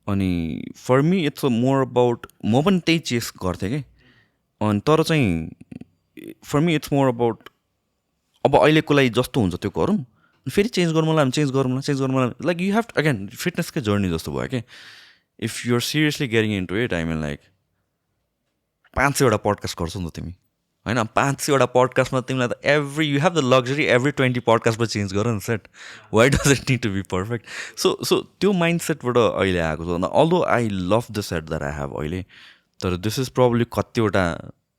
अनि for me it's more about म पनि त्यही चेस गर्थेँ कि अनि तर चाहिँ for me it's more about अब अहिलेको लागि जस्तो हुन्छ त्यो गरौँ फेरि चेन्ज गर्नु मलाई चेन्ज गरौँ लाइक यु हेभ अगेन फिटनेसकै जर्नी जस्तो भयो कि if you're seriously getting into it I mean like 500वटा पडकास्ट गर्छौ नि त तिमी होइन 500वटा पडकास्टमा तिमीलाई त you have the luxury every 20 पडकास्टमा चेन्ज गर न set why does it need to be perfect so त्यो माइन्ड सेटबाट अहिले आएको छ although I love the set that I have अहिले तर दिस इज प्रब्लली कतिवटा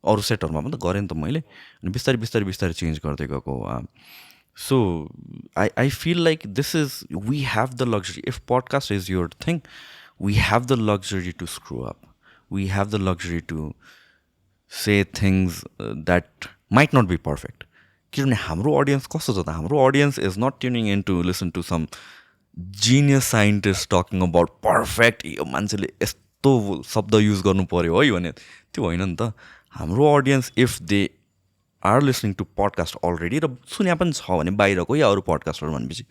अरू सेटहरूमा पनि त गरेँ नि त मैले अनि बिस्तारै चेन्ज गर्दै गएको so I feel like this is we have the luxury if podcast is your thing we have the luxury to screw up we have the luxury to say things that might not be perfect किनभने हाम्रो audience कस्तो छ त हाम्रो audience is not tuning in to listen to some genius scientist talking about perfect यो मान्छेले यस्तो शब्द युज गर्नु पऱ्यो है भने त्यो होइन नि त हाम्रो audience if they are listening to podcast already र सुन्या पनि छ भने बाहिरको या अरू पडकास्टहरू भनेपछि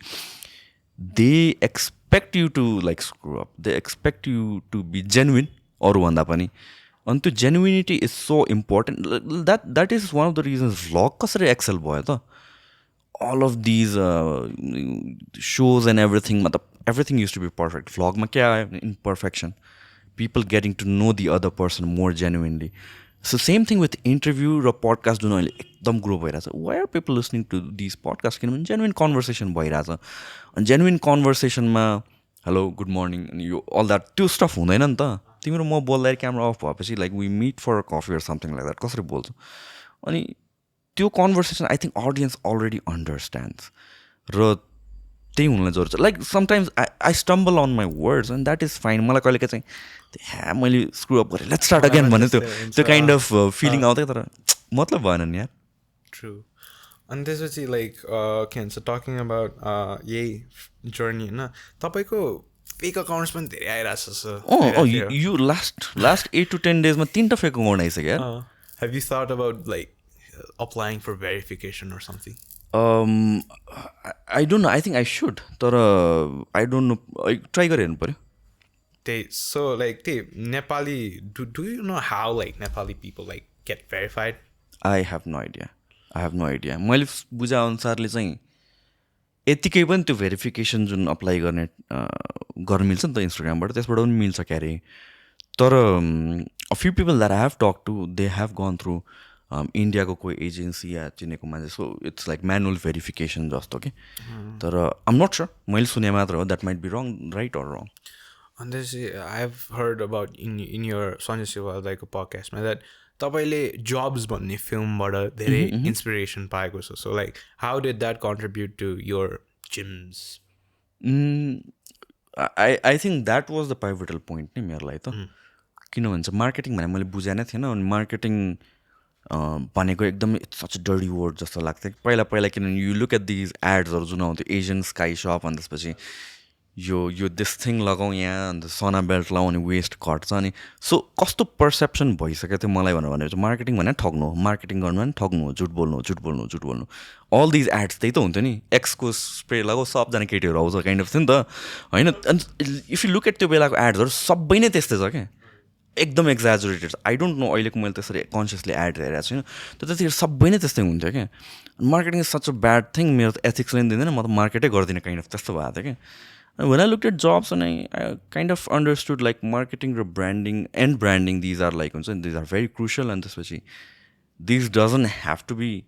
they expect you to like screw up they expect you to be genuine अरूभन्दा पनि अनि त्यो genuinity is so important that is one of the reasons vlog कसरी एक्सेल भयो त all of these shows and everything मतलब everything used to be perfect भ्लगमा क्या आयो imperfection people getting to know the other person more genuinely so same thing with interview र podcast जुन अहिले एकदम ग्रो भइरहेछ why are people listening to this podcast किनभने जेन्युइन कन्भर्सेसन भइरहेछ अनि जेन्युइन कन्भर्सेसनमा हेलो गुड मर्निङ अनि यो अल द्याट त्यो स्टफ हुँदैन नि त तिम्रो म बोल्दाखेरि क्यामरा अफ भएपछि like we meet for a coffee or something like that कसरी बोल्छौ अनि त्यो conversation I think audience already understands र त्यही हुनलाई जरुरी छ like sometimes I stumble on my words and that is fine मलाई कहिले चाहिँ मैले स्क्रु अप गरेँ लेट्स स्टार्ट अगेन भने त्यो काइन्ड अफ फिलिङ आउँथ्यो तर मतलब भएन नि यार ट्रु अनि त्यसपछि लाइक के भन्छ टकिङ अबाउट यही जर्नी होइन तपाईँको फेक अकाउन्ट्स पनि धेरै आइरहेको छ यो लास्ट 8 to 10 days मा 3टा फेक अकाउन्ट आइसक्यो यार. Have you thought about like applying for verification or something? I don't know. I think I should. तर I don't know. Try गरेर हेर्नु पर्यो. So like Nepali, do you know how like Nepali people like get verified? I have no idea. मैले बुझा अनुसारले चाहिँ यतिकै पनि त्यो भेरिफिकेसन जुन अप्लाई गर्न मिल्छ नि त इन्स्टाग्रामबाट, त्यसबाट पनि मिल्छ क्यारे. तर a few people that I have talk to, they have gone through इन्डियाको कोही एजेन्सी या चिनेको मान्छे. So it's like manual verification जस्तो कि. तर आम नट स्योर, मैले सुने मात्र हो. That might be wrong, right or wrong. And this, I've heard about in your Sanjay Sivaldaiko podcast, that तपाईँले jobs भन्ने फिल्मबाट धेरै इन्सपिरेसन पाएको छ. So like how did that contribute to your gyms? I think that was the pivotal point नि मेरो लागि त. किन भन्छ मार्केटिङ भने मैले बुझे नै थिएन. अनि मार्केटिङ भनेको एकदम इट्स सच डर्टी वर्ड जस्तो लाग्थ्यो पहिला. किनभने यु लुक एट दिज एड्सहरू जुन आउँथ्यो, एजियन स्काई सप, अनि त्यसपछि यो दिस थिङ लगाउँ यहाँ, अन्त सना बेल्ट लगाउँ, अनि वेस्ट घट्छ. अनि सो कस्तो पर्सेप्सन भइसकेको थियो मलाई भनेर चाहिँ मार्केटिङ भने ठग्नु हो, मार्केटिङ गर्नु भने ठग्नु हो, झुट बोल्नु. अल दिज एड्स त्यही त हुन्थ्यो नि. एक्सको स्प्रे लगाऊ, सबजना केटीहरू आउँछ काइन्ड अफ थियो नि त होइन. अनि इफ यु लुक एट त्यो बेलाको एड्सहरू सबै नै त्यस्तै छ क्या, एकदम एक्जाजुरेटेड. आई डोन्ट नो अहिलेको मैले त्यसरी कन्सियसली एड हेरेको छैन, तर त्यतिखेर सबै नै त्यस्तै हुन्थ्यो क्या. Marketing is such a bad thing. मेरो त एथिक्सले पनि दिँदैन, म त मार्केटै गर्दिनँ काइन्ड अफ त्यस्तो भएको थियो क्या. When I looked at jobs, and I kind of understood like marketing or branding, these are like, these are very crucial, and especially these doesn't have to be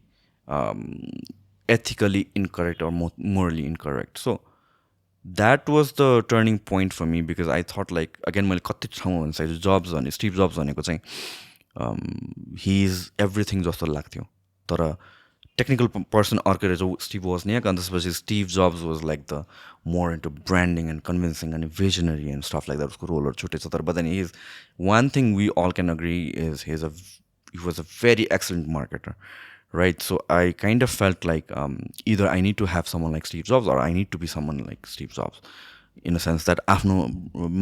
ethically incorrect or morally incorrect. So that was the turning point for me, because I thought like, again, मैले कति ठाउँ भन्छ jobs भने Steve jobs भनेको चाहिँ he is everything जस्तो लाग्थ्यो. तर टेक्निकल पर्सन अर्कै रहेछ स्टिभ वोजनियाक. अनि त्यसपछि Steve Jobs was like the more into branding and convincing and visionary and stuff like that. उसको रोलहरू छुट्टै छ. तर but then he is one thing we all can agree is he was a very excellent marketer, right? So I kind of felt like either I need to have someone like Steve Jobs or I need to be someone like Steve Jobs, in a sense that आफ्नो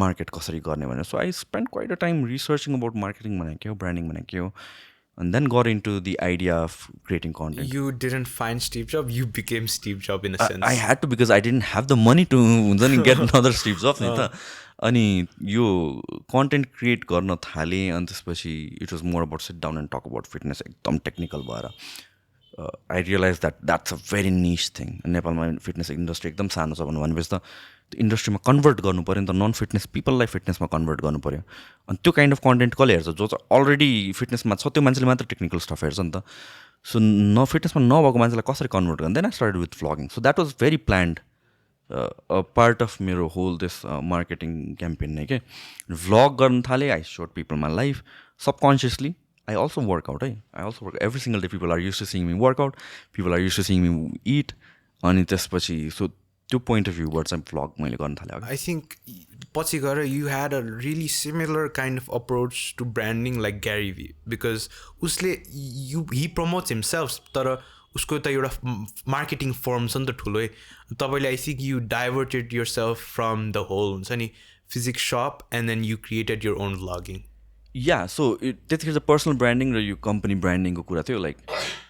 market कसरी गर्ने भनेर. So I spend quite a time researching about marketing भनेको के हो, branding भनेको के हो, and then got into the idea of creating content. You didn't find Steve Jobs, you became Steve Jobs in a sense. I had to, because I didn't have the money to get another Steve Jobs. अनि यो content create गर्न थालेँ. अनि त्यसपछि it was more about sit down and talk about fitness, एकदम technical भएर. I realise that's a very niche thing. नेपालमा fitness industry एकदम सानो छ भनेपछि त त्यो इन्डस्ट्रीमा कन्भर्ट गर्नु पऱ्यो नि त. नन फिटनेस पिपललाई फिटनेसमा कन्भर्ट गर्नु पऱ्यो. अनि त्यो काइन्ड अफ कन्टेन्ट कसले हेर्छ? जो चाहिँ अलरेडी फिटनेसमा छ त्यो मान्छेले मात्र टेक्निकल स्टफ हेर्छ नि त. सो फिटनेसमा नभएको मान्छेलाई कसरी कन्भर्ट गर्ने? Then I started with vlogging. So that was very planned a part of मेरो होल दिस मार्केटिङ क्याम्पेन नै के. भ्लग गर्न थालेँ. I showed people my life subconsciously. I also work out, I also work every single day. People are used to seeing me work out. People are used to seeing me eat. अनि त्यसपछि so त्यो point of भ्यूबाट चाहिँ vlog मैले गर्न थालेँ. I think पछि गएर you had a really similar kind of approach to branding like Gary V, because उसले हि प्रमोट्स हिमसेल्फ, तर उसको त एउटा मार्केटिङ फर्म छ नि त ठुलै. तपाईँले I think you diverted yourself from the whole हुन्छ नि physique shop, and then you created your own vlogging. या सो त्यतिखेर चाहिँ पर्सनल ब्रान्डिङ र यो कम्पनी ब्रान्डिङको कुरा थियो. लाइक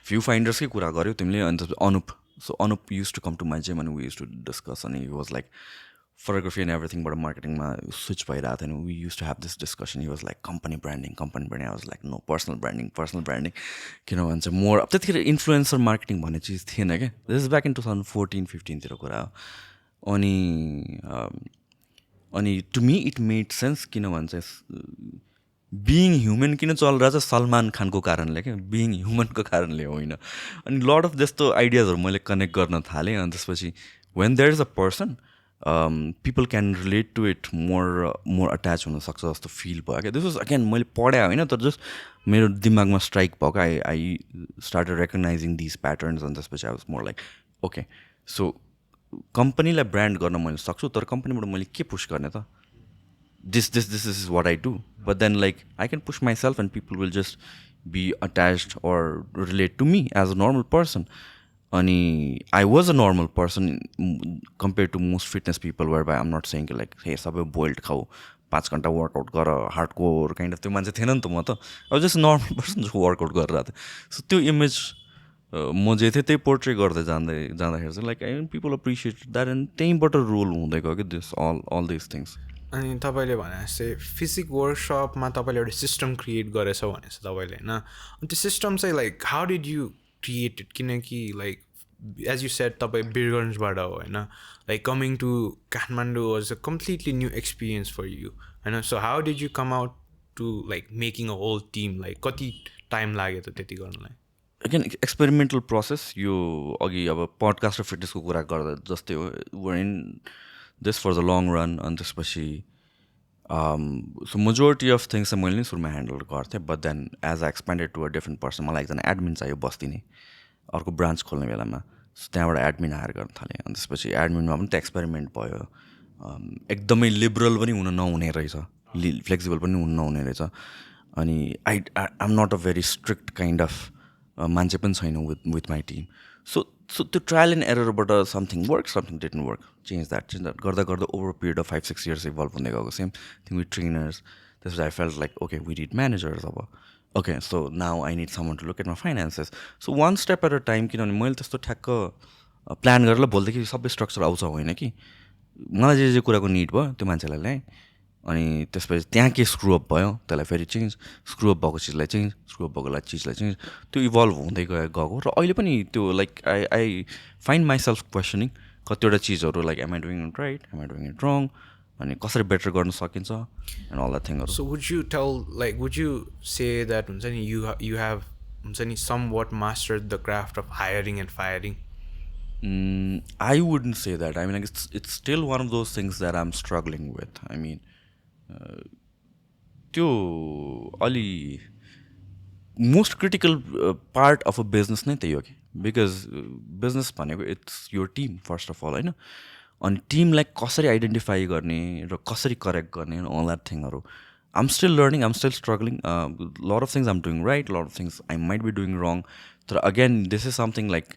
फ्यु फाइन्डर्सकै कुरा गऱ्यौ तिमीले. अन्त Anup, so Anup used to come to my gym, अनि वी युज टु डिस्कस. अनि he was like photography and एभ्रिथिङबाट मार्केटिङमा स्विच भइरहेको थियो. We used to have this discussion. He was like company branding. I was like no, personal branding. किन भन्छ more. अब त्यतिखेर इन्फ्लुएन्सर मार्केटिङ भन्ने चिज थिएन क्या. दिस इज ब्याक इन 2014-15 कुरा हो. अनि to me it made sense. किन भन्छ बिइङ ह्युमन किन चलिरहेछ? सलमान खानको कारणले क्या, बिइङ ह्युमनको कारणले होइन. अनि लट अफ त्यस्तो आइडियाजहरू मैले कनेक्ट गर्न थालेँ. अनि त्यसपछि when there is a person, people can relate to it more attach हुनसक्छ जस्तो फिल भयो क्या. दिस वाज अगेन मैले पढाएँ होइन, तर जस्ट मेरो दिमागमा स्ट्राइक भएको. I started recognising these patterns. अनि त्यसपछि I was more like okay, so कम्पनीलाई ब्रान्ड गर्न मैले सक्छु, तर कम्पनीबाट मैले के पुस गर्ने त? This is what I do. But then like I can push myself and people will just be attached or relate to me as a normal person. अनि I was a normal person compare to most fitness people whereby I'm not saying like hey सबै boiled खाऊ 5 घन्टा workout गर hardcore kind of त्यो मान्छे थिएन नि त म त अब जस्ट नर्मल पर्सन जो वर्कआउट गरेर थिएँ सो त्यो इमेज म जे थिएँ त्यही पोर्ट्रे गर्दै जाँदाखेरि चाहिँ like I people appreciate that and त्यहीँबाट रोल हुँदै गयो कि दिस अल दिस थिङ्स अनि तपाईँले भने जस्तै फिजिक वर्कसपमा तपाईँले एउटा सिस्टम क्रिएट गरेछ भनेछ तपाईँले होइन अनि त्यो सिस्टम चाहिँ like how did you create it किनकि लाइक एज यु सेड तपाईँ बिरगन्जबाट हो होइन like coming to Kathmandu was a completely new experience for you होइन so how did you come out to like making a whole team like कति time लाग्यो त त्यति गर्नुलाई अगेन एक्सपेरिमेन्टल प्रोसेस यो अघि अब पडकास्ट र फिटनेसको कुरा गर्दा जस्तै हो we're in this for the long run अनि त्यसपछि सो मेजोरिटी अफ थिङ्स चाहिँ मैले नै सुरुमा ह्यान्डल गर्थेँ but then as a expanded to a different person मलाई एकजना एडमिन चाहियो बस्ती नै अर्को ब्रान्च खोल्ने बेलामा सो त्यहाँबाट एडमिन हायर गर्न थालेँ अनि त्यसपछि एडमिनमा पनि त एक्सपेरिमेन्ट भयो एकदमै लिबरल पनि हुन नहुने रहेछ फ्लेक्सिबल पनि हुन नहुने रहेछ अनि I'm not a very strict kind of मान्छे पनि छैन विथ माई टिम सो त्यो ट्रायल एन्ड एररबाट something work something didn't work change that गर्दा गर्दा over period of 5-6 years evolve हुँदै गएको सेम थिङ विथ ट्रेनर्स त्यसपछि I felt like okay we did managers अब okay so now I need someone to look at my finances so one step at a time किनभने मैले त्यस्तो ठ्याक्क plan गरेर भोलिदेखि सबै स्ट्रक्चर आउँछ होइन कि मलाई जे कुराको निड भयो त्यो मान्छेलाई ल्याएँ अनि त्यसपछि त्यहाँ के स्क्रुअप भयो त्यसलाई फेरि चेन्ज स्क्रुअप भएको चिजलाई चेन्ज स्क्रुअप भएको चिजलाई चेन्ज त्यो इभल्भ हुँदै गएको र अहिले पनि त्यो like I find myself questioning कतिवटा चिजहरू like am I doing it right am I doing it wrong अनि कसरी बेटर गर्न सकिन्छ एन्ड अल द्याट थिङहरू so would you tell like would you say that हुन्छ नि यु हेभ हुन्छ नि somewhat master the craft of hiring and firing I wouldn't say that. I mean, like it's still one of those things that I'm struggling with. I mean, त्यो अलि most critical part of a business नै त्यही हो कि because business भनेको it's your team first of all होइन अनि टिमलाई कसरी आइडेन्टिफाई गर्ने र कसरी करेक्ट गर्ने अल द्याट थिङहरू I'm still learning I'm still struggling lot of things I'm doing right lot of things I might be doing wrong तर again this is something like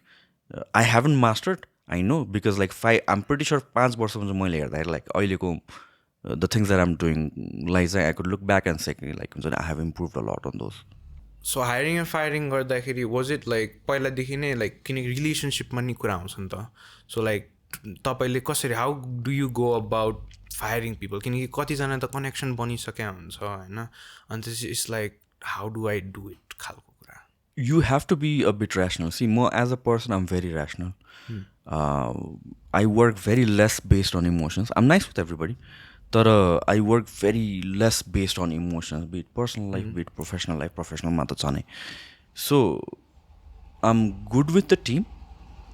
I haven't mastered I know because like I'm pretty sure 5 वर्षमा चाहिँ मैले हेर्दाखेरि like अहिलेको the things that I'm डुइङलाई चाहिँ I could look back and say like हुन्छ नि I have improve a lot on those so hiring and firing गर्दाखेरि वाज इट लाइक पहिलादेखि नै लाइक किनकि रिलेसनसिपमा नि कुरा आउँछ नि त सो लाइक तपाईँले कसरी how do you go about firing people किनकि कतिजना त कनेक्सन बनिसकेका हुन्छ होइन अनि त्यसपछि it's like how do I do it खालको कुरा you have to be a bit rational. See, more as a person, I'm very rational. I work very less based on emotions. I'm nice with everybody, but I work very less based on emotions, be it personal life, be it professional life. Professional mata chane. So I'm good with the team,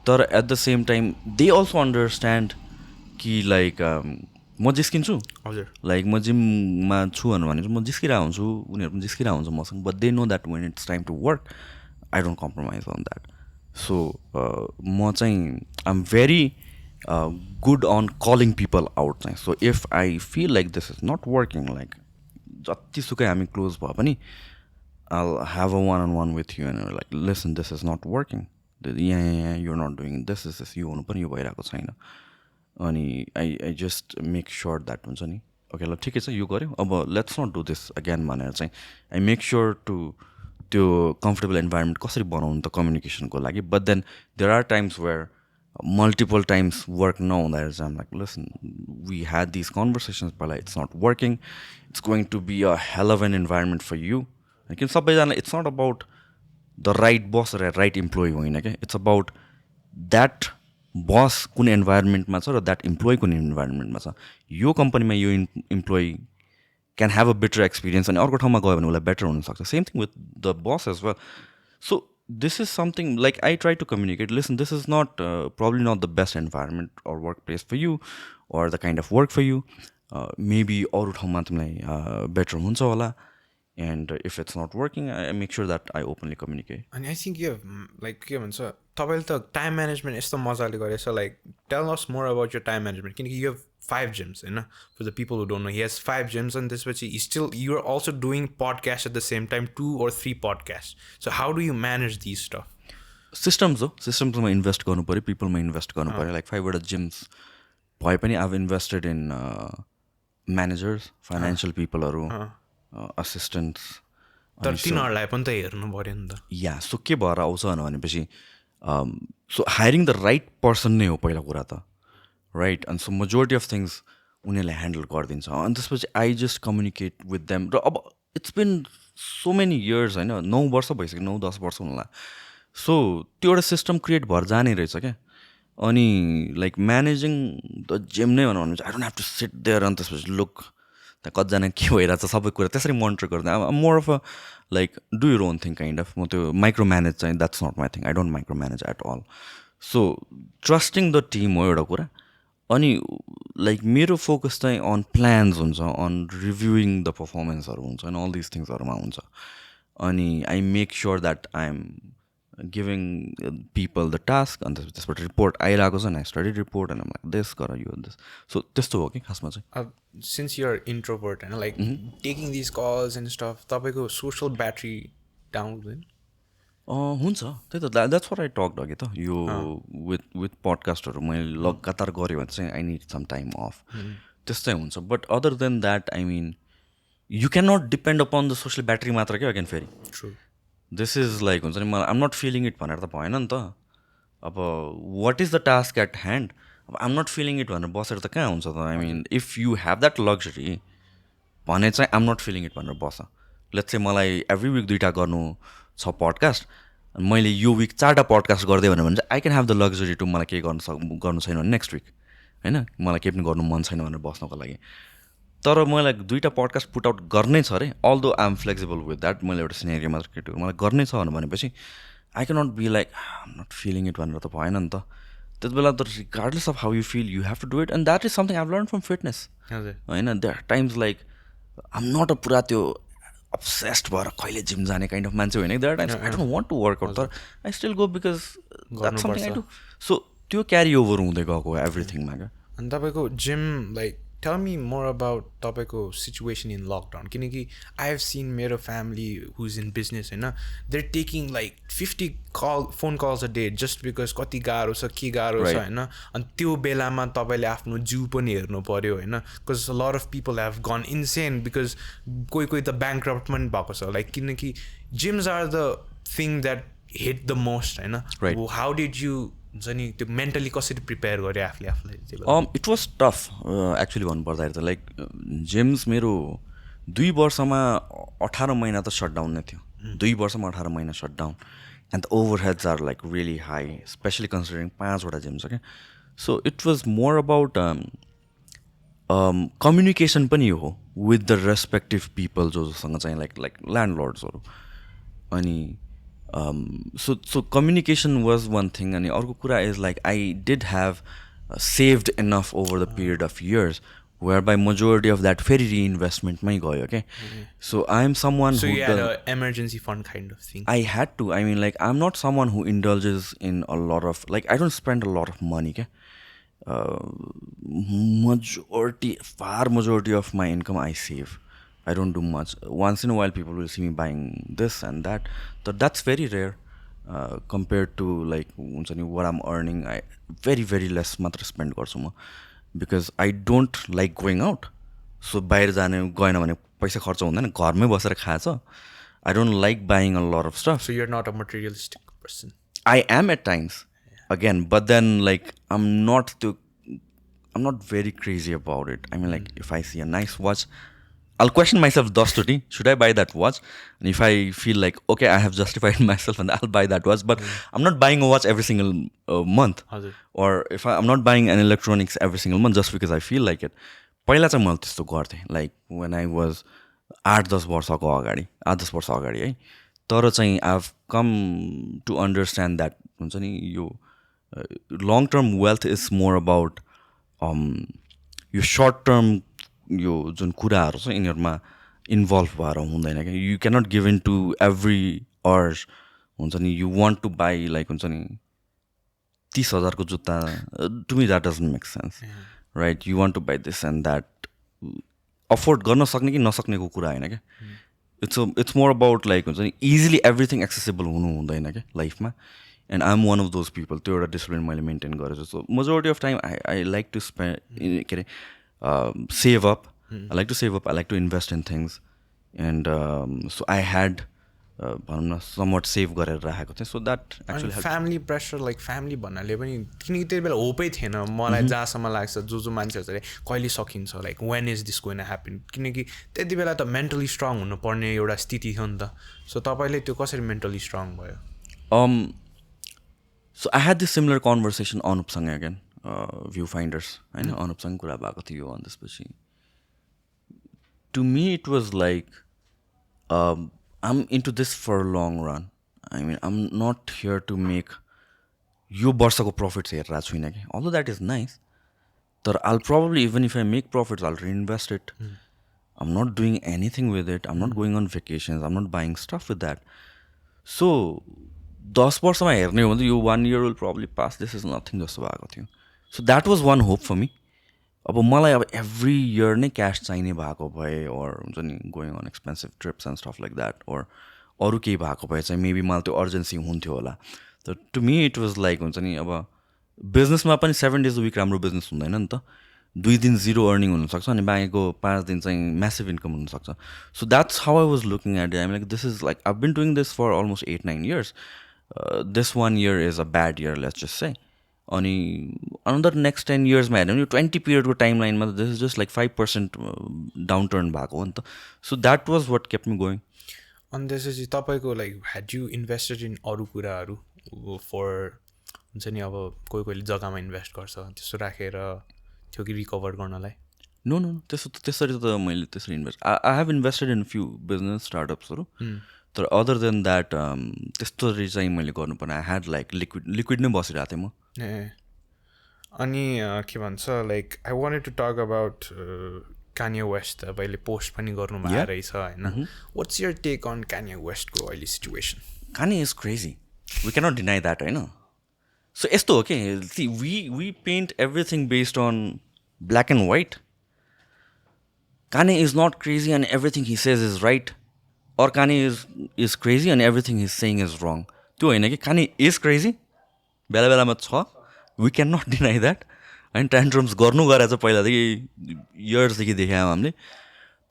but at the same time, they also understand कि like म जिस्किन्छु हजुर like म जिममा छु भने म जिस्किरहेको हुन्छु उनीहरू पनि जिस्किरहेको हुन्छ मसँग but they know that when it's time to work I don't compromise on that so म चाहिँ I'm very good on calling people out चाहिँ so if I feel like this is not working like जतिसुकै हामी close भए पनि I'll have a one-on-one with you and like, listen, this is not working. Yeah, you're not doing this. यो हुनु पनि यो भइरहेको छैन अनि I just make sure that हुन्छ नि ओके ल ठिकै छ यो गऱ्यो अब let's not do this again भनेर चाहिँ आई मेक स्योर टु त्यो कम्फर्टेबल इन्भाइरोमेन्ट कसरी बनाउनु त कम्युनिकेसनको लागि but then there are times where multiple times work नहुँदाखेरि चाहिँ um like listen we had this conversations पहिला it's not working it's going to be a hell of an environment for you किन सबैजना it's not about the right boss र right employee होइन क्या it's about that बस कुन इन्भाइरोमेन्टमा छ र that employee कुन इन्भाइरोमेन्टमा छ यो कम्पनीमा यो employee can have a better experience अनि अर्को ठाउँमा गयो भने उसलाई बेटर हुनसक्छ same thing with the boss as well so this is something like I try to communicate listen this is not probably not the best environment or work place for you or the kind of work for you maybe अरू ठाउँमा तिमीलाई better हुन्छ होला and if it's not working I make sure that I openly communicate and I think you have like के भन्छ तपाईले त time management यस्तो मजाले गरेछ like tell us more about your time management किनकि यु हेभ 5 gyms होइन for the people who don't know he has 5 gyms and त्यसपछि still you are also doing podcast at the same time 2 or 3 podcasts so how do you manage these stuff systems हो, सिस्टम्समा invest गर्नु पऱ्यो, पिपलमा invest गर्नु पऱ्यो. Like 5वटा gyms भए पनि I have invested in managers, financial पिपलहरू, assistants. तर तिनीहरूलाई पनि त हेर्नु पऱ्यो नि त. या सो के भएर आउँछ भनेपछि so hiring the right person नै हो पहिला कुरा त, राइट. अनि सो मेजोरिटी अफ थिङ्स उनीहरूले ह्यान्डल गरिदिन्छ. अनि त्यसपछि I just communicate with them. र अब it's been so many years होइन, 9 वर्ष भइसक्यो, 9-10 वर्ष हुनुला. सो त्यो एउटा सिस्टम क्रिएट भएर जाने रहेछ क्या. अनि लाइक म्यानेजिङ द जिम नै भनौँ भने I don't have to sit there. अनि त्यसपछि लुक त्यहाँ कतिजना के भइरहेछ सबै कुरा त्यसरी मोनिटर गर्दैन. अब more of a like do your own thing kind of. म त्यो माइक्रो म्यानेज चाहिँ that's not my thing. I don't micromanage at all. So trusting the team हो एउटा कुरा. अनि लाइक मेरो फोकस चाहिँ अन प्लान्स हुन्छ, अन रिभ्युइङ द पर्फर्मेन्सहरू हुन्छ, अनि अल दिस थिङ्सहरूमा हुन्छ. अनि I make sure that I am giving people the task. अन्त त्यसबाट रिपोर्ट आइरहेको छ, I study report and like this गर यो दिस. सो त्यस्तो हो कि खासमा चाहिँ. सिन्स युआर इन्ट्रोभर्ट होइन, like taking these calls and stuff, तपाईँको सोसल ब्याट्री डाउन हुँदैन? हुन्छ, त्यही त. द्याट्स वाट आई टक्ड अघि त. यो विथ पडकास्टहरू मैले लगातार गऱ्यो भने चाहिँ I need some time off, त्यस्तै हुन्छ. But other than that I mean you can not depend upon the social battery मात्र क्या. अगेन फेरि दिस इज लाइक हुन्छ नि, मलाई आम नट फिलिङ इट भनेर त भएन नि त. अब what is the task at hand, अब आम नट फिलिङ इट भनेर बसेर त कहाँ हुन्छ त. I mean if you have that luxury भने चाहिँ आम नट फिलिङ इट भनेर बस. लेट्स से मलाई एभ्री विक 2टा गर्नु छ पडकास्ट, मैले यो विक 4टा पडकास्ट गरिदिएँ भने चाहिँ I can have the luxury to मलाई केही गर्नु छैन भने नेक्स्ट विक होइन, मलाई केही पनि गर्नु मन छैन भनेर बस्नको लागि. तर मलाई 2टा पडकास्ट पुट आउट गर्नै छ अरे, although I am flexible with that. मैले एउटा सिनेरियो मात्र क्रिएट गरेँ, मलाई गर्नै छ भनेपछि I can not be like um not feeling it भनेर त भएन नि त. त्यति बेला त regardless of how you feel you have to do it. And that is something I have learn from fitness होइन. There are times like um not a पुरा त्यो अब्सेस्ड भएर कहिले जिम जाने काइन्ड अफ मान्छे होइन. There are times I don't want to work out, तर I still go because that's something I do. So त्यो क्यारी ओभर हुँदै गएको एभ्रिथिङमा क्या. अनि तपाईँको gym like tell me more about तपाईँको सिचुएसन इन लकडाउन. किनकि आई हेभ सिन मेरो family who is in business होइन, they are taking like 50 phone calls a day just because कति गाह्रो छ, के गाह्रो छ होइन. अनि त्यो बेलामा तपाईँले आफ्नो जिउ पनि हेर्नु पऱ्यो होइन, because a lot of people have gone insane because कोही त ब्याङ्क्रप्ट पनि भएको छ. लाइक किनकि gyms are the thing that hit the most होइन. हाउ डिड यु हुन्छ नि त्यो मेन्टली कसरी प्रिपेयर गरेँ आफूलाई? इट वाज टफ एक्चुली भन्नुपर्दाखेरि त. लाइक जिम्स मेरो 2 वर्षमा 18 महिना त सटडाउन नै थियो. 2 वर्षमा 18 महिना shutdown. And the overheads are like really high, especially considering 5वटा जिम छ क्या. So it was more about communication पनि हो विथ द रेस्पेक्टिभ पिपल जोसँग चाहिँ लाइक ल्यान्डलर्ड्सहरू. अनि so communication was one thing. And अर्को कुरा is like I did have saved enough over the period of years whereby majority of that very reinvestment may go, okay? So I am someone so who... So you had an emergency fund kind of thing? I had to. I mean, like, I'm not someone who indulges in a lot of... Like, I don't spend a lot of money, okay? Far majority of my income I save. I don't do much. Once in a while, people will see me buying this and that. So that's very rare compared to like what I'm earning. I very, very less matra spend garchu ma because I don't like going out. So bahir jane gaina bhane paisa kharcha hundaina, gharmai basera khacha. I don't like buying a lot of stuff. So you're not a materialistic person? I am at times, again, but then like I'm not very crazy about it. I mean, like if I see a nice watch, I'll question myself 10 should I buy that watch? And if I feel like, okay, I have justified myself and I'll buy that watch, but I'm not buying a watch every single month. Or if I'm not buying an electronics every single month just because I feel like it. पहिला चाहिँ मैले त्यस्तो गर्थेँ, like when I was 8-10 वर्षको अगाडि, 8-10 वर्ष अगाडि है. तर चाहिँ I've come to understand that हुन्छ नि यो long term wealth is more about यो short term यो जुन कुराहरू छ यिनीहरूमा इन्भल्भ भएर हुँदैन क्या. You cannot give in to every urge हुन्छ नि. You want to buy like हुन्छ नि 30,000 को जुत्ता, to me that doesn't make sense, right? You want to buy this and that. Afford गर्न सक्ने कि नसक्नेको कुरा होइन क्या. इट्स मोर अबाउट लाइक हुन्छ नि इजिली एभ्रिथिङ एक्सेसिबल हुनु हुँदैन क्या लाइफमा. And I am one of those people. त्यो एउटा डिसिप्लिन मैले मेन्टेन गरेको छु. So majority of time I like to spend के अरे save up. I like to save up. I like to invest in things. And so I had भनौँ न somewhat save गरेर राखेको थिएँ. So that actually family pressure like family भन्नाले पनि किनकि त्यति बेला होपै थिएन मलाई जहाँसम्म लाग्छ जो मान्छेहरूले कहिले सकिन्छ like when is this going happen किनकि त्यति बेला त मेन्टली स्ट्रङ हुनुपर्ने एउटा स्थिति थियो नि त. सो तपाईँले त्यो कसरी मेन्टली स्ट्रङ भयो? So I had this similar conversation अनुपसँग अगेन भ्यू फाइन्डर्स होइन. अनुपसँग कुरा भएको थियो. अनि त्यसपछि to me it was like I'm into this for a long run. I mean, I'm not here to make यो वर्षको प्रफिट्स हेरेर छुइनँ कि. Although that is nice, तर I'll probably, even if I make profits, I'll reinvest it. I'm not doing anything with it. I'm not going on vacations. I'm not buying stuff with that. So 10 वर्षमा हेर्ने हो भने यो 1 year will probably pass. This is nothing जस्तो भएको थियो. So that was one hope for me. अब मलाई अब एभ्री इयर नै क्यास चाहिने भएको भए ओर हुन्छ नि going on expensive trips and stuff like that or अरू केही भएको भए चाहिँ मेबी मलाई त्यो अर्जेन्सी हुन्थ्यो होला. तर to me it was like हुन्छ नि अब बिजनेसमा पनि 7 days a week राम्रो बिजनेस हुँदैन नि त. 2 दिन जिरो अर्निङ हुनसक्छ अनि बाँकीको 5 दिन चाहिँ म्यासिभ इन्कम हुनसक्छ. So that's how I was looking at it. I'm like this is like I been doing this for almost 8-9 years. This 1 year is a bad year let's just say. अनि another next 10 yearsमा हेर्ने भने 20 पिरियडको time लाइनमा त this is just like 5% downturn भएको हो नि त. So that was what kept me going. अनि त्यसपछि तपाईँको like had you invested in अरू कुराहरू फर हुन्छ नि अब कोही कोहीले जग्गामा इन्भेस्ट गर्छ त्यस्तो राखेर थियो कि रिकभर गर्नलाई? नो नो त्यसरी त मैले त्यसरी invest I have invested in few business स्टार्टअप्सहरू. तर अदर देन द्याट त्यस्तोरी चाहिँ मैले गर्नुपर्ने आई ह्याड लाइक लिक्विड नै बसिरहेको थिएँ म. अनि के भन्छ like I wanted to talk about Kanye West. तपाईँले पोस्ट पनि गर्नुभएको रहेछ होइन. What's your take on Kanye Westको अहिले situation? Kanye is crazy. We cannot deny that, होइन. So यस्तो हो कि see we paint everything based on black and white. Kanye is not crazy and everything he says is right. Or Kanye is crazy and everything he's saying is wrong. त्यो होइन कि Kanye is crazy. बेला बेलामा छ. We cannot deny that. होइन ट्यान्ट्रम्स गर्नु गएर चाहिँ पहिलादेखि इयर्सदेखि देखायौँ हामीले.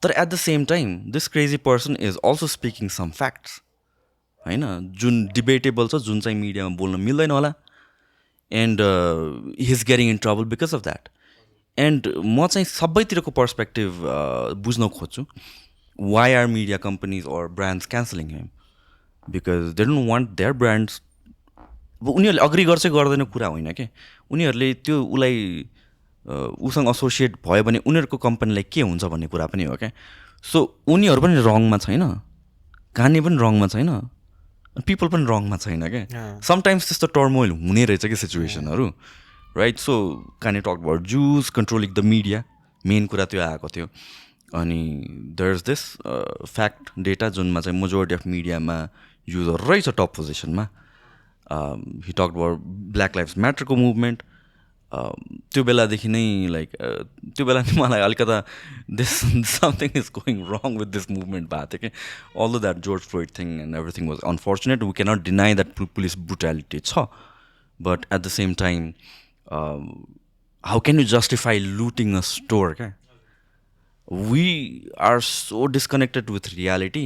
तर at the same time this crazy person is also speaking some facts होइन जुन डिबेटेबल छ, जुन चाहिँ मिडियामा बोल्न मिल्दैन होला. And he is getting in trouble because of that. And म चाहिँ सबैतिरको पर्सपेक्टिभ बुझ्न खोज्छु. Why are media companies or brands cancelling him? Because they don't want their brands. अब उनीहरूले अग्री गर्छ गर्दैन कुरा होइन कि. उनीहरूले त्यो उसलाई उसँग एसोसिएट भयो भने उनीहरूको कम्पनीलाई के हुन्छ भन्ने कुरा पनि हो क्या. सो उनीहरू पनि रङमा छैन, Kanye पनि रङमा छैन, पिपल पनि रङमा छैन क्या. समटाइम्स त्यस्तो टर्मोइल हुने रहेछ कि सिचुएसनहरू, right. So Kanye talk about Jews controlling the media, main कुरा त्यो आएको थियो. अनि there is this fact data जुनमा चाहिँ मेजोरिटी अफ मिडियामा युजर रहेछ टप पोजिसनमा. He talked about Black Lives Matterको मुभमेन्ट. त्यो बेलादेखि नै लाइक त्यो बेला नै मलाई अलिकता this something is going wrong with this movement भएको थियो कि. Although that George Floyd thing and everything was unfortunate. We cannot deny that police brutality छ. But at the same time how can you justify looting a store क्या? We are so disconnected with reality.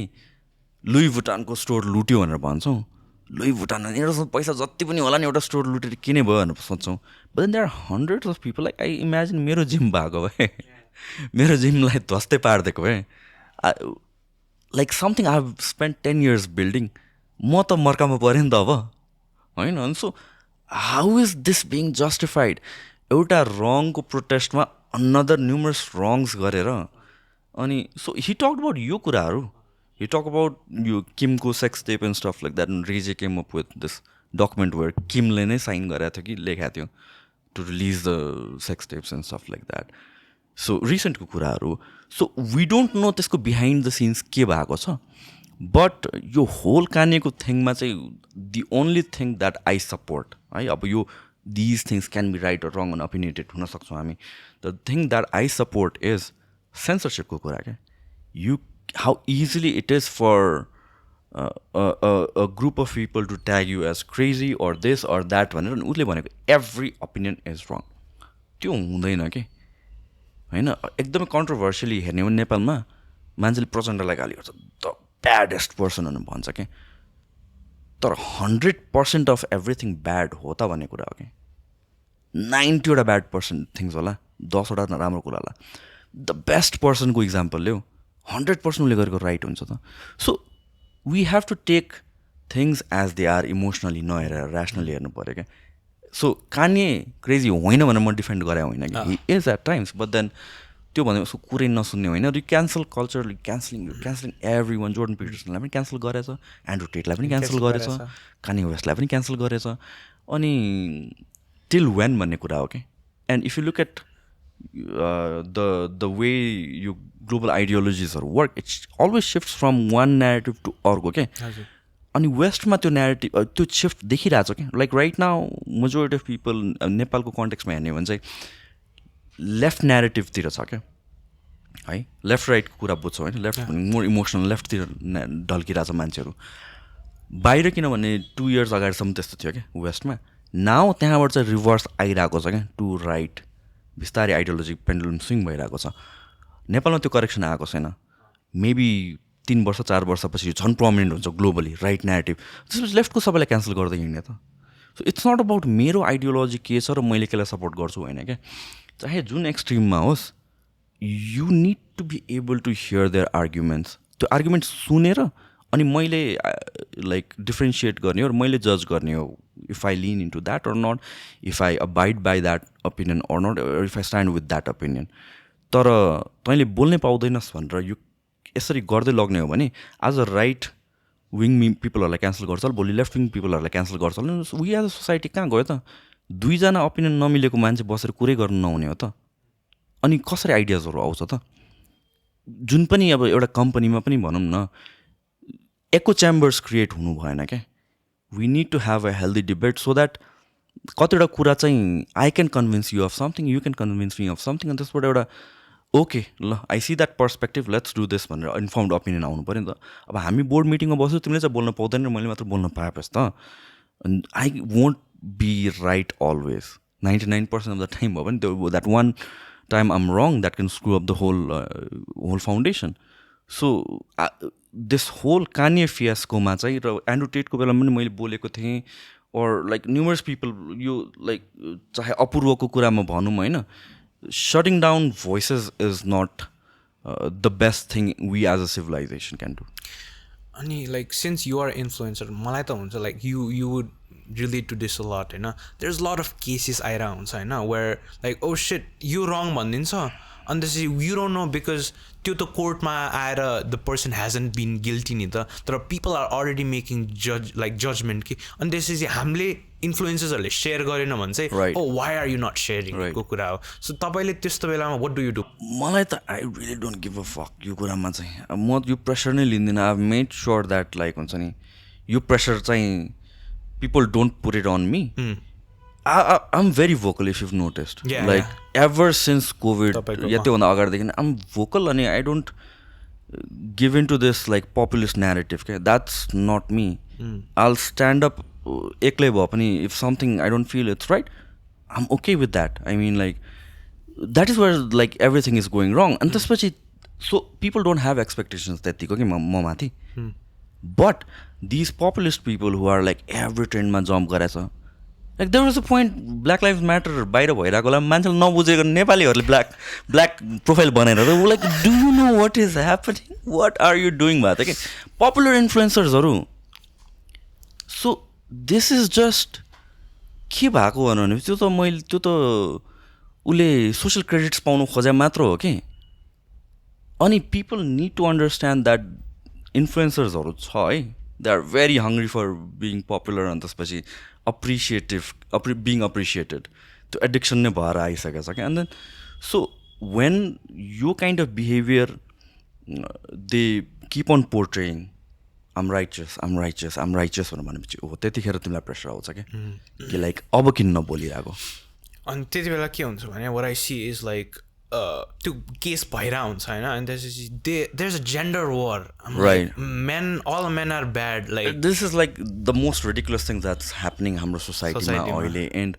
Louis भुटानको store लुट्यो भनेर भन्छौँ. लुई भुटान एउटा पैसा जति पनि होला नि एउटा स्टोर लुटेर किने भयो भनेर सोच्छौँ. But then there are hundreds of people like I imagine मेरो जिम भएको भए, मेरो जिमलाई ध्वस्तै पारिदिएको भए, like something I have spend 10 years building, म त मर्कामा पऱ्यो नि त अब होइन. अनि so how is this being justified? एउटा रङको प्रोटेस्टमा अनदर न्युमरस रङ्स गरेर. अनि सो हि टक अबाउट यो कुराहरू. He talk about you Kimको sex tape and stuff like that, and Ray came up with this document where Kimले नै साइन गरेको थियो कि लेखाएको थियो to release the sex tapes and stuff like that. So recentको कुराहरू. So we don't know त्यसको behind the scenes के भएको छ. But यो whole Kanyeको थिङमा चाहिँ the only thing that I support है, अब यो these things can be right or wrong and opinionated हुन सक्छौँ हामी. The thing that I support is censorshipको कुरा क्या. How easily it is for a group of people to tag you as crazy or this or that भनेर अनि उसले भनेको every opinion is wrong त्यो हुँदैन के होइन एकदमै कन्ट्रोभर्सियली हेर्ने हो नेपालमा मान्छेले प्रचण्डलाई गाली गर्छ द ब्याडेस्ट पर्सन भनेर भन्छ क्या तर 100% अफ एभ्रिथिङ ब्याड हो त भन्ने कुरा हो कि 90वटा ब्याड थिङ्स होला 10वटा राम्रो कुरा होला द बेस्ट पर्सनको इक्जाम्पल ल्याऊ 100% उसले गरेको राइट हुन्छ त so we have to take things as they are emotionally नहेरेर ऱ्यासनली हेर्नु पऱ्यो क्या सो कान्ये क्रेजी होइन भनेर म डिफेन्ड गरे होइन कि he is at times but then त्यो भने उसको कुरै नसुन्ने होइन you cancel culture cancelling everyone Jordan पिटर्सनलाई पनि क्यान्सल गरेछ एन्ड्रु टेटलाई पनि क्यान्सल गरेछ कान्ये वेस्टलाई पनि क्यान्सल गरेछ अनि टिल वेन भन्ने कुरा हो कि and if you look at the way यो ग्लोबल आइडियोलोजिजहरू work it's always shift from one narrative to अर्को के अनि वेस्टमा त्यो न्यारेटिभ त्यो सिफ्ट देखिरहेको छ क्या like right now majority of people नेपालको कन्टेक्समा हेर्ने भने चाहिँ लेफ्ट न्यारेटिभतिर छ क्या है लेफ्ट राइटको कुरा बुझ्छौँ होइन लेफ्ट मोर इमोसनल लेफ्टतिर ढल्किरहेको छ मान्छेहरू बाहिर किनभने 2 इयर्स अगाडिसम्म त्यस्तो थियो क्या वेस्टमा नाउ त्यहाँबाट चाहिँ रिभर्स आइरहेको छ क्या टु राइट बिस्तारै आइडियोलोजी पेन्डुलम स्विङ भइरहेको छ नेपालमा त्यो करेक्सन आएको छैन मेबी 3 वर्ष 4 वर्षपछि झन् प्रमिनेन्ट हुन्छ ग्लोबली राइट न्यारेटिभ त्यसपछि लेफ्टको सबैलाई क्यान्सल गर्दै हिँड्ने त सो इट्स नट अबाउट मेरो आइडियोलोजी के छ र मैले केलाई सपोर्ट गर्छु होइन क्या चाहे जुन एक्सट्रिममा होस् you need to be able to hear their arguments त्यो आर्ग्युमेन्ट सुनेर अनि मैले लाइक डिफ्रेन्सिएट गर्ने हो र मैले जज गर्ने हो if I lean into that or not if I abide by that opinion or not if I stand with that opinion तर तैँले बोल्नै पाउँदैनस् भनेर यो यसरी गर्दै लग्ने हो भने आज राइट विङ पिपलहरूलाई क्यान्सल गर्छ भोलि लेफ्ट विङ पिपलहरूलाई क्यान्सल गर्छ वी एज अ सोसाइटी कहाँ गयो त 2जना ओपिनियन नमिलेको मान्छे बसेर कुरै गर्नु नहुने हो त अनि कसरी आइडियाजहरू आउँछ त जुन पनि अब एउटा कम्पनीमा पनि भनौँ न एको च्याम्बर्स क्रिएट हुनु भएन क्या we need to have a healthy debate so that कतिवटा कुरा चाहिँ I can convince you of something you can convince me of something अनि त्यसबाट एउटा ओके ल I see that perspective let's do this भनेर इन्फर्मड ओपिनियन आउनु पऱ्यो नि त अब हामी बोर्ड मिटिङमा बस्छु तिमीले चाहिँ बोल्न पाउँदैन मैले मात्र बोल्न पाएपछि त I won't be right always 99% of the time भयो भने that one time I'm wrong that can screw up the whole foundation so this whole Kanye फियास्कोमा चाहिँ र एन्ड्रु टेटको बेलामा पनि मैले बोलेको थिएँ और लाइक न्युमरस पिपल यो लाइक चाहे अपूर्वको कुरामा भनौँ होइन shutting down voices is not the best thing we as a civilization can do. Ani like since you are influencer, malai ta huncha like you would relate to this a lot, you know. There's a lot of cases around, you know, where like oh shit, you wrong bhandincha and this you don't know because त्यो त कोर्टमा आएर the person hasn't been guilty नि त तर people are already making judgment कि अनि त्यसपछि हामीले इन्फ्लुएन्सर्सहरूले सेयर गरेन भने चाहिँ oh why are you not sharing को कुरा हो सो तपाईँले त्यस्तो बेलामा what do you do मलाई त I really don't give a fuck यो कुरामा चाहिँ म यो प्रेसर नै लिँदिनँ I've made sure that like हुन्छ नि यो प्रेसर चाहिँ people don't put it on me I'm very vocal if you've noticed ever since COVID yatvanda agaadikhi I'm vocal and I don't give into this like populist narrative okay? That's not me I'll stand up eklai bhayo pani if something I don't feel it's right I'm okay with that I mean like that is where like everything is going wrong and त्यसपछि so people don't have expectations त्यतिको कि म माथि but these populist people who are like every trend ma jump garecha like there was a point Black Lives Matter बाहिर भइरहेको होला मान्छेले नबुझेको नेपालीहरूले ब्ल्याक प्रोफाइल बनाएर like do you know what is happening what are you doing भएको थियो कि पपुलर इन्फ्लुएन्सर्सहरू सो दिस इज जस्ट के भएको भने त्यो त उसले सोसियल क्रेडिट्स पाउनु खोजे मात्र हो कि अनि people need to understand that इन्फ्लुएन्सर्सहरू छ है they are very hungry for being popular अनि त्यसपछि being appreciated त्यो एडिक्सन नै भएर आइसकेको छ क्या एन्ड देन सो वेन यो kind of behaviour they keep on portraying I'm righteous भनेर भनेपछि हो त्यतिखेर तिमीलाई प्रेसर आउँछ क्या कि लाइक अब किन नबोलिरहेको अनि त्यति बेला के हुन्छ भने what I see is like त्यो केस भइरहेको हुन्छ होइन अनि त्यसपछि there's a gender war. I'm Right. like, all men are bad. Like this is like the most ridiculous thing that's happening हाम्रो सोसाइटीमा अहिले एन्ड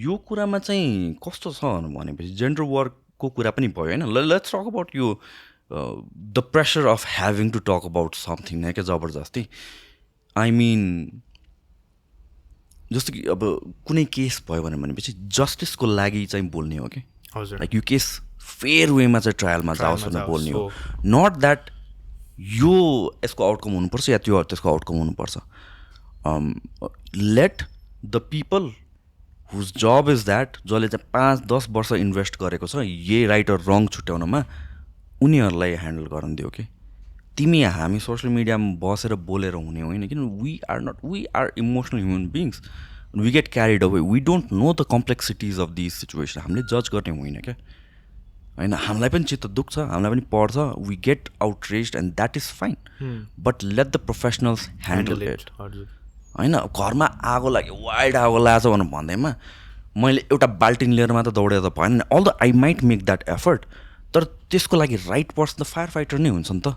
यो कुरामा चाहिँ कस्तो छ भनेपछि जेन्डर वरको कुरा पनि भयो होइन लेट्स टक अबाउट यो the pressure of having to talk about something क्या जबरजस्ती आई मिन जस्तो कि अब कुनै केस भयो भनेपछि जस्टिसको लागि चाहिँ बोल्ने हो कि लाइक यो केस फेयर वेमा चाहिँ ट्रायलमा जाओस् भनेर बोल्ने हो नट द्याट यो यसको आउटकम हुनुपर्छ या त्यो त्यसको आउटकम हुनुपर्छ let the people whose job is that जसले चाहिँ 5-10 वर्ष इन्भेस्ट गरेको छ यही राइट अर रङ छुट्याउनमा उनीहरूलाई ह्यान्डल गर्न दियो कि तिमी हामी सोसियल मिडियामा बसेर बोलेर हुने होइन किन we are emotional human beings we get carried away we don't know the complexities of this situation हामीले जज गर्ने होइन क्या होइन हामीलाई पनि चित्त दुख्छ हामीलाई पनि पढ्छ we get outraged and that is fine but let the professionals handle it होइन घरमा आगो लाग्यो वाइल्ड आगो लाग्छ भनेर भन्दैमा मैले एउटा बाल्टिन लिएर मात्र दौडेर त भएन although I might make that effort तर त्यसको लागि राइट पर्सन त फायर फाइटर नै हुन्छ नि त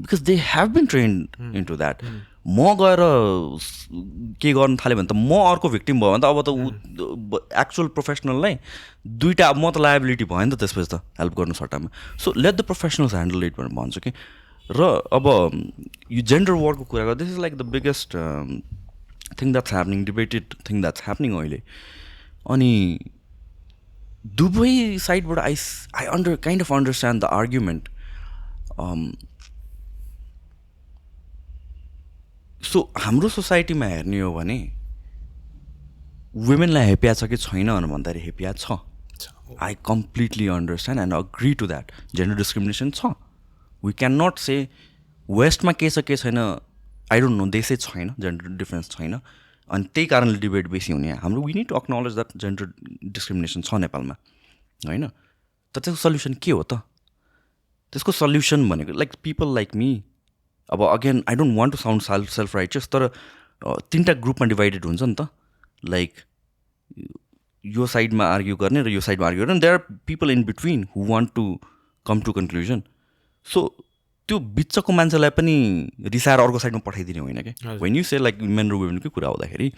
because they have been trained into that म गएर के गर्नु थाल्यो भने त म अर्को भिक्टिम भयो भने त अब त एक्चुअल प्रोफेसनललाई दुइटा म त लायबिलिटी भयो नि त त्यसपछि त हेल्प गर्नु सट्टामा so let the professionals handle it भनेर भन्छु कि र अब यो जेन्डर वरको कुरा गर्दा this is like the biggest thing that's happening debated thing that's happening अहिले अनि दुवै साइडबाट I kind of understand the argument so हाम्रो सोसाइटीमा हेर्ने हो भने वुमेनलाई हेपिया छ कि छैन भनेर भन्दाखेरि हेपिया छ I completely understand and agree to that gender discrimination छ वी क्यान नट से वेस्टमा के छ के छैन आई डोन्ट नो देशै छैन जेन्डर डिफ्रेन्स छैन अनि त्यही कारणले डिबेट बेसी हुने हाम्रो we need to acknowledge that gender discrimination छ नेपालमा होइन तर त्यसको सल्युसन के हो त त्यसको सल्युसन भनेको लाइक पिपल लाइक मी अब again I don't want to sound self righteous तर 3टा ग्रुपमा डिभाइडेड हुन्छ नि त लाइक यो साइडमा आर्ग्यु गर्ने र यो साइडमा आर्ग्यु गर्ने there are people in between who want to come to conclusion so त्यो बिचको मान्छेलाई पनि रिसाएर अर्को साइडमा पठाइदिने होइन क्या when you say like men र वुमेनकै कुरा आउँदाखेरि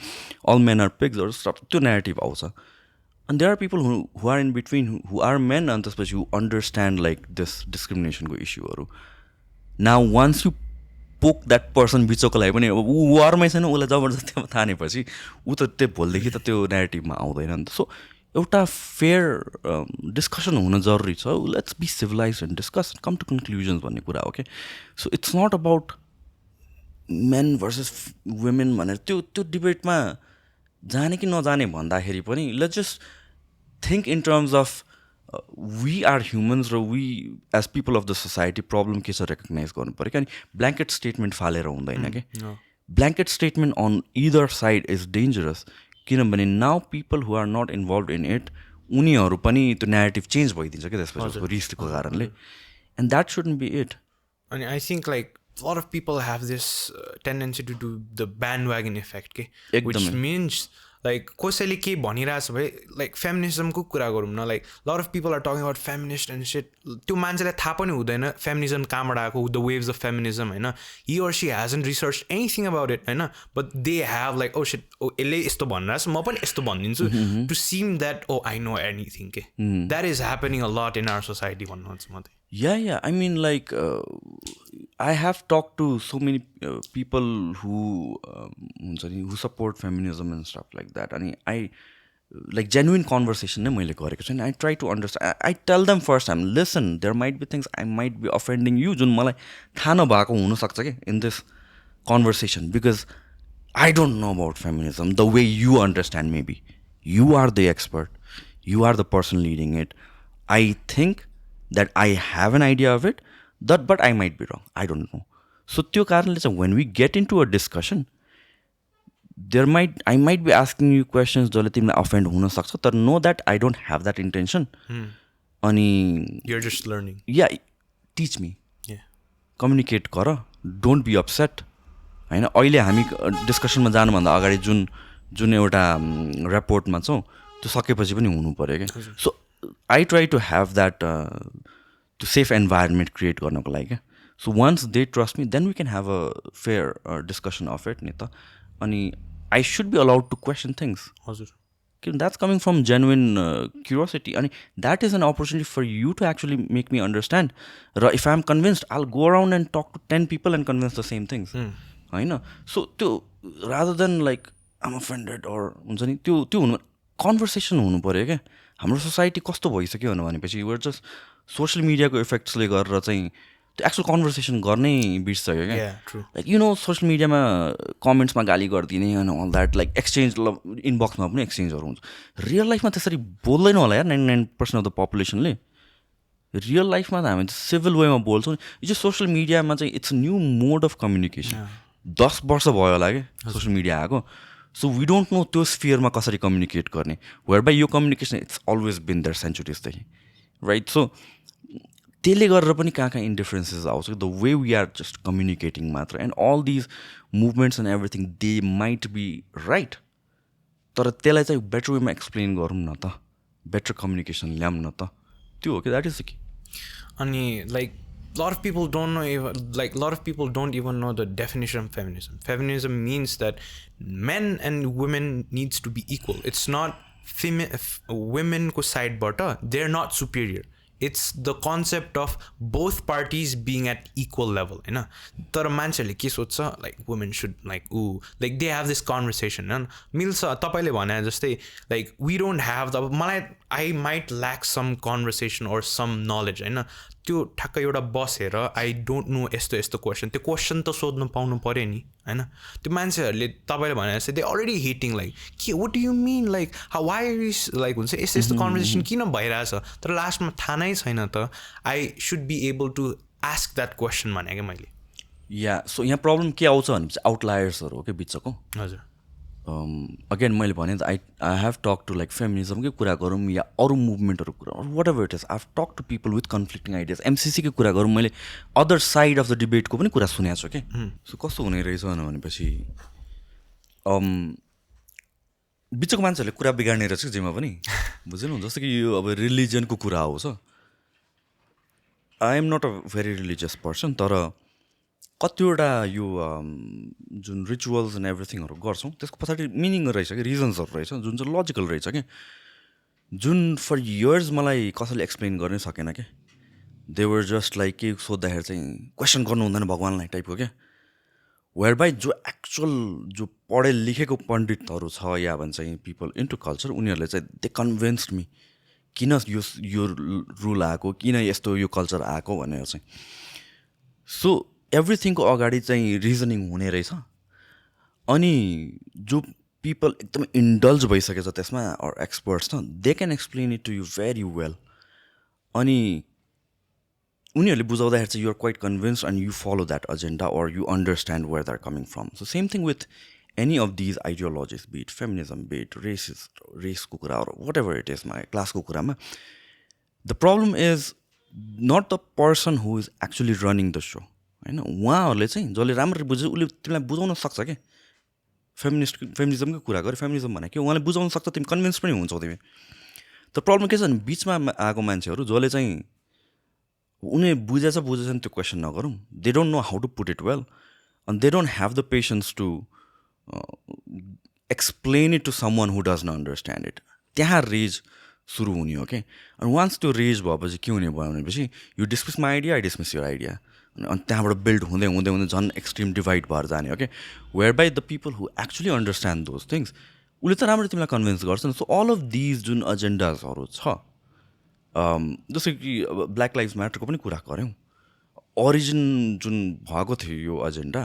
अल मेन आर पिग्सहरू सब त्यो नेगेटिभ आउँछ अनि there are people who are in between who are men अनि त्यसपछि हु अन्डरस्ट्यान्ड लाइक दिस डिस्क्रिमिनेसनको इस्युहरू now once you poke that person बिचको लागि पनि अब ऊ वारमै छैन उसलाई जबरजस्ती थानेपछि ऊ त त्यो भोलिदेखि त त्यो नेगेटिभमा आउँदैन नि त सो एउटा फेयर डिस्कसन हुन जरुरी छ let's be civilise and discuss come to conclusions भन्ने कुरा हो क्या so it's not about men versus women भनेर त्यो डिबेटमा जाने कि नजाने भन्दाखेरि पनि let's just think in terms of we are humans र we as people of the society problem के छ रेकग्नाइज गर्नु पऱ्यो क्या अनि ब्ल्याङ्केट स्टेटमेन्ट फालेर हुँदैन क्या blanket statement on either side is dangerous किनभने now people who are not involve in it उनीहरू पनि त्यो नेगेटिभ चेन्ज भइदिन्छ क्या त्यसपछि रिस्कको कारणले and that shouldn't be it अनि I think like lot of people have this tendency to do the bandwagon effect के which means like कसैले के भनिरहेछ भए like feminismको कुरा गरौँ न like lot of people are talking about feminist and shit त्यो मान्छेलाई थाहा पनि हुँदैन feminism कहाँबाट आएको the waves of feminism होइन he or she hasn't researched anything about it होइन but they have like oh shit यसले यस्तो भनिरहेछ म पनि यस्तो भनिदिन्छु to seem that oh I know anything के that is happening a lot in our society भन्नुहुन्छ म Yeah, I mean, like, I have talked to so many people who support feminism and stuff like that. And I like genuine conversation. I try to understand. I tell them first time, listen, there might be things I might be offending you in this conversation because I don't know about feminism the way you understand maybe. You are the expert. You are the person leading it. I think that I have an idea of it, but I might be wrong. I don't know. So, त्यो कारणले चाहिँ when we get into a discussion, I might be asking you questions जसले तिमीलाई offend हुन सक्छ तर know that I don't have that intention. अनि you're just learning. Yeah, teach me. Yeah. Communicate गर. Don't be upset. हैन अहिले हामी डिस्कसनमा जानुभन्दा अगाडि जुन एउटा रिपोर्टमा छौँ त्यो सकेपछि पनि हुनु पर्यो क्या so I try to have that to safe environment create गर्नको लागि क्या. So once they trust me, then we can have a fair discussion of it नि त. अनि I should be allowed to question things. हजुर. That's coming from genuine curiosity. And that is an opportunity for you to actually make me understand. If I'm convinced, I'll go around and talk to 10 people and convince the same things. So rather than like I'm offended or conversation हुनु पर्यो क्या. हाम्रो society कस्तो भइसक्यो भनेपछि we're just social media को इफेक्ट्सले गरेर चाहिँ त्यो एक्चुअल कन्भर्सेसन गर्नै बिर्सिसक्यो क्या. लाइक सोसियल मिडियामा कमेन्ट्समा गाली गरिदिने अनि अल द्याट लाइक एक्सचेन्ज इनबक्समा पनि एक्सचेन्जहरू हुन्छ. रियल लाइफमा त्यसरी बोल्दैन होला यार 99% अफ द पपुलेसनले. रियल लाइफमा त हामी सिभिल वेमा बोल्छौँ. यो चाहिँ सोसियल मिडियामा चाहिँ it's new mode of communication. 10 वर्ष भयो होला क्या सोसियल मिडिया आएको. सो वी डोन्ट नो त्यो स्फियरमा कसरी कम्युनिकेट गर्ने. वेयर बाई यो communication it's always been there सेन्चुरिजदेखि, राइट. सो त्यसले गरेर पनि कहाँ कहाँ इन्डिफरेन्सेस आउँछ. The way we are just communicating मात्र. And all these movements and everything they might be right. तर त्यसलाई चाहिँ बेटर वेमा एक्सप्लेन गरौँ न त, बेटर कम्युनिकेसन ल्याऊँ न त. त्यो हो कि द्याट इज कि. अनि like lot of people don't even know the definition of feminism. Feminism means that men and women needs to be equal. It's not women ko side but they're not superior. It's the concept of both parties being at equal level, you know. तर मान्छेले के सोच्छ, like women should like like they have this conversation and मिल्छ. तपाईले भने जस्तै like we don't have the मलाई I might lack some conversation or some knowledge, हैन. त्यो ठ्याक्कै एउटा बसेर आई डोन्ट नो यस्तो यस्तो क्वेसन, त्यो क्वेसन त सोध्नु पाउनु पऱ्यो नि, होइन. त्यो मान्छेहरूले तपाईँले भने जस्तै दे अलरेडी हेटिङ लाइक के what do you mean like why is like हुन्छ यस्तो यस्तो कन्भर्सेसन किन भइरहेछ. तर लास्टमा थाहा नै छैन त. I should be able to ask that question भने क्या मैले. या सो यहाँ प्रब्लम के आउँछ भनेपछि आउटलायर्सहरू हो क्या बिचको. हजुर. अगेन मैले भने I have talk to like फेमिनिजमकै कुरा गरौँ या अरू मुभमेन्टहरू कुरा whatever it is. I have talk to people with conflicting ideas. एमसिसीकै कुरा गरौँ, मैले अदर साइड अफ द डिबेटको पनि कुरा सुनेको छु क्या. सो कस्तो हुने रहेछ भनेपछि बिचको मान्छेहरूले कुरा बिगार्ने रहेछ जेमा पनि, बुझ्नु. जस्तो कि यो अब रिलिजनको कुरा आउँछ. I am not a very religious person, तर कतिवटा यो जुन रिचुअल्स एन्ड एभ्रिथिङहरू गर्छौँ त्यसको पछाडि मिनिङ रहेछ कि, रिजन्सहरू रहेछ जुन चाहिँ लजिकल रहेछ कि, जुन फर इयर्स मलाई कसैले एक्सप्लेन गर्नै सकेन क्या. दे वर जस्ट लाइक के सोद्धाखेरि चाहिँ क्वेसन गर्नु हुँदैन भगवान्लाई टाइपको क्या. वेयर बाई जो एक्चुअल जो पढे लेखेको पण्डितहरू छ या भन्छ पिपल इन्टु कल्चर, उनीहरूले चाहिँ दे कन्भिन्स्ड मी किन यो रुल आएको, किन यस्तो यो कल्चर आएको भनेर चाहिँ. सो एभ्रिथिङको अगाडि चाहिँ रिजनिङ हुने रहेछ. अनि जो पिपल एकदमै इन्डल्ज भइसकेछ त्यसमा अर एक्सपर्ट्स न, they can explain it to you very well. अनि उनीहरूले बुझाउँदाखेरि चाहिँ you're quite convinced and you follow that agenda or you understand where they are coming from. So same thing with any of these ideologies, be it feminism, be it रेसको कुरा whatever it is, क्लासको कुरामा. The problem is not the person who is actually running the so, होइन. उहाँहरूले चाहिँ जसले राम्ररी बुझ्छ उसले तिमीलाई बुझाउन सक्छ क्या. फेमिनिजमकै कुरा गऱ्यो, फेमिनिजम भने के उहाँले बुझाउन सक्छ, तिमी कन्भिन्स पनि हुन्छौ तिमी. त प्रब्लम के छ भने बिचमा आएको मान्छेहरू जसले चाहिँ उनीहरूले बुझेछ नि त्यो क्वेसन नगरौँ. They don't know how to put it well and they don't have the patience to explain it to someone who does not understand it. त्यहाँ रेज सुरु हुने हो क्या. अनि वान्स त्यो रेज भएपछि के हुने भयो भनेपछि you dismiss my idea, I dismiss your idea. अनि त्यहाँबाट बिल्ड हुँदै हुँदै हुँदै झन् एक्सट्रिम डिभाइड भएर जाने हो क्या. Where by the people who actually understand those things उसले त राम्ररी तिमीलाई कन्भिन्स गर्छन्. सो अल अफ दिज जुन एजेन्डाजहरू छ, जस्तो कि ब्ल्याक लाइभ्स म्याटरको पनि कुरा गऱ्यौँ. ओरिजिन जुन भएको थियो यो agenda,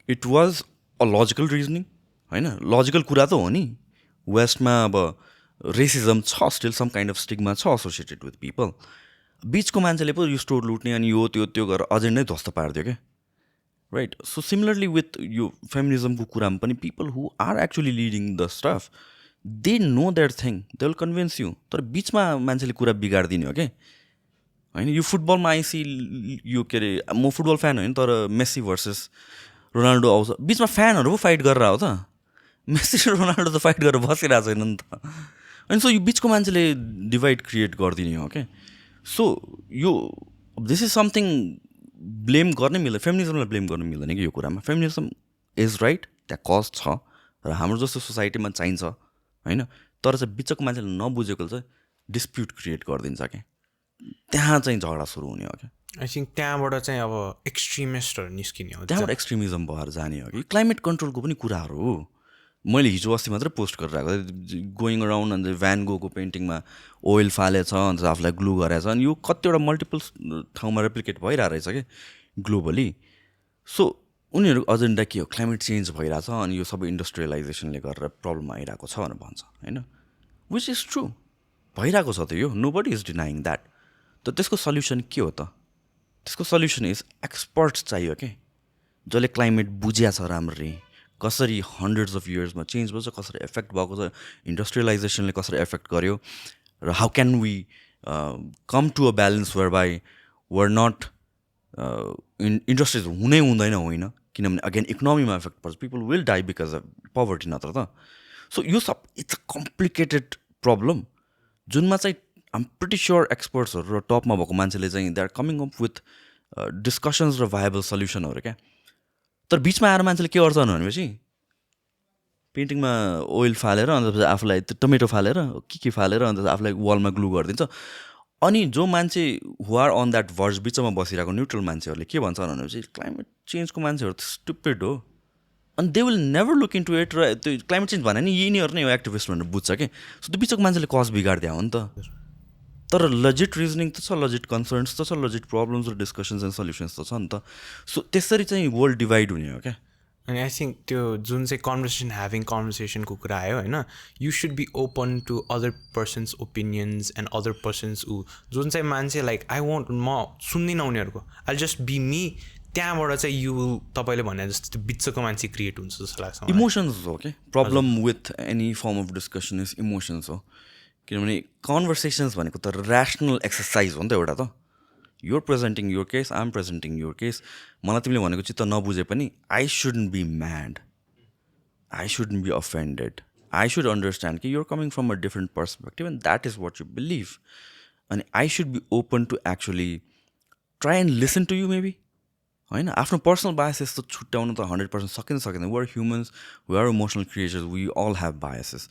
it was a logical reasoning, होइन. लजिकल कुरा त हो नि. वेस्टमा अब रेसिजम छ, still some kind of stigma छ एसोसिएटेड विथ पिपल. बिचको मान्छेले पो यो स्टोर लुट्ने अनि यो त्यो गरेर एजेन्डै ध्वस्त पारिदियो क्या, राइट. सो सिमिलरली विथ यो फेमिनिजमको कुरामा पनि people who are actually leading the stuff, they know that thing, they will convince you. तर बिचमा मान्छेले कुरा बिगारिदिने हो क्या, होइन. यो फुटबलमा आइसी यो के अरे, म फुटबल फ्यान होइन, तर मेस्सी भर्सेस रोनाल्डो आउँछ, बिचमा फ्यानहरू पो फाइट गरेर हो त. मेस्सी र रोनाल्डो त फाइट गरेर बसिरहेको छैन नि त, अनि सो यो बिचको मान्छेले डिभाइड क्रिएट गरिदिने हो क्या. सो यो दिस इज समथिङ ब्लेम गर्नै मिल्दैन, फेमिनिजमलाई ब्लेम गर्नु मिल्दैन कि यो कुरामा. फेमिनिजम इज राइट, त्यहाँ कज छ र हाम्रो जस्तो सोसाइटीमा चाहिन्छ होइन. तर चाहिँ बिचको मान्छेले नबुझेको चाहिँ डिस्प्युट क्रिएट गरिदिन्छ क्या, त्यहाँ चाहिँ झगडा सुरु हुने हो क्या. आई थिङ्क त्यहाँबाट चाहिँ अब एक्सट्रिमिस्टहरू निस्किने हो, त्यहाँबाट एक्सट्रिमिजम भएर जाने हो कि. क्लाइमेट कन्ट्रोलको पनि कुराहरू हो. मैले हिजो अस्ति मात्रै पोस्ट गरिरहेको गोइङ अराउन्ड अन्त भ्यान गोको पेन्टिङमा ओइल फालेछ अन्त आफूलाई ग्लु गरेछ अनि यो कतिवटा मल्टिपल ठाउँमा रेप्लिकेट भइरहेको रहेछ कि ग्लोबली. सो उनीहरूको एजेन्डा के हो, क्लाइमेट चेन्ज भइरहेछ अनि यो सबै इन्डस्ट्रियलाइजेसनले गरेर प्रब्लम आइरहेको छ भनेर भन्छ होइन. विच इज ट्रु, भइरहेको छ त यो, nobody is denying that. त त्यसको सल्युसन के हो त? त्यसको सल्युसन इज एक्सपर्ट्स चाहियो क्या, जसले क्लाइमेट बुझ्या छ राम्ररी, कसरी हन्ड्रेड्स अफ इयर्समा चेन्ज भन्छ, कसरी इफेक्ट भएको छ, इन्डस्ट्रियलाइजेसनले कसरी इफेक्ट गर्यो, र how can we come to a balance whereby we're not industries हुनै हुँदैन होइन, किनभने अगेन इकोनोमीमा इफेक्ट पर्छ, people will die because of poverty नत्र त. सो यो सब इट्स अ कम्प्लिकेटेड प्रब्लम जुनमा चाहिँ आइम प्रिटी स्योर एक्सपर्ट्सहरू र टपमा भएको मान्छेले चाहिँ they are coming up with discussions र भाइबल सल्युसनहरू क्या. तर बिचमा आएर मान्छेले के गर्छ भनेपछि पेन्टिङमा ओइल फालेर अन्त आफूलाई टमेटो फालेर के फालेर अन्त आफूलाई वालमा ग्लु गरिदिन्छ. अनि जो मान्छे हु आर अन द्याट भर्ज बिचमा बसिरहेको न्युट्रल मान्छेहरूले के भन्छ भनेपछि क्लाइमेट चेन्जको मान्छेहरू त स्टुपिड हो अनि they will never look into it. र त्यो क्लाइमेट चेन्ज भने नि यिनीहरू नै हो एक्टिभिस्ट भनेर बुझ्छ कि. सो त्यो बिचको मान्छेले कज बिगारिदियो हो नि त. तर लजिट रिजनिङ त छ, लजिट कन्सर्न्स त छ, लजिट प्रब्लम्स र डिस्कसन्स एन्ड सल्युसन्स त छ नि त. सो त्यसरी चाहिँ वर्ल्ड डिभाइड हुने हो क्या. अनि आई थिङ्क त्यो जुन चाहिँ कन्भर्सेसनको कुरा आयो होइन, you should be open to other person's opinions and other persons जुन चाहिँ मान्छे लाइक आई वन्ट, म सुन्दिनँ उनीहरूको, आई जस्ट बी मी. त्यहाँबाट चाहिँ यु तपाईँले भने जस्तो त्यो बिचको मान्छे क्रिएट हुन्छ जस्तो लाग्छ. इमोसन्स हो क्या problem with any form of discussion is emotions हो. किनभने कन्भर्सेसन्स भनेको त ऱ्यासनल एक्सर्साइज हो नि त एउटा त. You're presenting your case, I am presenting your case. मलाई तिमीले भनेको चित्त नबुझे पनि I shouldn't be mad, I shouldn't be offended, I should understand कि you're coming from a different perspective and that is what you believe. अनि I should be open to actually try and listen to you maybe होइन. आफ्नो personal biases त छुट्याउनु त 100% सकिँदैन. We are humans, we are emotional creatures, we all have biases.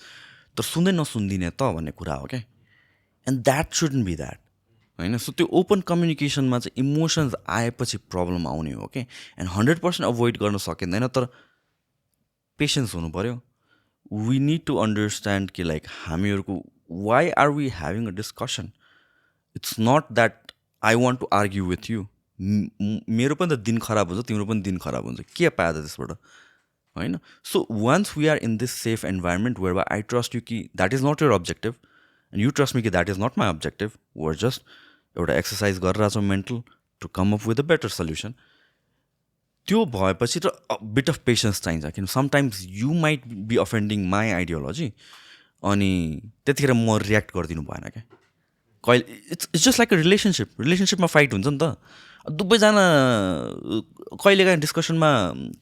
तर सुन्दै नसुनिदिने त भन्ने कुरा हो क्या. And that shouldn't be that होइन. सो त्यो ओपन कम्युनिकेसनमा चाहिँ इमोसन्स आएपछि प्रब्लम आउने हो क्या. एन्ड 100% अभोइड गर्न सकिँदैन, तर पेसेन्स हुनु पऱ्यो. वी निड टु अन्डरस्ट्यान्ड कि लाइक हामीहरूको why are we having a discussion. It's not that I want to argue with you. मेरो पनि त दिन खराब हुन्छ, तिम्रो पनि दिन खराब हुन्छ, के पायो त त्यसबाट होइन. So once we are in this safe environment whereby I trust you कि that is not your objective and you trust me कि that is not my objective, we're just एउटा एक्सर्साइज गरिरहेको छौँ mental to come up with a better solution. त्यो भएपछि त bit of patience चाहिन्छ. किन sometimes you might be offending my ideology अनि त्यतिखेर म रियाक्ट गरिदिनु भएन क्या. कहिले इट्स जस्ट लाइक अ रिलेसनसिपमा फाइट हुन्छ नि त. दुवैजना कहिलेकाहीँ डिस्कसनमा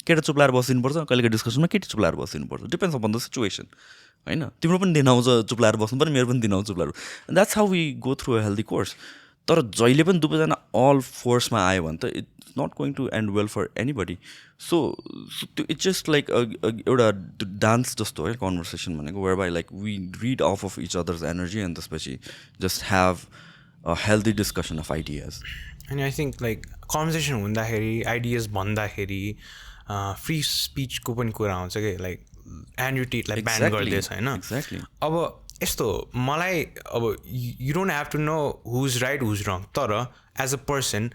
केटा चुप्लाएर बसिदिनुपर्छ, कहिलेकाहीँ डिस्कसनमा केटी चुप्लाएर बसिदिनुपर्छ, डिपेन्ड्स अपन द सिचुएसन होइन. तिम्रो पनि दिन आउँछ चुप्लाएर बस्नु पर्ने, मेरो पनि दिन आउँछ चुप्लाएर. That's how we go through a healthy course. तर जहिले पनि दुवैजना अल फोर्समा आयो भने त it's not going to end well for anybody. So त्यो इट्स जस्ट लाइक एउटा डान्स जस्तो हो कन्भर्सेसन भनेको, whereby like we read off each others energy and त्यसपछि just have a healthy discussion of ideas. अनि I think like conversation हुँदाखेरि ideas भन्दाखेरि free स्पिचको पनि कुरा आउँछ कि लाइक एन्युटीलाई ब्यान गरिदिएछ होइन. एक्ज्याक्टली. अब यस्तो मलाई अब you don't have to know who's right who's wrong, तर एज अ पर्सन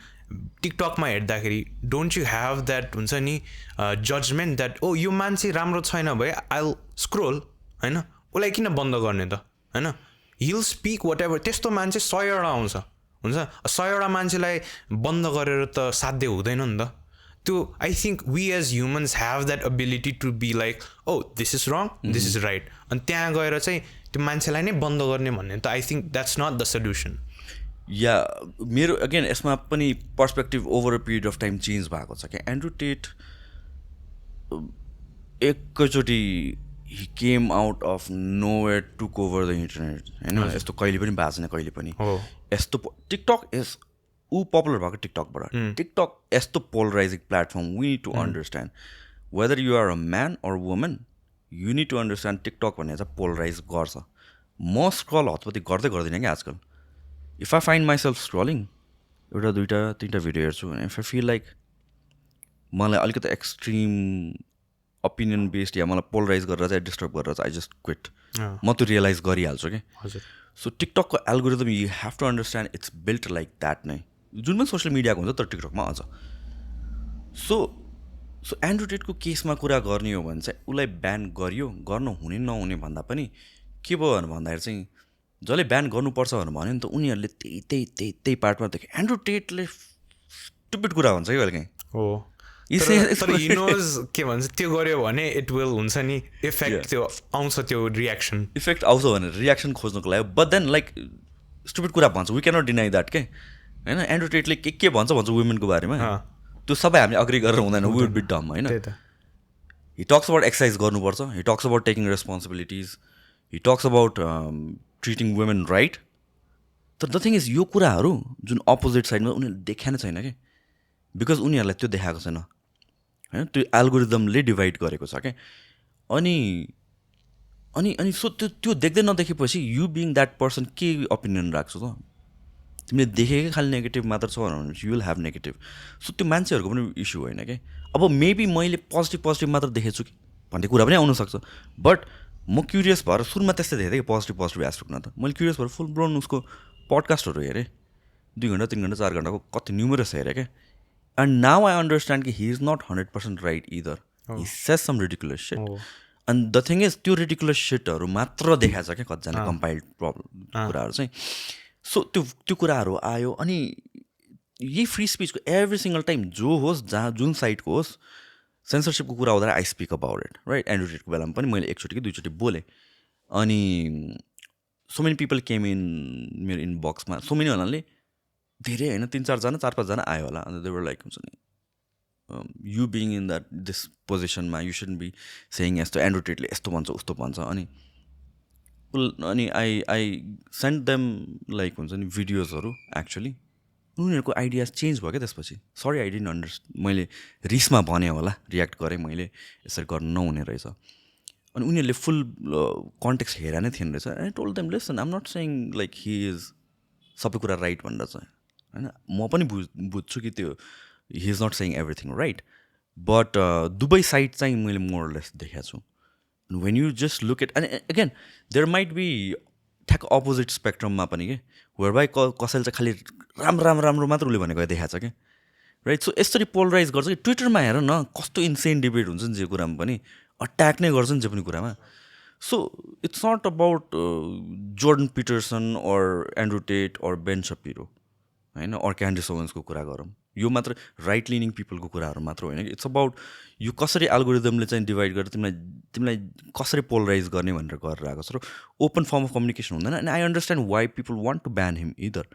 टिकटकमा हेर्दाखेरि डोन्ट यु ह्याभ द्याट हुन्छ नि जजमेन्ट द्याट ओ यो मान्छे राम्रो छैन भए आई स्क्रोल होइन, उसलाई किन बन्द गर्ने त होइन. He'll speak whatever. त्यस्तो मान्छे 100वटा आउँछ हुन्छ, 100वटा मान्छेलाई बन्द गरेर त साध्य हुँदैन नि त. त्यो I think we as humans have that ability to be like oh this is wrong, this is right. अनि त्यहाँ गएर चाहिँ त्यो मान्छेलाई नै बन्द गर्ने भन्ने त I think that's not the solution. या मेरो अगेन यसमा पनि perspective over a period of time change भएको छ क्या. एन्ड्रु टेट एकैचोटि he came out of nowhere, took over the internet. होइन यस्तो कहिले पनि भएको छैन कहिले पनि. यस्तो टिकटक इज ऊ पपुलर भएको टिकटकबाट. टिकटक यस्तो polarising platform. We need to understand whether you are a man or woman, you need to understand TikTok भन्ने चाहिँ पोलराइज गर्छ. म स्क्रल हतपति गर्दै गर्दिनँ कि आजकल. इफ आई फाइन्ड माइसेल्फ स्क्रलिङ एउटा दुइटा तिनवटा भिडियो हेर्छु भने इफ आई फिल लाइक मलाई अलिकति एक्सट्रिम ओपिनियन बेस्ड या मलाई पोलराइज गरेर चाहिँ डिस्टर्ब गरेर चाहिँ आई जस्ट क्विट. म त्यो रियलाइज गरिहाल्छु कि. सो टिकटकको algorithm you have to understand it's built like that नै. जुन पनि सोसियल मिडियाको हुन्छ तर टिकटकमा अझ. सो एन्ड्रु टेटको केसमा कुरा गर्ने हो भने चाहिँ उसलाई ब्यान गरियो, गर्नु हुने नहुने भन्दा पनि के भयो भन्दाखेरि चाहिँ जसले ब्यान गर्नुपर्छ भनेर भन्यो नि त उनीहरूले त्यही पार्टमा देख्यो. एन्ड्रु टेटले स्टुपिड कुरा भन्छ कि कहिले काहीँ. के भन्छ त्यो गर्यो भने इट विल हुन्छ नि इफेक्ट त्यो आउँछ त्यो रियाक्सन इफेक्ट आउँछ भनेर रियाक्सन खोज्नुको लागि. बट देन लाइक स्टुपिड कुरा भन्छ. वी क्यानट डिनाइ द्याट के होइन. एन्ड्रु टेटले के भन्छ वुमेनको बारेमा त्यो सबै हामीले अग्री गरेर हुँदैन. वी वुड बी डम होइन. हि टक्स अबाउट एक्सर्साइज गर्नुपर्छ. He talks about taking responsibilities. He talks about treating women right. तर द थिङ इज यो कुराहरू जुन अपोजिट साइडमा उनीहरूले देखा नै छैन कि. बिकज उनीहरूलाई त्यो देखाएको छैन होइन. त्यो एल्गोरिदमले डिभाइड गरेको छ क्या. अनि अनि अनि सो त्यो देख्दै नदेखेपछि यु बिङ द्याट पर्सन के ओपिनियन राख्छु त. तिमीले देखेकै खालि नेगेटिभ मात्र छ भनेपछि you will have negative. So त्यो मान्छेहरूको पनि इस्यु होइन क्या. अब मेबी मैले पोजिटिभ मात्र देखेछु कि भन्ने कुरा पनि आउनसक्छ. बट म क्युरियस भएर सुरुमा त्यस्तै देखेँ कि पोजिटिभ एस्पेक्टमा त मैले क्युरियस भएर फुल ब्रोन उसको पडकास्टहरू हेरेँ. 2 घन्टा 3 घन्टा 4 घन्टाको कति न्युमरस हेरेँ क्या. एन्ड नाउ आई अन्डरस्ट्यान्ड कि he is not 100% right either. He says some ridiculous shit. And the thing is त्यो रिडिकुलस शिटहरू मात्र देखाएको छ क्या कतिजना कम्पाइल्ड कुराहरू चाहिँ. सो त्यो कुराहरू आयो. अनि यही फ्री स्पिचको एभ्री सिङ्गल टाइम जो होस् जहाँ जुन साइडको होस् सेन्सरसिपको कुरा आउँदा I speak about it right. Andrew टेटको बेलामा पनि मैले एकचोटि कि दुईचोटि बोलेँ. अनि so many people came in मेरो इनबक्समा. सो मेनी भन्नाले धेरै होइन 3-4जना 4-5जना आयो होला. अन्त दे वर लाइक हुन्छ नि you being in that this पोजिसनमा यु सुडन्ट बी सेङ यस्तो. एन्ड्रु टेटले यस्तो भन्छ उस्तो भन्छ. अनि आई सेन्ड देम लाइक हुन्छ नि भिडियोजहरू. एक्चुली उनीहरूको आइडियाज चेन्ज भयो क्या त्यसपछि. Sorry I didn't understand. मैले रिसमा भने होला रियाक्ट गरेँ मैले यसरी गर्नु नहुने रहेछ. अनि उनीहरूले फुल कन्टेक्स्ट हेरेर नै थिएन रहेछ. I told them listen I'm not saying like he is सबै कुरा राइट भनेर चाहिँ होइन. म पनि बुझ्छु कि त्यो he is not saying everything right. But दुवै साइड चाहिँ मैले मोरलेस देखाएको छु. When you just look at. अनि अगेन देयर माइट बी ठ्याक्क अपोजिट स्पेक्ट्रममा पनि के वेयर बाई कसैले चाहिँ खालि राम्रो मात्र उसले भनेको देखाएको छ क्या राइट. सो यसरी पोलराइज गर्छ कि ट्विटरमा हेर न कस्तो इन्सेन डिबेट हुन्छ नि जे कुरामा पनि अट्याक नै गर्छ नि जे पनि कुरामा. So it's not about Jordan Peterson or Andrew Tate or Ben Shapiro होइन अर क्यान्डिस ओवेन्सको कुरा गरौँ. यो मात्र राइट लिनिङ पिपलको कुराहरू मात्र होइन कि. इट्स अबाउट यो कसरी एल्गोरिदमले चाहिँ डिभाइड गरेर तिमीलाई कसरी पोलराइज गर्ने भनेर गरेर आएको छ. र ओपन फर्म अफ कम्युनिकेसन हुँदैन. अनि I understand why people want to ban him either.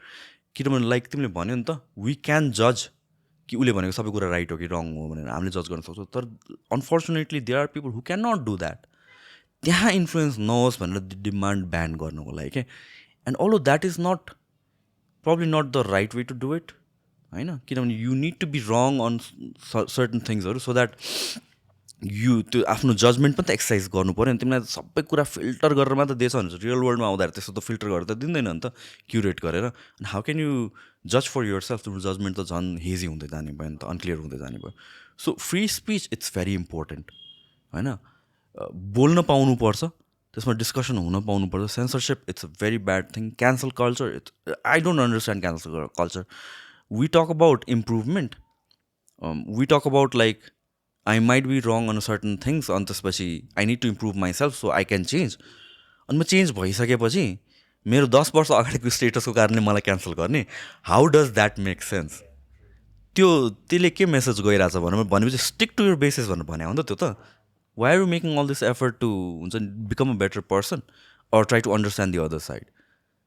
किनभने लाइक तिमीले भन्यो नि त वी क्यान जज कि उसले भनेको सबै कुरा राइट हो कि रङ हो भनेर हामीले जज गर्न सक्छौँ. तर unfortunately there are people who can not do that. त्यहाँ इन्फ्लुएन्स नहोस् भनेर डिमान्ड ब्यान गर्नुको लागि क्या. And all that is not probably not the right way to do it होइन. किनभने you need to be wrong on certain थिङ्सहरू so that you त्यो आफ्नो जजमेन्ट पनि त एक्सर्साइज गर्नु पऱ्यो नि. तिमीलाई सबै कुरा फिल्टर गरेर मात्र दिएछ भने रियल वर्ल्डमा आउँदाखेरि त्यस्तो त फिल्टर गरेर त दिँदैन नि त क्युरेट गरेर. अनि हाउ क्यान यु जज फर युर सेल्फ. तिम्रो जजमेन्ट त झन् हेजी हुँदै जाने भयो नि त अनक्लियर हुँदै जाने भयो. So free speech it's very important होइन. बोल्न पाउनुपर्छ त्यसमा डिस्कसन हुन पाउनुपर्छ. Censorship it's a very bad thing. Cancel culture it's I don't understand cancel culture. We talk about improvement. We talk about like I might be wrong on certain things. अनि त्यसपछि I need to improve myself so I can change. अनि म change भइसकेपछि मेरो 10 वर्ष अगाडिको स्टेटसको कारणले मलाई क्यान्सल गर्ने. How does that make sense. त्यसले के मेसेज गइरहेछ भनेपछि स्टिक टु यर बेसिस भनेर भने हो नि त. त्यो त why are you making all this effort to हुन्छ नि become a better person or try to understand the other side.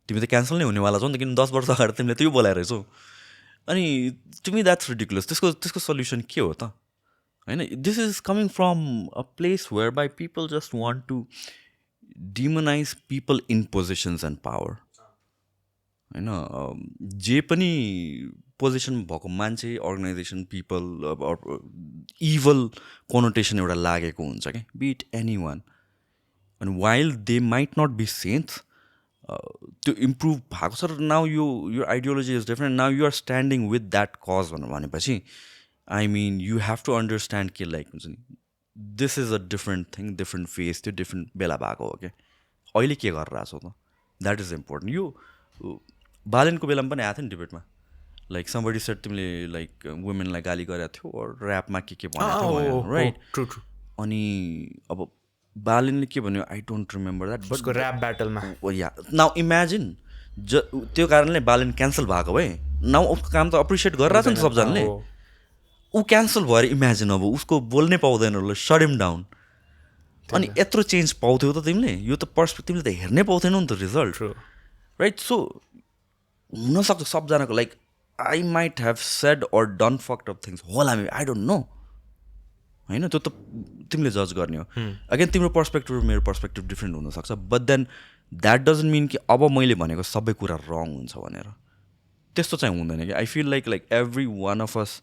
तिमी त क्यान्सल नै हुनेवाला छौ नि त किन 10 वर्ष अगाडि तिमीले त्यो बोलाइरहेछौ. अनि टु मी द्याट्स रिडिकुलस. त्यसको सल्युसन के हो त. होइन this is coming from a place where by people just want to demonise people in positions and power होइन जे पनि पोजिसन भएको मान्छे अर्गनाइजेसन पिपल इभल कोनोटेसन एउटा लागेको हुन्छ क्या बिट एनी वान अनि while they might not be sense त्यो इम्प्रुभ भएको छ र नाउ यो ideology is different now you're standing with that cause भनेपछि I mean you have to understand के लाइक हुन्छ नि this is a different thing different phase त्यो डिफ्रेन्ट बेला भएको हो क्या अहिले के गरेर आएको छौ त द्याट इज इम्पोर्टेन्ट यो बालेनको बेलामा पनि आएको थियो नि डिबेटमा लाइक समबडी सेट तिमीले लाइक वुमेनलाई गाली गरेको थियो ऱ्यापमा के भनेको थियो राइट अनि अब बालेनले के भन्यो आई डोन्ट रिमेम्बर द्याट उसको ऱ्याप ब्याटलमा या नाउ इमेजिन त्यो कारणले बालेन क्यान्सल भएको भए नाउ उसको काम त अप्रिसिएट गरिरहेको छ नि सबजनाले ऊ क्यान्सल भएर इमेजिन अब उसको बोल्नै पाउँदैन ल सट हिम डाउन अनि यत्रो चेन्ज पाउँथ्यौ त तिमीले यो त पर्सपेक्टिभले त हेर्नै पाउँथेनौ नि त रिजल्ट राइट सो हुनसक्छ सबजनाको like I might have said or done fucked up things होला मे आई डोन्ट नो होइन त्यो त तिमीले जज गर्ने हो अगेन तिम्रो पर्सपेक्टिभ मेरो पर्सपेक्टिभ डिफ्रेन्ट हुनसक्छ but then that doesn't mean कि अब मैले भनेको सबै कुरा रङ हुन्छ भनेर त्यस्तो चाहिँ हुँदैन कि I feel like every one of us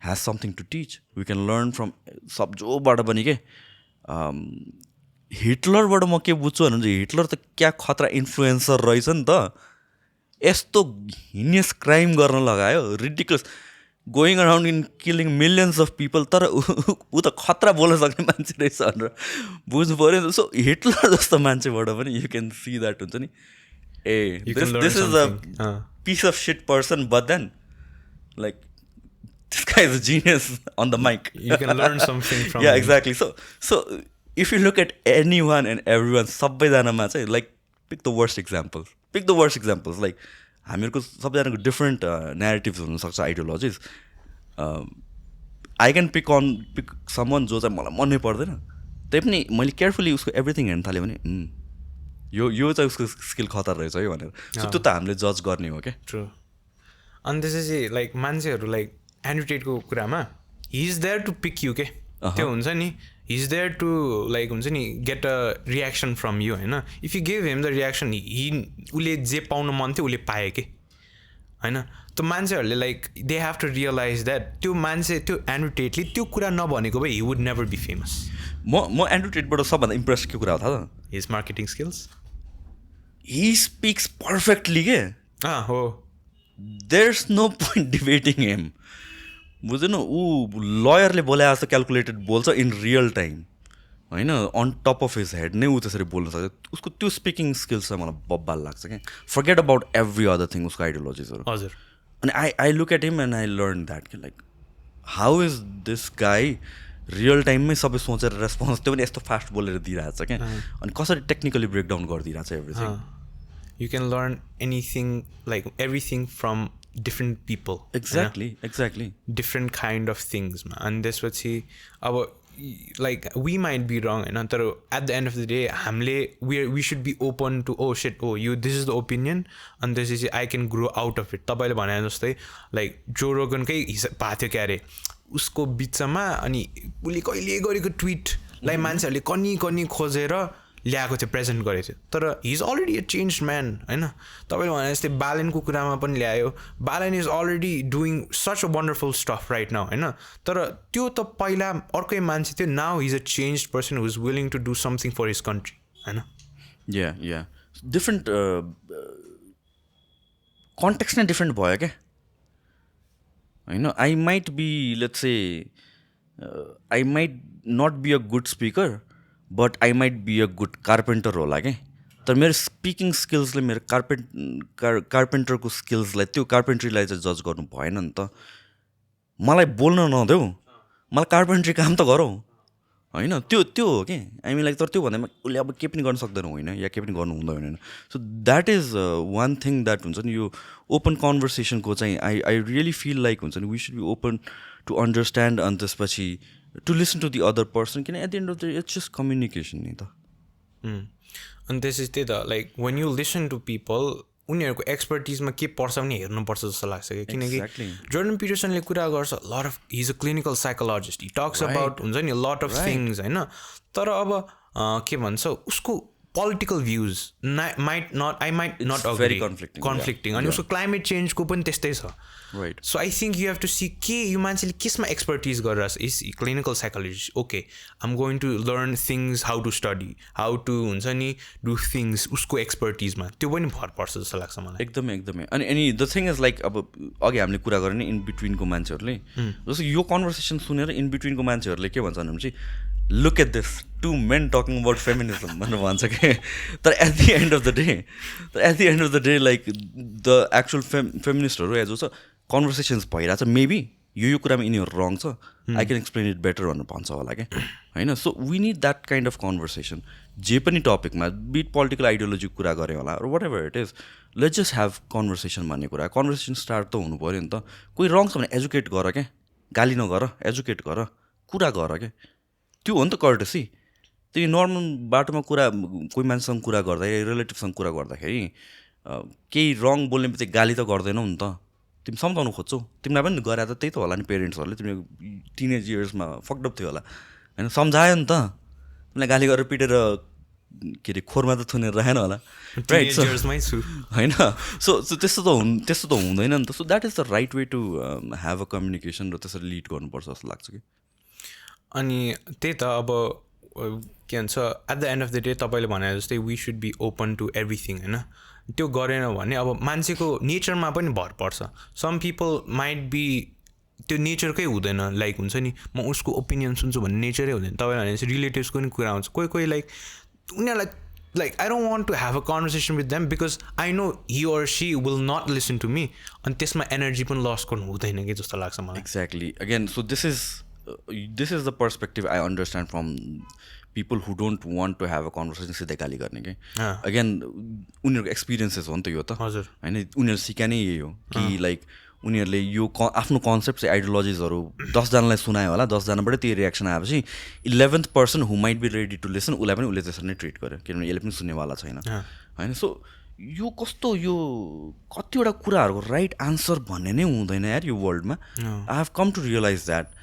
has something to teach we can learn from सब जोबाट पनि के हिटलरबाट म के बुझ्छु भने हिटलर त क्या खतरा इन्फ्लुएन्सर रहेछ नि त यस्तो हिनियस क्राइम गर्न लगायो ridiculous going around in killing millions of people तर ऊ त खतरा बोल्न सक्ने मान्छे रहेछ भनेर बुझ्नु पऱ्यो नि सो हिटलर जस्तो मान्छेबाट पनि यु क्यान सी द्याट हुन्छ नि ए this is a piece of shit person but then like this guy is a genius on the mic. You can learn something from yeah, him. exactly. So if you look at anyone and everyone, सबैजनामा चाहिँ like pick the worst examples. Pick the worst examples. Like हामीहरूको सबैजनाको different narratives हुनसक्छ ideologies. I can pick someone जो चाहिँ मलाई मनै पर्दैन त्यही पनि मैले केयरफुली उसको एभ्रिथिङ हेर्न थालेँ भने यो चाहिँ उसको स्किल खतर रहेछ है भनेर सो त्यो त हामीले जज गर्ने हो क्या ट्रु अनि त्यसपछि लाइक मान्छेहरू लाइक एन्ड्रुटेडको कुरामा he is there to pick you के त्यो हुन्छ नि he is there to like हुन्छ नि get a reaction from you होइन if you give him the reaction उसले जे पाउनु मन थियो उसले पायो कि होइन त्यो मान्छेहरूले like they have to realise that त्यो मान्छे त्यो एन्ड्रुटेडले त्यो कुरा नभनेको भए he would never be famous म एन्ड्रुटेडबाट सबभन्दा इम्प्रेस के कुरा हो थाहा त his marketing skills he speaks perfectly के हो there is no point debating him बुझेन ऊ लयरले बोले जस्तो क्यालकुलेटेड बोल्छ इन रियल टाइम होइन on top of his head नै ऊ त्यसरी बोल्न सक्छ उसको त्यो स्पिकिङ स्किल्स चाहिँ मलाई बब्बाल लाग्छ क्या forget about every other thing उसको आइडियोलोजिजहरू हजुर अनि I look at him and I learn that कि like how is this guy real टाइममै सबै सोचेर रेस्पोन्स त्यो पनि यस्तो फास्ट बोलेर दिइरहेछ क्या अनि कसरी टेक्निकली ब्रेकडाउन गरिदिइरहेछ everything you can learn anything like everything from different people exactly different kind of things ma and त्यसपछि अब like we might be wrong होइन तर at the end of the day हामीले we should be open to oh shit oh you this is the opinion and this is I can grow out of it तपाईँले भने जस्तै like जो रोगनकै भएको थियो क्या अरे उसको बिचमा अनि उसले कहिले गरेको ट्विटलाई मान्छेहरूले कनी खोजेर ल्याएको थियो प्रेजेन्ट गरेको थियो तर he is already a change man होइन तपाईँले भने जस्तै बालेनको कुरामा पनि ल्यायो Balen is already doing such a wonderful stuff right now होइन तर त्यो त पहिला अर्कै मान्छे थियो now he is a change person who is willing to do something for his country होइन या डिफ्रेन्ट कन्टेक्स्ट नै डिफ्रेन्ट भयो क्या होइन I might be let's say I might not be a good speaker but I might be a good carpenter होला क्या तर मेरो स्पिकिङ स्किल्सले मेरो कार्पेन्टरको स्किल्सलाई त्यो कार्पेन्ट्रीलाई चाहिँ जज गर्नु भएन नि त मलाई बोल्न नदेऊ मलाई कार्पेन्ट्री काम त गरौँ होइन त्यो हो कि आई मिन लाइक तर त्यो भन्दैमा उसले अब केही पनि गर्न सक्दैन होइन या केही पनि गर्नु हुँदैन so that is one thing that हुन्छ नि यो ओपन कन्भर्सेसनको चाहिँ आई रियली फिल लाइक हुन्छ नि we should be open to understand अनि त्यसपछि to listen to the other person किन at the end of the it's just communication नि त अनि त्यसपछि त्यही त like when you listen to people उनीहरूको एक्सपर्टिजमा के पर्छ भने हेर्नुपर्छ जस्तो लाग्छ कि किनकि जोर्डन पिटरसनले कुरा गर्छ lot of he is a clinical psychologist he talks about हुन्छ नि लट अफ थिङ्स होइन तर अब के भन्छ उसको political views might not agree conflicting अनि उसको क्लाइमेट चेन्जको पनि त्यस्तै छ so I think you have to see के यो मान्छेले केसमा एक्सपर्टिज गरिरहेछ is clinical psychologist okay I am going to learn things how to study how to हुन्छ नि डु थिङ्स उसको एक्सपर्टिजमा त्यो पनि भर पर्छ जस्तो लाग्छ मलाई एकदमै अनि द थिङ इज लाइक अब अघि हामीले कुरा गरेँ नि इन बिट्विनको मान्छेहरूले जस्तो यो कन्भर्सेसन सुनेर इन बिट्विनको मान्छेहरूले के भन्छ भने look at this two men talking about feminism भनेर भन्छ कि तर at the end of the day like the actual फेमिनिस्टहरू एज छ कन्भर्सेसन्स भइरहेछ मेबी यो कुरामा यिनीहरू रङ छ I can explain it better भनेर भन्छ होला क्या होइन so we need that kind of conversation जे पनि टपिकमा बिट पोलिटिकल आइडियोलोजीको कुरा गऱ्यो होला whatever it is let's just have conversation भन्ने कुरा कन्भर्सेसन स्टार्ट त हुनु पऱ्यो नि त कोही रङ छ भने एजुकेट गर क्या गाली नगर एजुकेट गर कुरा गर क्या त्यो हो नि त कर्टेसी त्यो नर्मल बाटोमा कुरा कोही मान्छेसँग कुरा गर्दाखेरि रिलेटिभसँग कुरा गर्दाखेरि केही रङ बोल्ने बित्तिकै गाली त गर्दैनौ नि त तिमी सम्झाउनु खोज्छौ तिमीलाई पनि गरे त त्यही त होला नि पेरेन्ट्सहरूले तिमी टिनेज इयर्समा फक्डअप थियो होला होइन सम्झायो नि त तिमीलाई गाली गरेर पिटेर के अरे खोरमा त थुनेर राखेन होला राइट होइन सो त्यस्तो त हुँदैन नि त so that is the right way to have a communication र त्यसरी लिड गर्नुपर्छ जस्तो लाग्छ कि अनि त्यही त अब के भन्छ at the end of the day तपाईँले भने जस्तै we should be open to everything होइन त्यो गरेन भने अब मान्छेको नेचरमा पनि भर पर्छ सम पिपल माइट बी त्यो नेचरकै हुँदैन लाइक हुन्छ नि म उसको ओपिनियन सुन्छु भन्ने नेचरै हुँदैन तपाईँले भनेपछि रिलेटिभ्सको पनि कुरा आउँछ कोही लाइक उनीहरूलाई like I don't want to have a conversation with them because I know he or she will not listen to me अनि त्यसमा एनर्जी पनि लस गर्नु हुँदैन कि जस्तो लाग्छ मलाई exactly again so this is the perspective I understand from people who don't want to have a conversation सिधै गाली गर्ने कि अगेन उनीहरूको एक्सपिरियन्सेस हो नि त यो त हजुर होइन उनीहरू सिका नै यही हो कि लाइक उनीहरूले यो आफ्नो कन्सेप्ट चाहिँ आइडियोलोजिजहरू 10जनालाई सुनायो होला 10जनाबाट त्यो रियाक्सन आएपछि 11th person who might be ready to listen उसलाई पनि उसले त्यसरी नै ट्रिट गर्यो किनभने यसले पनि सुन्नेवाला छैन होइन सो यो कस्तो यो कतिवटा कुराहरूको राइट आन्सर भन्ने नै हुँदैन यार यो वर्ल्डमा I have come to realise that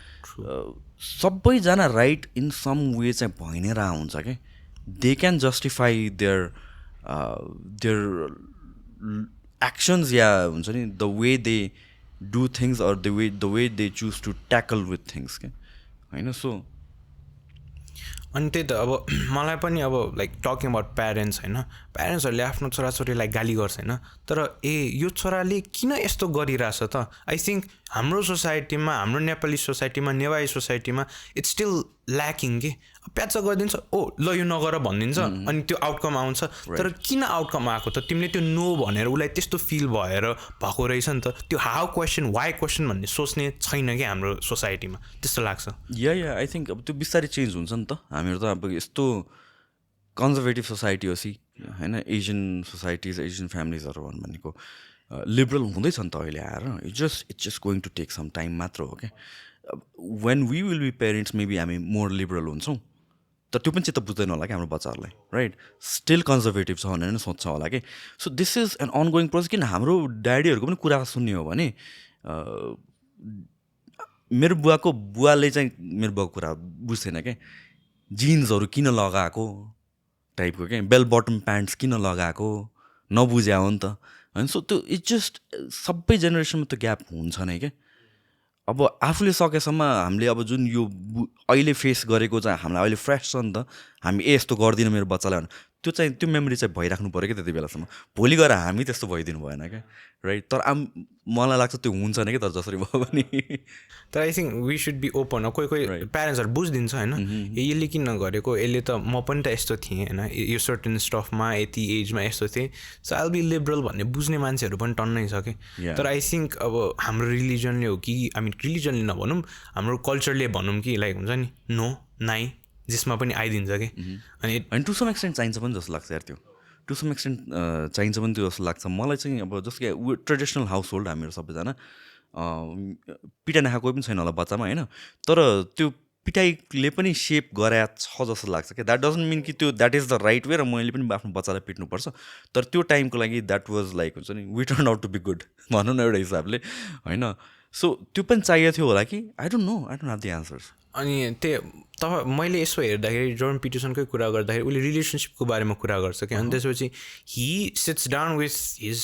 सबैजना राइट इन सम वे चाहिँ भइ नै रह हुन्छ कि they can justify their actions या हुन्छ नि the way they do things or the way they choose to tackle with things के होइन सो अनि त्यही त अब मलाई पनि अब लाइक टकिङ अबाउट प्यारेन्ट्स होइन प्यारेन्ट्सहरूले आफ्नो छोराछोरीलाई गाली गर्छ होइन तर यो छोराले किन यस्तो गरिरहेछ त आई थिङ्क हाम्रो सोसाइटीमा हाम्रो नेपाली सोसाइटीमा नेवारी सोसाइटीमा इट्स स्टिल ल्याकिङ कि प्याच गरिदिन्छ ओ ल यो नगर भनिदिन्छ अनि त्यो आउटकम आउँछ तर किन आउटकम आएको त तिमीले त्यो नो भनेर उसलाई त्यस्तो फिल भएर भएको रहेछ नि त त्यो हाउ क्वेसन वाइ क्वेसन भन्ने सोच्ने छैन कि हाम्रो सोसाइटीमा त्यस्तो लाग्छ या आई थिङ्क अब त्यो बिस्तारै चेन्ज हुन्छ नि त हामीहरू त अब यस्तो कन्जर्भेटिभ सोसाइटी हो सी होइन एसियन सोसाइटिज एसियन फ्यामिलिजहरू भनेको लिबरल हुँदैछ नि त अहिले आएर it's just going to take some time मात्र हो क्या when we will be parents maybe हामी मोर लिबरल हुन्छौँ तर त्यो पनि चित्त बुझ्दैन होला कि हाम्रो बच्चाहरूलाई राइट स्टिल कन्जर्भेटिभ छ भनेर नै सोध्छ होला कि so this is an ongoing process किन हाम्रो ड्याडीहरूको पनि कुरा सुन्ने हो भने मेरो बुवाले चाहिँ मेरो बुवाको कुरा बुझ्थेन क्या जिन्सहरू किन लगाएको टाइपको क्या बेल बटम प्यान्ट्स किन लगाएको नबुझ्या हो नि त होइन सो त्यो इट्स जस्ट सबै जेनेरेसनमा त्यो ग्याप हुन्छ नै क्या अब आफूले सकेसम्म हामीले अब जुन यो अहिले फेस गरेको चाहिँ हामीलाई अहिले फ्रेस छ नि त हामी यस्तो गर्दिनँ मेरो बच्चालाई भने त्यो मेमोरी चाहिँ भइराख्नु पऱ्यो क्या त्यति बेलासम्म भोलि गएर हामी त्यस्तो भइदिनु भएन क्या राइट तर मलाई लाग्छ त्यो हुन्छ नि क्या तर जसरी भयो भने तर I think we should be open कोही प्यारेन्ट्सहरू बुझिदिन्छ होइन यसले किन गरेको यसले त म पनि त यस्तो थिएँ होइन यो सर्टेन स्टफमा यति एजमा यस्तो थिएँ so I will be liberal भन्ने बुझ्ने मान्छेहरू पनि टन्नै छ कि तर आई थिङ्क अब हाम्रो रिलिजनले हो कि हामी रिलिजनले नभनौँ हाम्रो कल्चरले भनौँ कि लाइक हुन्छ नि नो नाइ जसमा पनि आइदिन्छ कि अनि टु सम एक्सटेन्ट चाहिन्छ पनि जस्तो लाग्छ यार त्यो टु सम एक्सटेन्ट चाहिन्छ पनि त्यो जस्तो लाग्छ मलाई चाहिँ अब जस्तो कि ट्रेडिसनल हाउस होल्ड हामीहरू सबैजना पिटा नाखा कोही पनि छैन होला बच्चामा होइन तर त्यो पिटाइले पनि सेप गरे छ जस्तो लाग्छ क्या. द्याट डजन्ट मिन कि त्यो that is the right way र मैले पनि आफ्नो बच्चालाई पिट्नुपर्छ. तर त्यो टाइमको लागि द्याट वाज लाइक हुन्छ नि we turn out to be good भनौँ न एउटा हिसाबले होइन. सो त्यो पनि चाहिएको थियो होला कि I don't have the answers. अनि मैले यसो हेर्दाखेरि जोर्डन पिटरसनकै कुरा गर्दाखेरि उसले रिलेसनसिपको बारेमा कुरा गर्छ क्या. अनि त्यसपछि he sits down with his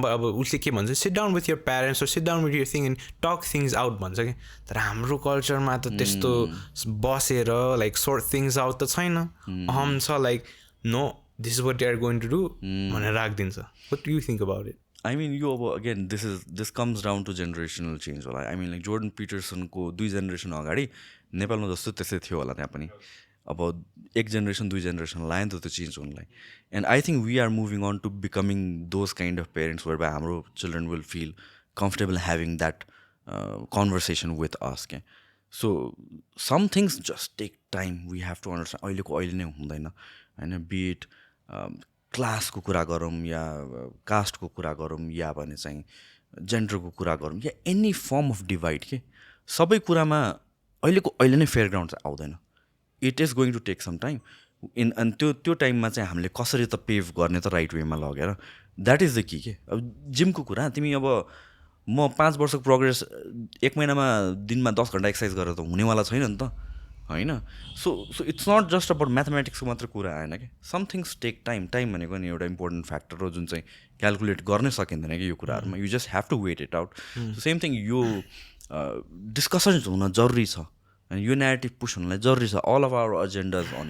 अब उसले के भन्छ sit down with your parents sit down with your thing and talk things out भन्छ क्या. तर हाम्रो कल्चरमा त त्यस्तो बसेर लाइक सोर्ट थिङ्स आउट त छैन. अहम छ like no this is what they are going to do भनेर राखिदिन्छ. What do you think about it? I mean यो अब again this comes down to generational change होला. आई मिन लाइक जोर्डन पिटरसनको 2 जेनेरेसन अगाडि नेपालमा जस्तो त्यस्तै थियो होला त्यहाँ पनि. अब 1 जेनेरेसन 2 जेनेरेसन लाग्यो नि त त्यो चेन्ज हुनुलाई. And I think we are moving on to becoming those kind of parents where by हाम्रो children will feel comfortable having that conversation with us क्या. So some things just take time. We have to understand अहिले नै हुँदैन होइन. Beet क्लासको कुरा गरौँ या कास्टको कुरा गरौँ या भने चाहिँ जेन्डरको कुरा गरौँ या एनी फर्म अफ डिभाइड के सबै कुरामा अहिले नै फेयर ग्राउन्ड चाहिँ आउँदैन. It is going to take some time. अनि त्यो टाइममा चाहिँ हामीले कसरी त पेभ गर्ने त राइट वेमा लगेर द्याट इज द की के. अब जिमको कुरा तिमी अब म 5 वर्षको प्रोग्रेस 1 महिनामा दिनमा 10 घन्टा एक्सर्साइज गरेर त हुनेवाला छैन नि त होइन. So it's not just about म्याथमेटिक्सको मात्र कुरा आएन कि. Some things take time. Time भनेको नि एउटा इम्पोर्टेन्ट फ्याक्टर हो जुन चाहिँ क्यालकुलेट गर्नै सकिँदैन कि यो कुराहरूमा. You just have to wait it out. Same thing यो डिस्कसन्स हुन जरुरी छ अनि यो नेगेटिभ पुस हुनलाई जरुरी छ. All of our agendas on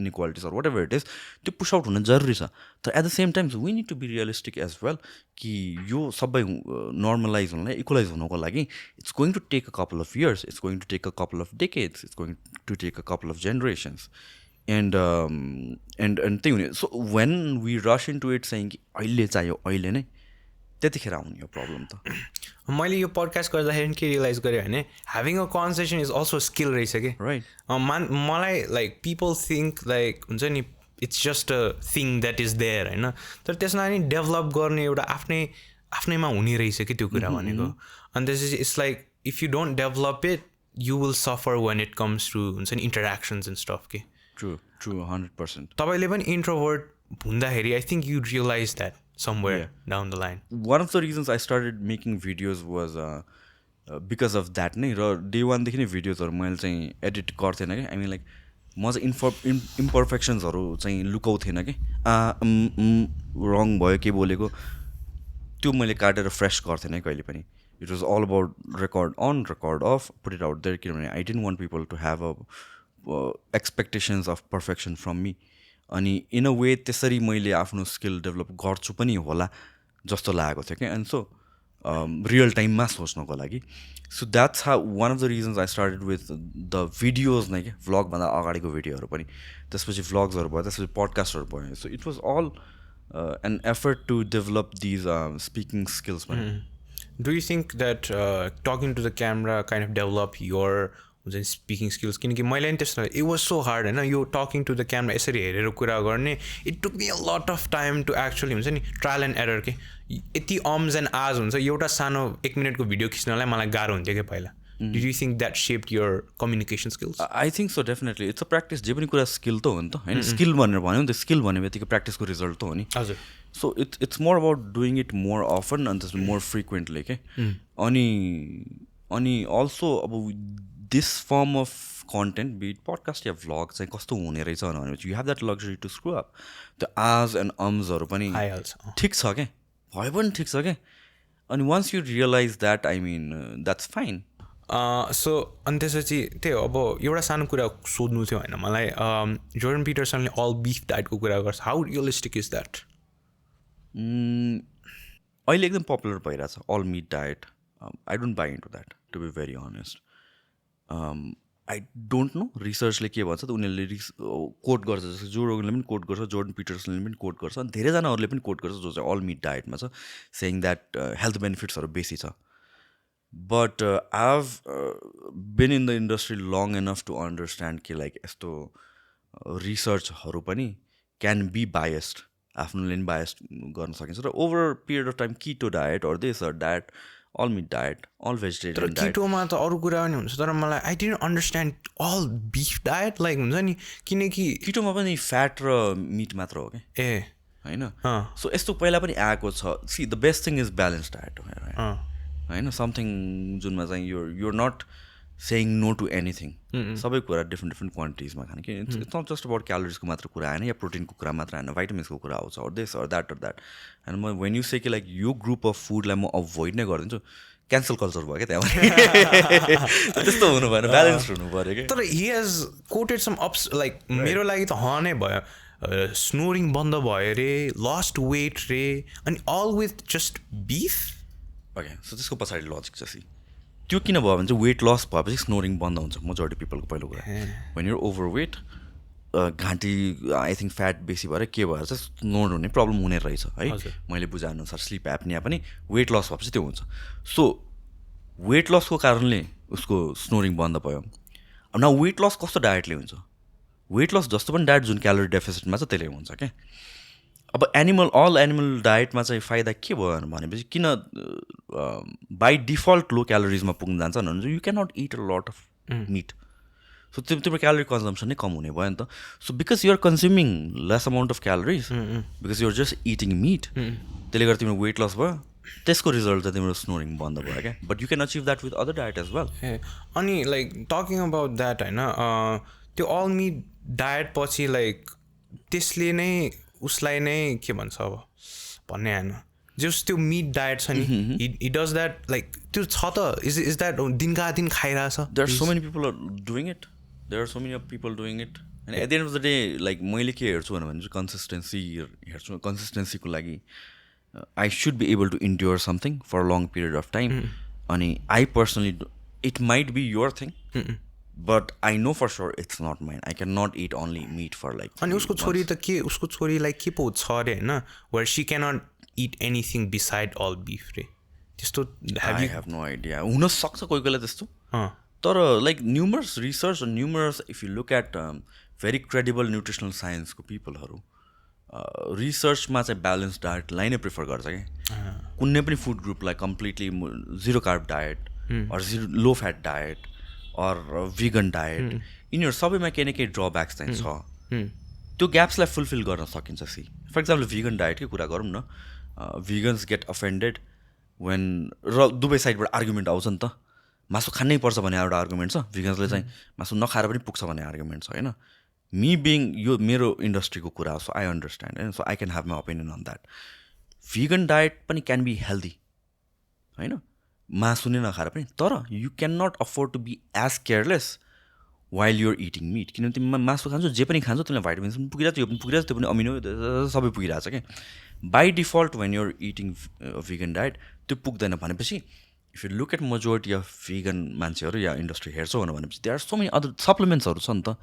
inequalities or whatever it is त्यो पुस आउट हुन जरुरी छ. तर at the same time we need to be realistic as well कि यो सबै नर्मलाइज हुनलाई इक्वलाइज हुनको लागि it's going to take a couple of years. It's going to take a couple of decades. It's going to take a couple of generations. And त्यही हुने. So when we रस in to it चाहिँ कि अहिले चाहियो अहिले नै त्यतिखेर आउने यो प्रब्लम त. मैले यो पडकास्ट गर्दाखेरि के रियलाइज गरेँ भने having a conversation is also skill रहेछ कि. राइट. मलाई लाइक पिपल थिङ्क लाइक हुन्छ नि it's just a thing that is there होइन. तर त्यसलाई नि डेभलप गर्ने एउटा आफ्नैमा हुने रहेछ कि त्यो कुरा भनेको. अनि त्यसपछि it's like if you don't develop it you will suffer when it comes to हुन्छ नि इन्टरेक्सन्स एन्ड स्टफ के. ट्रु 100%. तपाईँले पनि इन्ट्रोभर्ट हुँदाखेरि I think you realise that somewhere down the line. One of the reasons I started making videos was because of that नै. र day वानदेखि नै भिडियोजहरू मैले चाहिँ एडिट गर्थेन कि. आई मिन लाइक म चाहिँ इम्पर्फेक्सन्सहरू चाहिँ लुकाउँथेन कि. रङ भयो के बोलेको त्यो मैले काटेर फ्रेस गर्थेन है कहिले पनि. It was all about record on record off put it out there. किनभने I didn't want people to have a expectations of perfection from me. अनि इन अ वे त्यसरी मैले आफ्नो स्किल डेभलप गर्छु पनि होला जस्तो लागेको थियो क्या. एन्ड सो रियल टाइममा सोच्नको लागि. So that's how one of the reasons I started with the videos नै क्या. भ्लगभन्दा अगाडिको भिडियोहरू पनि त्यसपछि भ्लग्सहरू भयो त्यसपछि पडकास्टहरू भयो. So it was all an effort to develop these speaking skills पनि. Do you think that talking to the camera kind of develop your हुन्छ स्पिकिङ स्किल्स? किनकि मैले नि त्यस्तो इट वाज सो हार्ड होइन यो टकिङ टु द क्यामरा यसरी हेरेर कुरा गर्ने. It took me a lot of time to actually हुन्छ नि ट्रायल एन्ड एरर के. यति अम्स एन्ड आज हुन्छ एउटा सानो 1 मिनटको भिडियो खिच्नलाई मलाई गाह्रो हुन्थ्यो क्या पहिला. Do you think that shaped your communication skills? I think so definitely. It's a practice. जे पनि कुरा स्किल त हो नि त होइन. स्किल भनेर भन्यो नि त. स्किल भन्ने बित्तिकै प्र्याक्टिसको रिजल्ट त हो नि. हजुर. So it's more about doing it more often अनि त्यसमा मोर फ्रिक्वेन्टली के. अनि अल्सो अब this form of content be it podcast या भ्लग चाहिँ कस्तो हुने रहेछ भनेपछि you have that luxury to screw up. त्यो आज एन्ड अम्सहरू पनि आइहाल्छ. ठिक छ क्या. भयो पनि ठिक छ क्या. अनि once you realise that I mean that's fine. So अनि त्यसपछि त्यही हो. अब एउटा सानो कुरा सोध्नु थियो होइन मलाई. जोर्डन पिटरसनले अल बिफ डाइटको कुरा गर्छ. How realistic is that? अहिले एकदम पपुलर भइरहेछ all meat diet. I don't buy into that to be very honest. I don't know रिसर्चले के भन्छ त. उनीहरूले कोट गर्छ जस्तो जो रोगनले पनि कोट गर्छ, जोर्डन पिटरसनले पनि कोट गर्छ, अनि धेरैजनाहरूले पनि कोट गर्छ जो चाहिँ अल मिट डायटमा छ, सेइङ द्याट हेल्थ बेनिफिट्सहरू बेसी छ. But I have been in the industry long enough to understand कि लाइक यस्तो रिसर्चहरू पनि क्यान बी बायस्ड. आफ्नोले पनि बायस्ड गर्न सकिन्छ. र over period of time keto diet or this or that all meat diet, all vegetarian diet. किटोमा त अरू कुरा पनि हुन्छ तर मलाई I didn't understand all beef diet like हुन्छ नि किनकि किटोमा पनि फ्याट र मिट मात्र हो कि ए होइन. सो यस्तो पहिला पनि आएको छ. See the best thing is balance diet होइन. समथिङ जुनमा चाहिँ you're not saying no to anything. सबै कुरा डिफ्रेन्ट क्वान्टिटिजमा खाने कि इट्स नट जस्ट अबाउट क्यालोरिजको मात्र कुरा आएन या प्रोटिनको कुरा मात्र आएन, भाइटामिन्सको कुरा आउँछ or this or that. And म वेन यु से कि लाइक यो ग्रुप अफ फुडलाई म अभोइड नै गरिदिन्छु, क्यान्सल कल्चर भयो क्या त्यहाँ. त्यस्तो हुनु भएन, ब्यालेन्स हुनु पऱ्यो क्या. तर he has quoted some ups like मेरो लागि त नै भयो. स्नोरिङ बन्द भयो रे, लस्ट वेट रे, अनि all with just beef. Okay, so त्यसको पछाडि लजिक चाहिँ त्यो किन भयो भने चाहिँ वेट लस भएपछि स्नोरिङ बन्द हुन्छ मेजोरिटी पिपलको पहिलो कुरा. वेन युर ओभर वेट, घाँटी आई थिङ्क फ्याट बेसी भएर के भएर चाहिँ स्नोर हुने प्रब्लम हुने रहेछ है. मैले बुझाएअनुसार स्लिप एप्निया पनि वेट लस भएपछि त्यो हुन्छ. सो वेट लसको कारणले उसको स्नोरिङ बन्द भयो. अब न वेट लस कस्तो डायटले हुन्छ? वेट लस जस्तो पनि डायट जुन क्यालोरी डेफिसिटमा छ त्यसले हुन्छ क्या. अब अल एनिमल डायटमा चाहिँ फाइदा के भयो भनेपछि किन बाई डिफल्ट लो क्यालोरिजमा पुग्न जान्छ भने you can not eat a lot of meat. सो तिम्रो क्यालोरी कन्जम्सन नै कम हुने भयो नि त. So because you're consuming less amount of calories because you're just eating meat, त्यसले गर्दा तिम्रो वेट लस भयो. त्यसको रिजल्ट चाहिँ तिम्रो स्नोरिङ बन्द भयो क्या. But you can achieve that with other diet as well. अनि लाइक टकिङ अबाउट द्याट होइन, त्यो अल मिट डायट पछि लाइक त्यसले नै उसलाई नै के भन्छ अब भन्ने आएन, जस त्यो मिट डायट छ नि, इट डज द्याट लाइक त्यो छ त इज द्याट दिनका दिन खाइरहेछ. There are so many people are doing it. There are so many people doing it. And at the end of the day like मैले के हेर्छु भने चाहिँ कन्सिस्टेन्सी हेर्छु. कन्सिस्टेन्सीको लागि I should be able to endure something for a long period of time. अनि I personally it might be your thing but I know for sure it's not mine. I can not it only meat for like. अनि उसको छोरी त के, उसको छोरीलाई के पो छ अरे होइन, where she cannot eat anything beside all beef रे, त्यस्तो. I have no idea. हुनसक्छ कोही कोहीलाई त्यस्तो. तर like numerous research numerous if you look at very credible nutritional साइन्सको पिपलहरू रिसर्चमा चाहिँ ब्यालेन्स डायटलाई नै प्रिफर गर्छ क्या. कुनै पनि फुड ग्रुपलाई completely zero carb diet or low fat diet or vegan diet, यिनीहरू सबैमा केही न केही ड्रब्याक्स चाहिँ छ. त्यो ग्याप्सलाई फुलफिल गर्न सकिन्छ. सी फर इक्जाम्पल भिगन डायटकै कुरा गरौँ न. भिगन्स गेट अफेन्डेड वेन, र दुवै साइडबाट आर्गुमेन्ट आउँछ नि त. मासु खानै पर्छ भन्ने एउटा आर्गुमेन्ट छ, भिगन्सले चाहिँ मासु नखाएर पनि पुग्छ भन्ने आर्गुमेन्ट छ होइन. मी बिङ यो मेरो इन्डस्ट्रीको कुरा हो, सो आई अन्डरस्ट्यान्ड होइन. So I can have my opinion on that. Vegan diet पनि क्यान बी हेल्दी होइन, मासु नै नखाएर पनि. तर you can not afford to be as careless while you're eating meat. किनभने तिमी मासु खान्छौ, जे पनि खान्छौ, तिमीलाई भाइटामिन्स पनि पुगिरहेको छ, यो पनि पुगिरहेको छ, त्यो पनि अमिनो सबै पुगिरहेको छ क्या. By default when you're eating vegan diet त्यो पुग्दैन भनेपछि if you look at majority of vegan मान्छेहरू या इन्डस्ट्री हेर्छौ भनेपछि they are so many other सप्लिमेन्ट्सहरू छ नि त.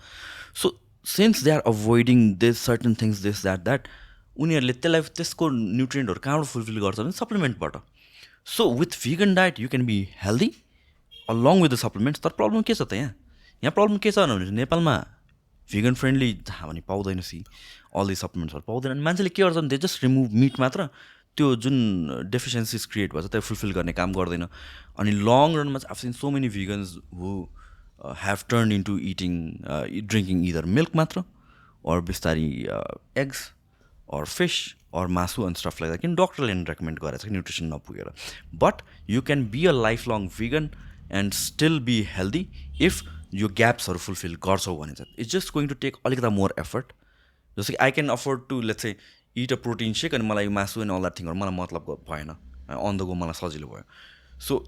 So since they are avoiding this certain things this that उनीहरूले त्यसलाई त्यसको न्युट्रिएन्टहरू कहाँबाट फुलफिल गर्छ भने सप्लिमेन्टबाट. So with vegan diet you can be healthy along with the supplements. तर प्रब्लम के छ त यहाँ प्रब्लम के छ भने नेपालमा भिगन फ्रेन्डली जहाँ भने पाउँदैन. सी अल दि सप्लिमेन्ट्सहरू पाउँदैन. अनि मान्छेले के गर्छ भने दे जस्ट रिमुभ मिट मात्र, त्यो जुन डेफिसियन्सिज क्रिएट भएछ त्यो फुलफिल गर्ने काम गर्दैन. अनि लङ रनमा चाहिँ I've seen so many vegans who have turn into eating drinking either milk मात्र अर बिस्तारी एग्स अर फिस अर मासु एन्ड स्टफ लाइक द्याट. किन डक्टरले रेकमेन्ड गरेको छ कि न्युट्रिसन नपुगेर. But you can be a lifelong vegan and still be healthy if यो ग्याप्सहरू फुलफिल गर्छौ भने चाहिँ. It's just going to take अलिकति मोर एफर्ट. जस्तो कि I can afford to let's say it a protein सेक अनि मलाई मासु एन्ड अल द्याट थिङहरू मलाई मतलब भएन, अन द गो मलाई सजिलो भयो. सो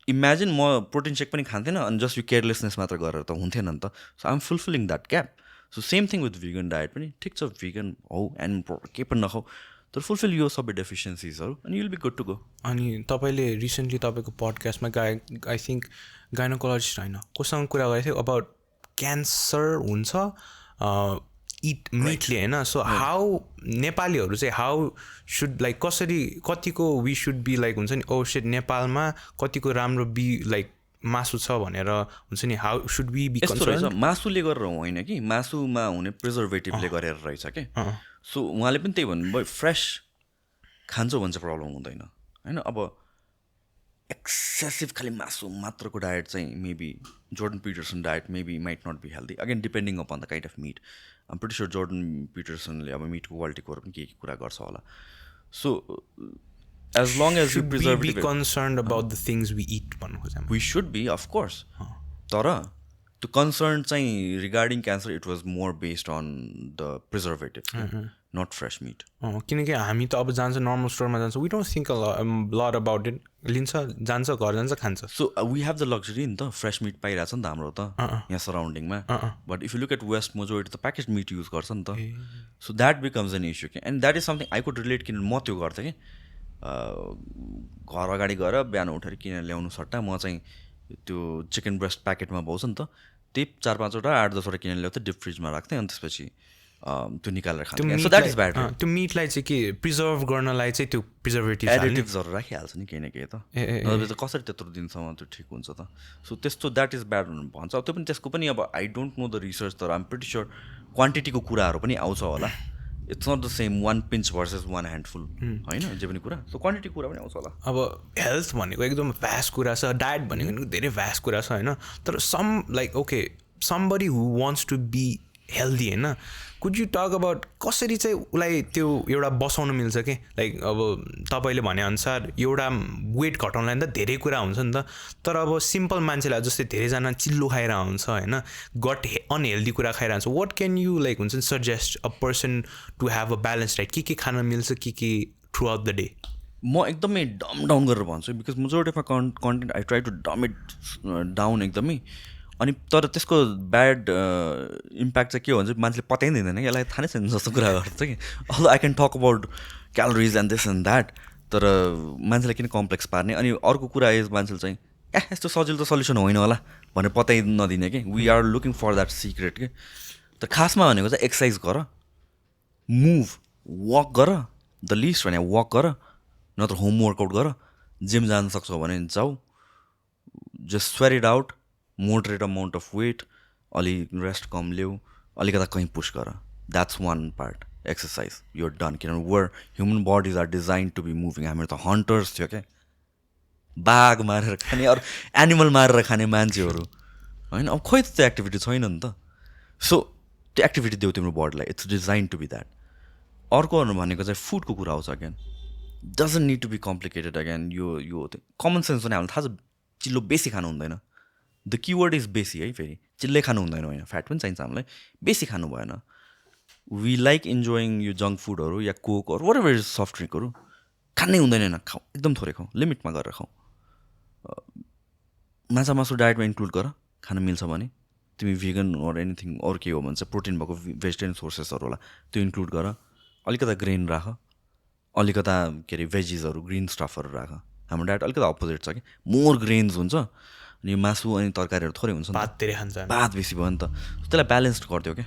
इमेजिन म प्रोटिन सेक पनि खान्थेन अनि जस्ट यो केयरलेसनेस मात्र गरेर त हुन्थेन नि त. So I am fulfilling that gap. So same thing with vegan diet पनि. ठिक छ भिगन हौ एन्ड केही पनि नखाऊ तर फुलफिल यो सबै डेफिसियन्सिजहरू अनि you'll be good to go. अनि तपाईँले रिसेन्टली तपाईँको पडकास्टमा आई थिङ्क गाइनोकोलोजिस्ट होइन कोसँग कुरा गरेको थियो अबाउट क्यान्सर हुन्छ इट मिटले होइन. सो हाउ नेपालीहरू चाहिँ हाउ सुड लाइक कसरी कतिको वी सुड बी लाइक हुन्छ नि ओ सेट नेपालमा कतिको राम्रो बी लाइक मासु छ भनेर हुन्छ नि how should be be concern. मासुले गरेर होइन कि मासुमा हुने प्रिजर्भेटिभले गरेर रहेछ कि. सो उहाँले पनि त्यही भन्नुभयो फ्रेस खान्छौ भने चाहिँ प्रब्लम हुँदैन होइन. अब एक्सेसिभ खालि मासु मात्रको डायट चाहिँ maybe Jordan Peterson diet maybe might not be healthy again depending upon the kind of meat um pretty sure Jordan पिटरसनले अब मिटको क्वालिटीकोहरू पनि के कुरा गर्छ होला so as long as you preserve concerned about the things we eat भन्नु खोजेँ वी शुड बी अफकोर्स तर त्यो कन्सर्न चाहिँ regarding cancer it was more based on the preservative not fresh meat किनकि हामी त अब जान्छ नर्मल स्टोरमा जान्छ we don't think lot about it लिन्छ जान्छ घर जान्छ खान्छ so we have the luxury नि त फ्रेस मिट पाइरहेछ नि त हाम्रो त यहाँ सराउन्डिङमा but if you look at vast majority त प्याकेज मिट युज गर्छ नि त so that becomes an issue कि and that is something I could relate किन म त्यो गर्थेँ कि घर अगाडि गएर बिहान उठेर किनेर ल्याउनु सट्टा म चाहिँ त्यो चिकन ब्रेस्ट प्याकेटमा पाउँछ नि त त्यही 4-5वटा 8-10वटा किनेर ल्याउँथेँ डिप फ्रिजमा राख्थेँ अनि त्यसपछि त्यो निकालेर खान्थेँ सो द्याट इज ब्याड त्यो मिटलाई चाहिँ के प्रिजर्भ गर्नलाई चाहिँ त्यो प्रिजर्भेटिभ एडिटिभ्सहरू राखिहाल्छ नि केही न केही त नभए त कसरी त्यत्रो दिनसम्म त्यो ठिक हुन्छ त सो त्यस्तो द्याट इज ब्याड भन्छ त्यो पनि त्यसको पनि अब I don't know the research तर आइम प्रिटी स्योर क्वान्टिटीको कुराहरू पनि आउँछ होला it's not the same 1 pinch versus 1 handful होइन जे पनि कुरा सो क्वान्टिटी कुरा पनि आउँछ होला अब हेल्थ भनेको एकदम भ्यास्ट कुरा छ डायट भनेको पनि धेरै भ्यास्ट कुरा छ होइन तर some like okay somebody who wants to be healthy होइन कुड यु टक अबाउट कसरी चाहिँ उसलाई त्यो एउटा बसाउनु मिल्छ कि लाइक अब तपाईँले भनेअनुसार एउटा वेट घटाउनलाई त धेरै कुरा हुन्छ नि त तर अब सिम्पल मान्छेलाई जस्तै धेरैजना चिल्लो खाइरहेको हुन्छ होइन गट अनहेल्दी कुरा खाइरहन्छ वाट क्यान यु लाइक हुन्छ नि suggest a person to have a balance diet के खान मिल्छ के थ्रु आउट द डे म एकदमै डम डाउन गरेर भन्छु because majority of content I try to dumb it down एकदमै अनि तर त्यसको ब्याड इम्प्याक्ट चाहिँ के हो भने मान्छेले पत्याइ दिँदैन कि यसलाई थाहा नै छैन जस्तो कुरा गर्छ कि all I can talk about calories and this and that तर मान्छेलाई किन कम्प्लेक्स पार्ने अनि अर्को कुरा इज मान्छेले चाहिँ यस्तो सजिलो त सल्युसन होइन होला भनेर पत्याइ नदिने कि we are looking for that secret कि त खासमा भनेको चाहिँ एक्सर्साइज गर मुभ वक गर द लिस्ट भने वक गर नत्र होम वर्कआउट गर जिम जान सक्छौ भने जाऊ just sweat it out moderate amount of weight अलिक रेस्ट कम ल्याऊ अलिकता कहीँ पुस गर that's one part exercise you're done किनभने our human bodies are design to be moving हामीहरू त हन्टर्स थियो क्या बाघ मारेर खाने अरू एनिमल मारेर खाने मान्छेहरू होइन अब खोइ त त्यो एक्टिभिटी छैन नि त सो त्यो एक्टिभिटी देऊ तिम्रो बडीलाई it's design to be that अर्कोहरू भनेको चाहिँ फुडको कुरा आउँछ again doesn't need to be complicated again यो कमन सेन्स पनि हामीलाई थाहा छ चिल्लो बेसी खानु हुँदैन द किवर्ड इज बेसी है फेरि चिल्लै खानु हुँदैन होइन फ्याट पनि चाहिन्छ हामीलाई बेसी खानु भएन वी लाइक इन्जोइङ यो जङ्क फुडहरू या कोकहरू वाट एभर इज सफ्ट ड्रिङ्कहरू खानै हुँदैन होइन खाऊ एकदम थोरै खाऊ लिमिटमा गरेर खाऊ माछा मासु डायटमा इन्क्लुड गर खान मिल्छ भने तिमी भेगन अर एनिथिङ अरू के हो भने चाहिँ प्रोटिन भएको भेजिटेरियन सोर्सेसहरू होला त्यो इन्क्लुड गर अलिकता ग्रेन राख अलिकता के अरे भेजिसहरू ग्रिन स्टफहरू राख हाम्रो डायट अलिकति अपोजिट छ कि मोर ग्रेन्स हुन्छ अनि मासु अनि तरकारीहरू थोरै हुन्छ भात धेरै खान्छ भात बेसी भयो नि त त्यसलाई ब्यालेन्स्ड गरिदियो क्या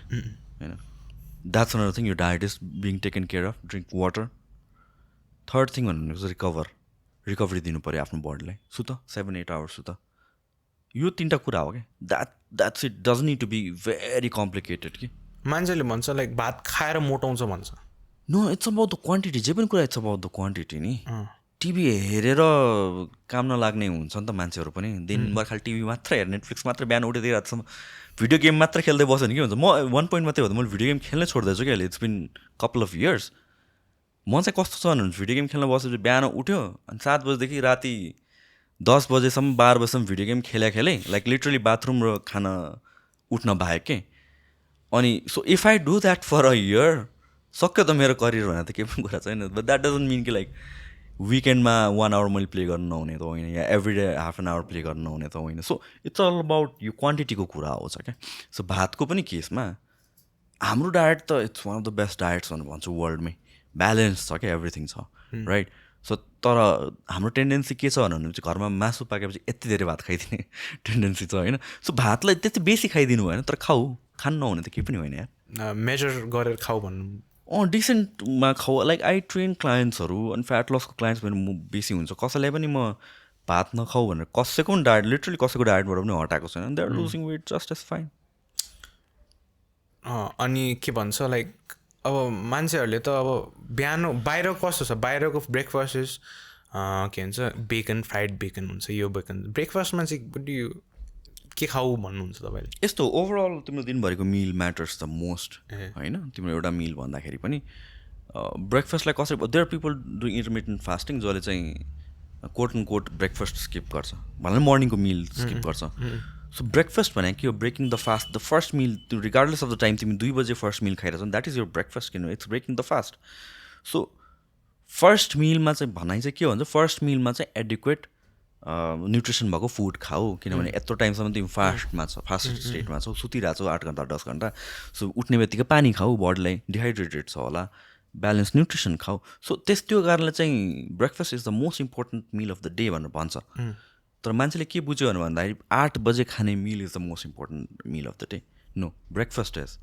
होइन द्याट्स अनदर थिङ यो diet is being taken care of drink water third thing भनेको चाहिँ रिकभरी दिनु पऱ्यो आफ्नो बडीलाई सुत 7-8 आवर्स सुत यो 3टा कुरा हो क्या that's it doesn't need to be very complicated कि मान्छेले भन्छ लाइक भात खाएर मोटाउँछ भन्छ no it's about the quantity जे पनि कुरा इट्स अबाउट द क्वान्टिटी नि टिभी हेरेर काम नलाग्ने हुन्छ नि त मान्छेहरू पनि दिनभर खालि टिभी मात्र हेर नेटफ्लिक्स मात्र बिहान उठेदेखि रातसम्म भिडियो गेम मात्र खेल्दै बस्यो भने के हुन्छ म 1 पोइन्ट मात्रै हो त मैले भिडियो गेम खेल्नै छोड्दैछु कि अहिले it's been couple of years म चाहिँ कस्तो छ भने भिडियो गेम खेल्न बसेपछि बिहान उठ्यो अनि 7 बजेदेखि राति 10 बजेसम्म 12 बजेसम्म भिडियो गेम खेलेँ लाइक लिटरली बाथरुम र खाना उठ्न बाहेक के अनि so if I do that for a year सक्यो त मेरो करियर भनेर त केही पनि कुरा छैन बट द्याट डजन्ट मिन कि लाइक विकेन्डमा 1 आवर मैले प्ले गर्नु नहुने त होइन या every day half an hour play गर्नु नहुने त होइन सो इट्स अल अबाउट यो क्वान्टिटीको कुरा आउँछ क्या सो भातको पनि केसमा हाम्रो डायट त it's one of the best diets भनेर भन्छु वर्ल्डमै ब्यालेन्स छ क्या एभ्रिथिङ छ राइट सो तर हाम्रो टेन्डेन्सी के छ भने चाहिँ घरमा मासु पाकेपछि यति धेरै भात खाइदिने टेन्डेन्सी छ होइन सो भातलाई त्यति बेसी खाइदिनु भएन तर खानु नहुने त केही पनि होइन यार मेजर गरेर खाऊ भन्नु डिसेन्टमा खाऊ लाइक आई ट्रेन क्लाइन्ट्सहरू अनि फ्याट लसको क्लाइन्ट्स पनि बेसी हुन्छ कसैलाई पनि म भात नखाऊ भनेर कसैको पनि डायट लिटरली कसैको डायटबाट पनि हटाएको छैन they are losing weight just as fine अनि के भन्छ लाइक अब मान्छेहरूले त अब बिहान बाहिर कस्तो छ बाहिरको ब्रेकफास्ट इज के भन्छ बेकन फ्राइड बेकन हुन्छ यो बेकन ब्रेकफास्टमा चाहिँ के खाऊ भन्नुहुन्छ तपाईँले यस्तो ओभरअल तिम्रो दिनभरिको मिल म्याटर्स द मोस्ट होइन तिम्रो एउटा मिल भन्दाखेरि पनि ब्रेकफास्टलाई कसरी there people doing intermittent fasting जसले चाहिँ quote end quote breakfast skip गर्छ भन्नाले मर्निङको मिल स्किप गर्छ सो ब्रेकफास्ट भने के हो breaking the fast the first meal regardless of the time तिमी 2 बजे फर्स्ट मिल खाइरहेछौ द्याट इज योर ब्रेकफास्ट किन it's breaking the fast so first मिलमा चाहिँ भनाइ चाहिँ के भन्छ फर्स्ट मिलमा चाहिँ एडिक्वेट न्युट्रिसन भएको फुड खाऊ किनभने यत्रो टाइमसम्म तिमी फास्ट स्टेटमा छौ सुतिरहेको छौ 8 घन्टा 10 घन्टा सो उठ्ने बित्तिकै पानी खाऊ बडीलाई डिहाइड्रेटेड छ होला ब्यालेन्स न्युट्रिसन खाऊ सो त्यो कारणले चाहिँ breakfast is the most important meal of the day भनेर भन्छ तर मान्छेले के बुझ्यो भने भन्दाखेरि 8 बजे खाने meal is the most important meal of the day no breakfast is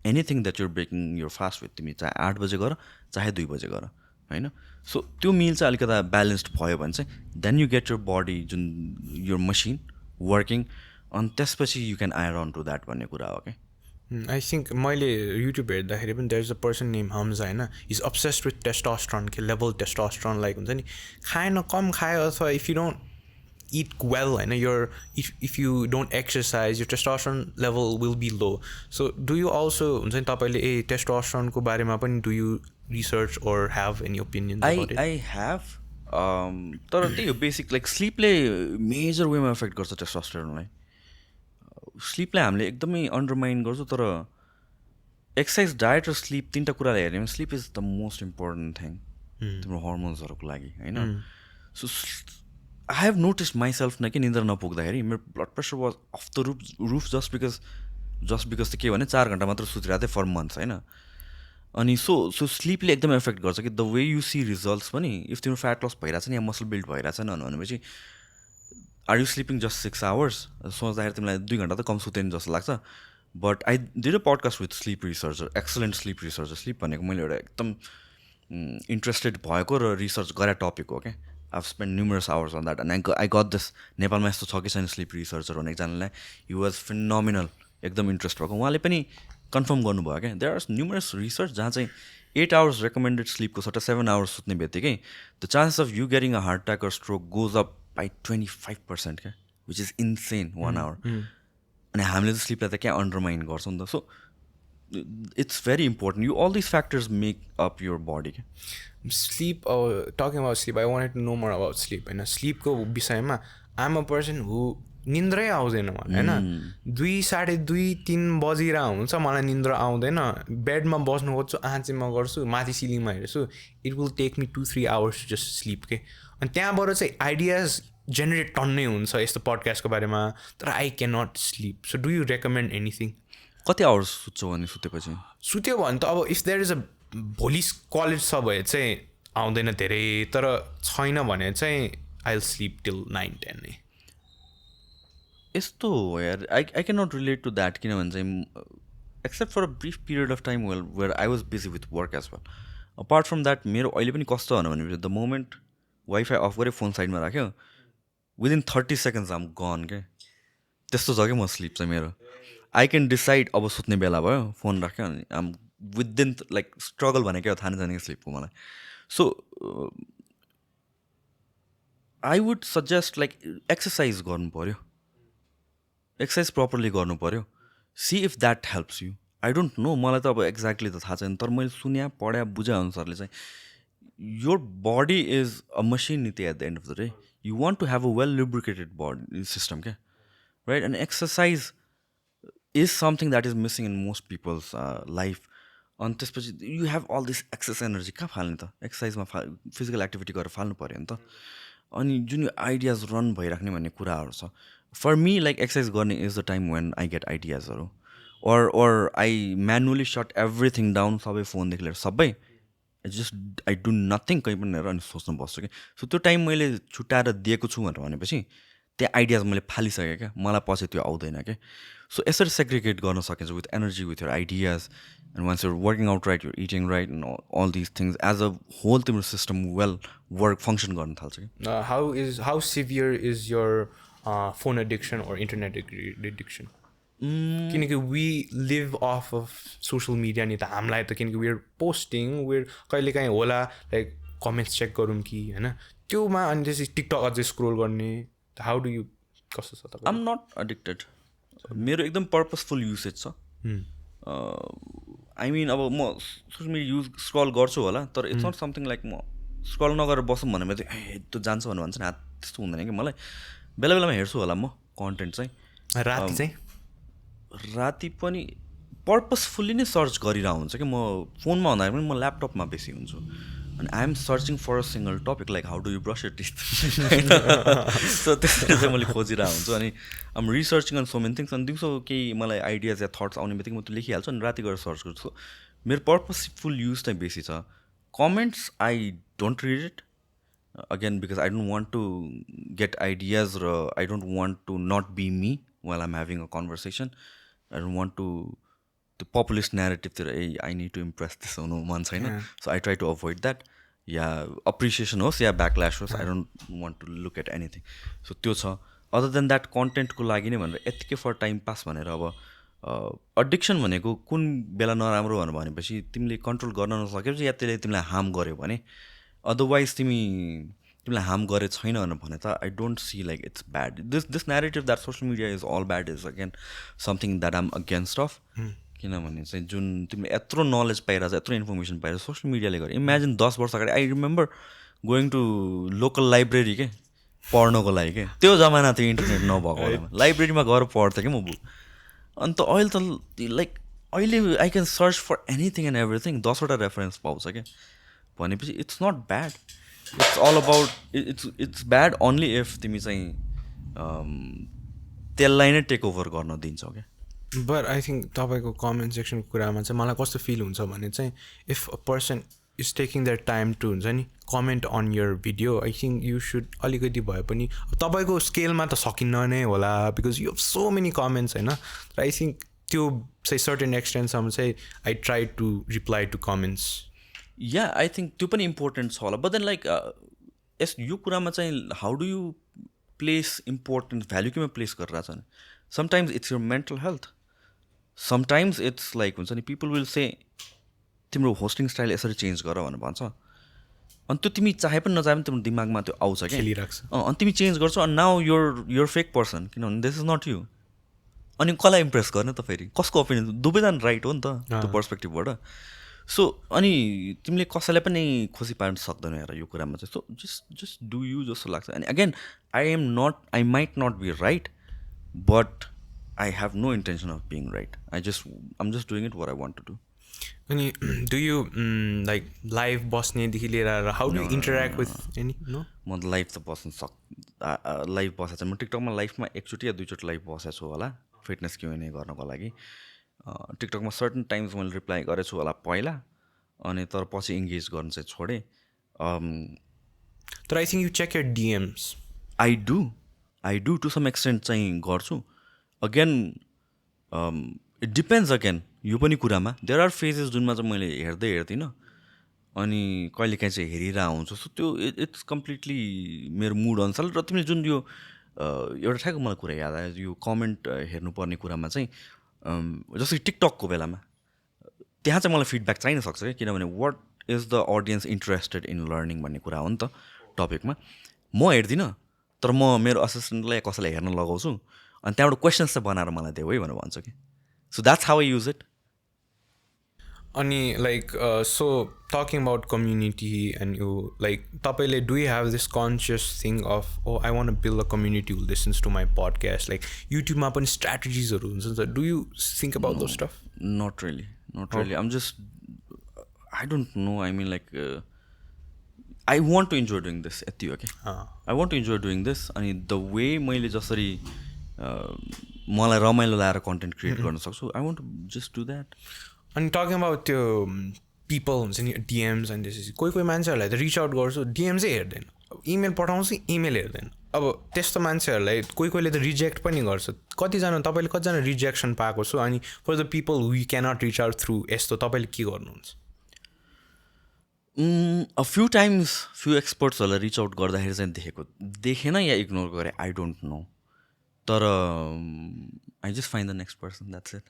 anything that you're breaking your fast with तिमी चाहे 8 बजे गर चाहे 2 बजे गर होइन सो त्यो मिल चाहिँ अलिकता ब्यालेन्स्ड भयो भने चाहिँ then you get your body जुन योर मसिन वर्किङ अनि त्यसपछि you can ire on to that भन्ने कुरा हो क्या आई थिङ्क मैले युट्युब हेर्दाखेरि पनि there is a person name Hamza होइन इज अब्सेस्ड विथ टेस्टोस्टेरोन के लेभल टेस्टोस्टेरोन लाइक हुन्छ नि खाएन कम खायो अथवा if you don't eat well होइन your if you don't exercise your testosterone level will be low so do you also हुन्छ नि तपाईँले testosterone को बारेमा पनि do you research or have any opinions about it? I have तर त्यही हो बेसिक लाइक स्लिपले मेजर वेमा एफेक्ट गर्छ टेस्टोस्टेरोनलाई स्लिपलाई हामीले एकदमै अन्डरमाइन गर्छौँ तर एक्सर्साइज डायट र स्लिप 3टा कुरालाई हेऱ्यो भने sleep is the most important thing तिम्रो हर्मोन्सहरूको लागि होइन so I have notice myself न कि निन्द्रा नपुग्दाखेरि मेरो blood pressure was of the roof just because त के भने 4 घन्टा मात्र सुतिरहेको थिएँ फर मन्थ्स होइन अनि सो स्लिपले एकदमै एफेक्ट गर्छ कि the way you see results पनि इफ तिम्रो फ्याट लस भइरहेछ नि या मसल बिल्ड भइरहेछ न भनेपछि are you sleeping just 6 hours सोच्दाखेरि तिमीलाई 2 घन्टा त कम सुत्यो नि जस्तो लाग्छ but I did a podcast with sleep researcher excellent sleep researcher sleep भनेको मैले एउटा एकदम इन्ट्रेस्टेड भएको र रिसर्च गरे टपिक हो क्या I've spent numerous hours on that and I got this नेपालमा यस्तो छ कि छैन स्लिप रिसर्चर भने एकजनालाई हि वाज फिनोमिनल एकदम इन्ट्रेस्ट भएको उहाँले पनि कन्फर्म गर्नुभयो क्या देयर आर न्युमरस रिसर्च जहाँ चाहिँ 8 आवर्स रेकमेन्डेड स्लिपको सट्टा 7 आवर्स सुत्ने बित्तिकै the chances of you getting a heart attack or stroke goes up by 25% क्या विच इज इन्सेन 1 आवर अनि हामीले त स्लिपलाई त क्या अन्डरमाइन गर्छौँ नि त so it's very important you all these factors make up your body sleep talking about sleep I wanted to know more about sleep होइन स्लिपको विषयमा I'm a person who निन्द्रै आउँदैन मलाई होइन 2 साढे 2 3 बजिरहेको हुन्छ मलाई निन्द्रा आउँदैन बेडमा बस्नु खोज्छु आँचीमा गर्छु माथि सिलिङमा हेर्छु it will take me 2-3 hours just sleep के अनि त्यहाँबाट चाहिँ आइडियाज जेनेरेट टन्नै हुन्छ यस्तो पडकास्टको बारेमा तर I can not sleep so do you recommend anything कति आवर्स सुत्छौ भने सुत्यो भने त अब इफ देयर इज अ भोलि कलेज छ भए चाहिँ आउँदैन धेरै तर छैन भने चाहिँ आई विल स्लिप टिल 9-10 नै यस्तो हो यार I can not relate to that किनभने चाहिँ except for a brief period of time where I was busy with work as well apart from that मेरो अहिले पनि कस्तो भने द मोमेन्ट वाइफाई अफ गरेँ फोन साइडमा राख्यो विदिन 30 सेकेन्ड्स आम गन क्या त्यस्तो छ क्या म स्लिप चाहिँ मेरो आई क्यान डिसाइड अब सुत्ने बेला भयो फोन राख्यो अनि आम विदिन लाइक स्ट्रगल भनेको थाहा नै छैन स्लिपको मलाई so I would suggest like exercise गर्नु पऱ्यो एक्सर्साइज प्रपरली गर्नु पऱ्यो see if that helps you I don't no मलाई त अब एक्ज्याक्टली त थाहा छैन तर मैले सुने पढे बुझे अनुसारले चाहिँ your body is a machine नि at the end of the day you want to have a well lubricated body system क्या right and exercise is something that is missing in most people's life अनि त्यसपछि you have all this excess energy कहाँ फाल्ने त एक्सर्साइजमा physical activity गरेर फाल्नु पऱ्यो नि त अनि जुन यो आइडियाज रन भइराख्ने भन्ने कुराहरू छ फर मी लाइक एक्सर्साइज गर्ने is the time when I get आइडियाजहरू or I manually shot everything down सबै फोनदेखि लिएर सबै आई डु नथिङ कहीँ पनि हेरेर अनि सोच्नु बस्छु कि सो त्यो टाइम मैले छुट्याएर दिएको छु भनेपछि त्यो आइडियाज मैले फालिसकेँ क्या मलाई पछि त्यो आउँदैन क्या सो यसरी सेग्रिगेट गर्न सकिन्छ with energy with your ideas and once you're working out right you're eating right and all this things as a whole तिम्रो सिस्टम वेल वर्क फङ्सन गर्न थाल्छ कि how severe is your phone addiction or internet addiction किनकि we live off of social media नि त हामीलाई त किनकि वेयर पोस्टिङ वेयर कहिले काहीँ होला लाइक कमेन्ट्स चेक गरौँ कि होइन त्योमा अनि त्यसपछि टिकटक अझै स्क्रोल गर्ने हाउ डु यु कस्तो छ तपाईँ? आम नट एडिक्टेड. मेरो एकदम पर्पसफुल युसेज छ. आई मिन अब म सोसियल मिडिया स्क्रल गर्छु होला, तर इट्स नट समथिङ लाइक म स्क्रल नगरेर बसौँ भने चाहिँ त्यो जान्छ भनेर भन्छ नि, त्यस्तो हुँदैन कि मलाई. बेला बेलामा हेर्छु होला म कन्टेन्ट चाहिँ. राति पनि पर्पसफुल्ली नै सर्च गरिरहेको हुन्छ कि म फोनमा भन्दाखेरि पनि म ल्यापटपमा बेसी हुन्छु. अनि I am searching for a single topic like how do you brush your teeth. So त्यसरी चाहिँ मैले खोजिरहेको हुन्छु. अनि um researching on so many things. अनि दिउँसो केही मलाई आइडियाज या थट्स आउने बित्तिकै म त्यो लेखिहाल्छु अनि राति गएर सर्च गर्छु. मेरो पर्पसफुल युज चाहिँ बेसी छ. Comments I don't read it again because I don't want to get ideas र I don't want to not be me while um having a conversation. I don't want to त्यो populist न्यारेटिभतिर I need to impress this हुनु मन छैन. So I try to avoid that. या appreciation होस् या backlash होस्, I don't want to look at anything. So त्यो छ. अदर देन द्याट कन्टेन्टको लागि नै भनेर यत्तिकै फर टाइम पास भनेर अब एडिक्सन भनेको कुन बेला नराम्रो भनेपछि तिमीले कन्ट्रोल गर्न नसकेपछि या त्यसले तिमीलाई हार्म गर्यो भने, अदरवाइज तिमीलाई हार्म गरे छैन भने त I don't see like it's bad. This narrative that social media is all bad is again something that I'm against of. किनभने चाहिँ जुन तिमीले यत्रो नलेज पाइरहेछ, यत्रो इन्फर्मेसन पाइरहेछ सोसियल मिडियाले गर्दा. इमेजिन 10 वर्ष अगाडि I remember going to local library के पढ्नको लागि के, त्यो जमाना थियो इन्टरनेट नभएको बेलामा लाइब्रेरीमा गएर पढ्थेँ कि म बुक. अन्त अहिले त लाइक अहिले I can search for anything and everything. 10वटा रेफरेन्स पाउँछ क्या भनेपछि it's not bad. It's all about it's bad only if तिमी चाहिँ त्यसलाई नै टेक ओभर गर्न दिन्छौ क्या. बट आई थिङ्क तपाईँको कमेन्ट सेक्सनको कुरामा चाहिँ मलाई कस्तो फिल हुन्छ भने चाहिँ if a person is taking that time to हुन्छ नि comment on your video, I think you should अलिकति भए पनि तपाईँको स्केलमा त सकिन्न नै होला because you have so many comments होइन. र आई थिङ्क त्यो चाहिँ सर्टेन एक्सटेन्टसम्म चाहिँ I try to reply to comments. या आई थिङ्क त्यो पनि इम्पोर्टेन्ट छ होला. बट देन लाइक यो कुरामा चाहिँ how do you place important value केमा प्लेस गरिरहेछ भने sometimes it's your mental health, sometimes it's like हुन्छ नि पिपल विल से तिम्रो होस्टिङ स्टाइल यसरी चेन्ज गर भनेर भन्छ. अनि त्यो तिमी चाहे पनि नचाहे पनि तिम्रो दिमागमा त्यो आउँछ क्या, अनि तिमी चेन्ज गर्छौ. अनि नाउ योर फेक पर्सन किनभने दिस इज नट यु. अनि कसलाई इम्प्रेस गर्ने त फेरि, कसको ओपिनियन, दुवैजना राइट हो नि त त्यो पर्सपेक्टिभबाट. सो अनि तिमीले कसैलाई पनि खुसी पार्न सक्दैनौ हेर यो कुरामा चाहिँ. सो जस्ट डु यु जस्तो लाग्छ. अनि again I might not be right but I have no intention of being right. I'm just doing it what I want to do. अनि डु यु लाइक लाइभ बस्नेदेखि लिएर how do interact with any? No, म त live त बस्नु live बसेको छ. म टिकटकमा लाइफमा एकचोटि या दुईचोटि लाइभ बसेको छु होला फिटनेस Q&A गर्नको लागि. टिकटकमा सर्टन टाइम्स मैले रिप्लाई गरेछु होला पहिला, अनि तर पछि इङ्गेज गर्न चाहिँ छोडेँ. तर I think you check your DMs. I do to some extent चाहिँ गर्छु. अगेन इट डिपेन्ड्स अगेन यो पनि कुरामा. देयर आर फेजेस जुनमा चाहिँ मैले हेर्दिनँ अनि कहिलेकाहीँ चाहिँ हेरिरहेको हुन्छु. सो त्यो इट्स कम्प्लिटली मेरो मुड अनुसार. र तिमीले जुन यो एउटा ठ्याक्क मलाई कुरा याद आयो यो कमेन्ट हेर्नुपर्ने कुरामा चाहिँ जस्तै टिकटकको बेलामा त्यहाँ चाहिँ मलाई फिडब्याक चाहिन सक्छ क्या, किनभने what is the audience interested in learning भन्ने कुरा हो नि त टपिकमा. म हेर्दिनँ तर म मेरो असिस्टेन्टलाई कसैलाई हेर्न लगाउँछु अनि त्यहाँबाट क्वेसन्स चाहिँ बनाएर मलाई देऊ है भनेर भन्छु कि. So that's how I use it. अनि like so talking about community and you like तपाईँले do you have this conscious thing of oh I want build a community will listens to my podcast? Like युट्युबमा पनि स्ट्राटेजिजहरू हुन्छ नि त. Do you think about those stuff? Not really. Um just I don't know. I mean like I want to enjoy doing this यति हो कि. I want to enjoy doing this. अनि द वे मैले जसरी मलाई रमाइलो लगाएर कन्टेन्ट क्रिएट गर्न सक्छु I want to just do that. अनि टकिङ अबाउट त्यो पिपल हुन्छ नि डिएम्स अनि त्यसपछि कोही मान्छेहरूलाई त रिच आउट गर्छु डिएम चाहिँ हेर्दैन, इमेल पठाउँछु इमेल हेर्दैन. अब त्यस्तो मान्छेहरूलाई कोहीले त रिजेक्ट पनि गर्छ. तपाईँले कतिजना रिजेक्सन पाएको छु? अनि for the people who you cannot reach out through यस्तो तपाईँले के गर्नुहुन्छ? अ फ्यु टाइम्स फ्यु एक्सपर्ट्सहरूलाई रिच आउट गर्दाखेरि चाहिँ देखेन या इग्नोर गरेँ आई डोन्ट नो. तर I just find the next person that's it.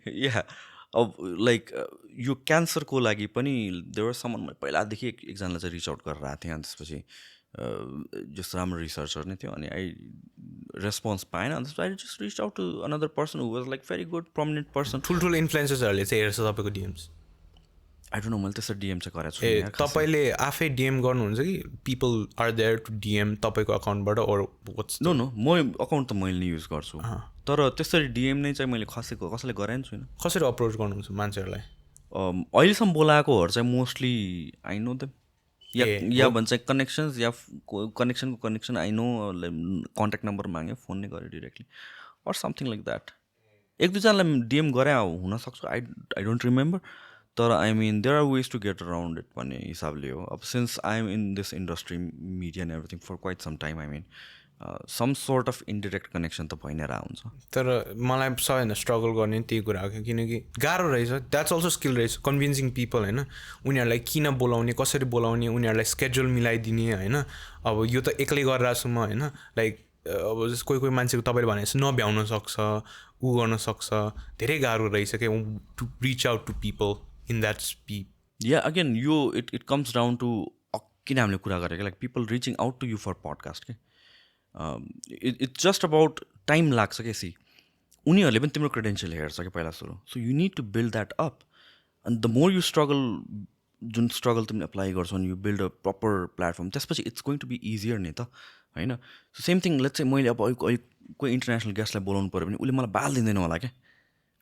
Yeah अब लाइक यो क्यान्सरको लागि पनि देयर समन पहिलादेखि एकजनालाई चाहिँ रिच आउट गरेर आएको थिएँ अनि त्यसपछि जस्तो राम्रो रिसर्चर नै थियो अनि आई रेस्पोन्स पाएन अनि त्यसपछि I just reach out to another person who was like very good prominent person. ठुल्ठुलो इन्फ्लुएन्सर्सहरूले चाहिँ हेर्छ तपाईँको डिएम्स? आई डोन्ट नो मैले त्यसरी डिएम चाहिँ गरेको छु. ए तपाईँले आफै डिएम गर्नुहुन्छ कि people are there to DM तपाईँको अकाउन्टबाट ओर वाट्स? नो म अकाउन्ट त मैले नै युज गर्छु तर त्यसरी डिएम नै चाहिँ मैले कसैले गरेन छुइनँ. कसरी अप्रोच गर्नुहुन्छ मान्छेहरूलाई? अहिलेसम्म बोलाएकोहरू चाहिँ मोस्टली आई नो देम या भन्छ कनेक्सन्स या कनेक्सनको connection I know contact number माग्यो फोन नै गऱ्यो directly or something like that. एक दुईजनालाई डिएम गरे हुनसक्छ आई डोन्ट रिमेम्बर तर I mean there are ways to get around it भन्ने हिसाबले हो. अब since I am in this industry media and everything for quite some time I mean some sort of indirect connection त भइ नै हुन्छ. तर मलाई सबैभन्दा स्ट्रगल गर्ने त्यही कुरा हो किनकि गाह्रो रहेछ. द्याट्स अल्सो स्किल रहेछ कन्भिन्सिङ पिपल होइन. उनीहरूलाई किन बोलाउने कसरी बोलाउने उनीहरूलाई स्केड्युल मिलाइदिने होइन. अब यो त एक्लै गरिरहेको छु म होइन. लाइक अब कोही कोही मान्छेको तपाईँले भने जस्तो नभ्याउन सक्छ ऊ गर्न सक्छ. धेरै गाह्रो रहेछ क्या to reach out to people in that speed. या अगेन यो इट कम्स डाउन टु किन हामीले कुरा गरेको like people reaching out to you for podcast के इट्स जस्ट अबाउट टाइम लाग्छ क्या. सी उनीहरूले पनि तिम्रो क्रेडेन्सियल हेर्छ कि पहिला सुरु. So you need to build that up and the more you struggle जुन स्ट्रगल तिमीले अप्लाई गर्छौ अनि you build a proper platform त्यसपछि it's going to be easier नि त होइन. सो सेम थिङ लेट्स चाहिँ मैले अब कोही इन्टरनेसनल गेस्टलाई बोलाउनु पऱ्यो भने उसले मलाई बाल दिँदैन होला क्या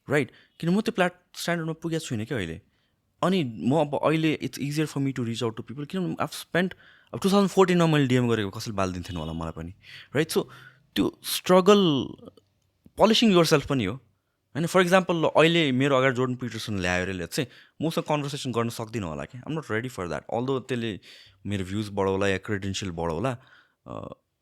राइट. किन म त्यो स्ट्यान्डर्डमा पुगेको छुइनँ क्या अहिले. अनि म अब अहिले it's easier for me to reach out to people किनभने आफ स्पेन्ड अब 2014मा मैले डिएम गरेको कसैले बाल दिन्थेन होला मलाई पनि राइट. सो त्यो स्ट्रगल पलिसिङ युर सेल्फ पनि हो होइन. फर इक्जाम्पल अहिले मेरो अगाडि जोर्डन पिटरसन ल्यायो अरे चाहिँ मसँग कन्भर्सेसन गर्न सक्दिनँ होला कि. Um not ready for that although त्यसले मेरो भ्युज बढाउला या क्रेडेन्सियल बढाउला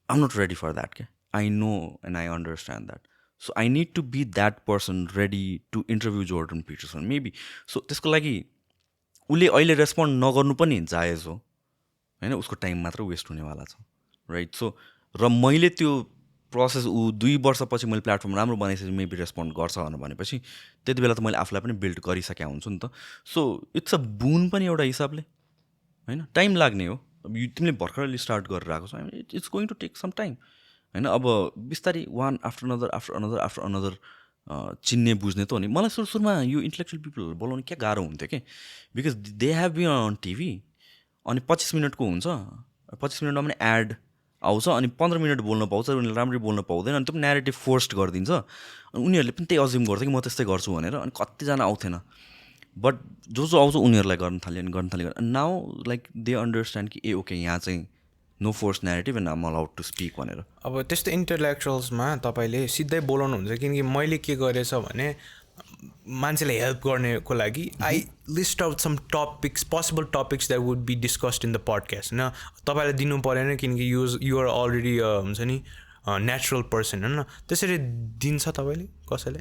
um not ready for that क्या. I know and I understand that. So I need to be that person ready to interview Jordan Peterson maybe. सो त्यसको लागि उसले अहिले रेस्पोन्ड नगर्नु पनि जायज हो होइन. उसको टाइम मात्र वेस्ट हुनेवाला छ राइट. सो र मैले त्यो प्रोसेस 2 वर्षपछि मैले प्लेटफर्म राम्रो बनाइसकेपछि मेबी रेस्पोन्ड गर्छ भनेपछि त्यति बेला त मैले आफूलाई पनि बिल्ड गरिसकेको हुन्छु नि त. सो इट्स अ बुन पनि एउटा हिसाबले होइन. टाइम लाग्ने हो. अब तिमीले भर्खरले स्टार्ट गरेर आएको छ it's going to take some time होइन. अब बिस्तारै वान आफ्टर अनदर चिन्ने बुझ्ने त हो नि. मलाई सुरुमा यो इन्टेलेक्चुअल पिपलहरू बोलाउनु क्या गाह्रो हुन्थ्यो कि because they have been on TV अनि 25 मिनटको हुन्छ 25 मिनटमा पनि एड आउँछ अनि 15 मिनट बोल्न पाउँछ. उनीहरूले राम्ररी बोल्न पाउँदैन अनि त्यो पनि न्यारेटिभ फोर्स्ड गरिदिन्छ अनि उनीहरूले पनि त्यही अज्युम गर्छ कि म त्यस्तै गर्छु भनेर. अनि कतिजना आउँथेन बट जो आउँछ उनीहरूलाई गर्न थाल्यो नाउ लाइक दे अन्डरस्ट्यान्ड कि ए ओके यहाँ चाहिँ no force narrative and I'm allowed to speak भनेर. अब त्यस्तो इन्टेलेक्चुअल्समा तपाईँले सिधै बोलाउनुहुन्छ किनकि मैले के गरेछ भने मान्छेलाई हेल्प गर्नेको लागि I list out some topics possible topics that would be discussed in the podcast होइन. तपाईँलाई दिनु परेन किनकि युआर अलरेडी हुन्छ नि नेचुरल पर्सन होइन. त्यसरी दिन्छ तपाईँले कसैले?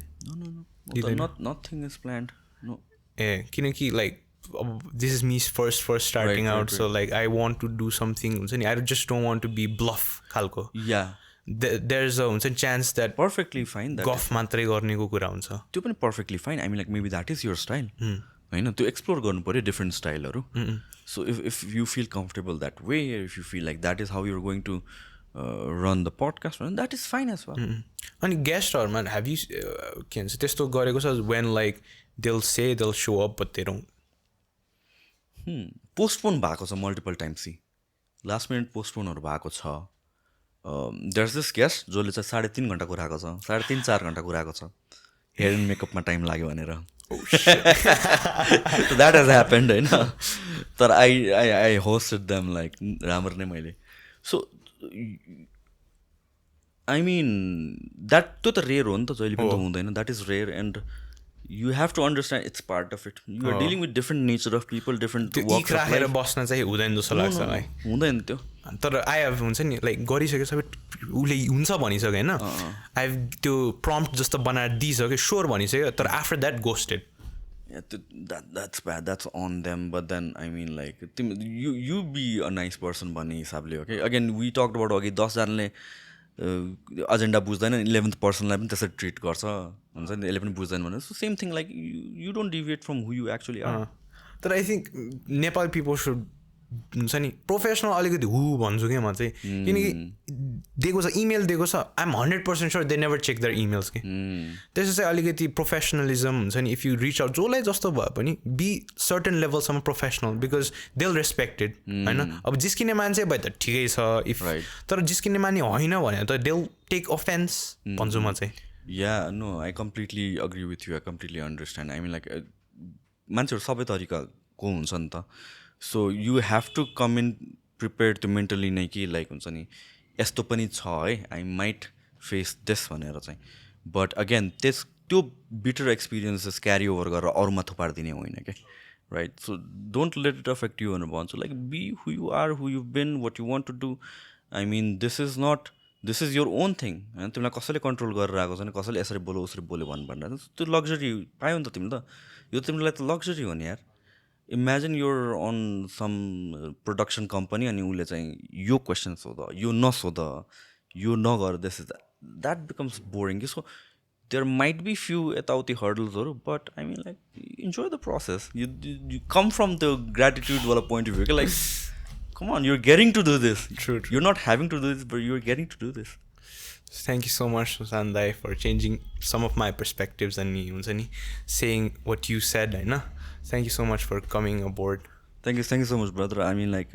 Nothing is planned no. ए किनकि लाइक अब this is me first starting out so like I want to do something हुन्छ नि. I just don't want to be bluff खालको. या देयर इज अ हुन्छ नि चान्स द्याट पर्फेक्टली फाइन गफ मात्रै गर्नेको कुरा हुन्छ. त्यो पनि perfectly fine. I mean like maybe that is your style होइन. त्यो एक्सप्लोर गर्नु पऱ्यो डिफ्रेन्ट स्टाइलहरू. So if you feel comfortable that way if you feel like that is how you're going to run the podcast that is fine as well. अनि गेस्टहरूमा have you के भन्छ त्यस्तो गरेको छ when like they'll say they'll so up but they don't postpone भएको छ multiple times. See last minute पोस्टपोनहरू भएको छ. देयर इज दिस गेस्ट जसले चाहिँ 3.5 घन्टा कुराएको छ 3.5-4 घन्टा कुराएको छ हेयर एन्ड मेकअपमा टाइम लाग्यो भनेर. द्याट हेज ह्यापेन्ड होइन. तर आई होस्टेड देम लाइक राम्रो नै मैले. सो आई मिन द्याट त्यो त रेयर हो नि त जहिले पनि त हुँदैन. That is rare and you have to understand it's part of it. You are dealing with different nature of people, different walks of life. बस्न चाहिँ हुँदैन जस्तो लाग्छ मलाई. हुँदैन त्यो. तर आई हेभ हुन्छ नि लाइक गरिसक्यो सबै उसले हुन्छ भनिसक्यो होइन. आई हेभ त्यो प्रम्प्ट जस्तो बनाएर दिइसक्यो स्योर भनिसक्यो तर after that ghosted. That's bad. That's on them. But then I mean like you be a nice person भन्ने हिसाबले हो कि. अगेन वी टक्ड अबाउट अघि 10 जनाले एजेन्डा बुझ्दैन 11th पर्सनलाई पनि त्यसरी ट्रिट गर्छ हुन्छ नि यसले पनि बुझ्दैन भने so same thing like you don't deviate from who you actually are तर I think Nepal people should हुन्छ नि प्रोफेसनल अलिकति हु भन्छु क्या म चाहिँ किनकि दिएको छ इमेल दिएको छ I'm 100% sure they never check their emails कि त्यसो चाहिँ अलिकति प्रोफेसनलिजम हुन्छ नि इफ यु रिच आउट जसलाई जस्तो भए पनि बी सर्टन लेभलसम्म professional because they will respected होइन अब जिस्किने मान्छे भए त ठिकै छ इफ तर जिस्किने माने होइन भने त दे विल टेक अफेन्स भन्छु म चाहिँ yeah no I completely agree with you I completely understand I mean like मान्छेहरू सबै तरिकाको हुन्छ नि त so you have to come in prepared to mentally नै कि लाइक हुन्छ नि यस्तो पनि छ है आई माइट फेस दिस भनेर चाहिँ बट अगेन त्यो बिटर एक्सपिरियन्सेस क्यारी ओभर गरेर अरूमा थुपारिदिने होइन क्या right so don't let it affect you भनेर भन्छु like be who you are who you been what you want to do I mean this is your own thing होइन तिमीलाई कसैले कन्ट्रोल गरेर आएको छैन कसैले यसरी बोल्यो उसरी बोल्यो भन्नु त्यो लग्जरी पायो नि त तिमीले त यो तिमीलाई त लग्जरी हो नि यार imagine your own some production company अनि उसले चाहिँ यो क्वेसन सोध यो नसोध यो नगर this is that becomes boring कि so there might be few यताउति हर्डल्सहरू but I mean like enjoy the process you come from the ग्रेटिट्युडवाला पोइन्ट अफ भ्यू कि like come on you're getting to do this you're not having to do this but you're getting to do this Thank you so much, Sushant Dai, for changing some of my perspectives and saying what you said. Thank you so much for coming aboard. Thank you so much, brother. I mean, like,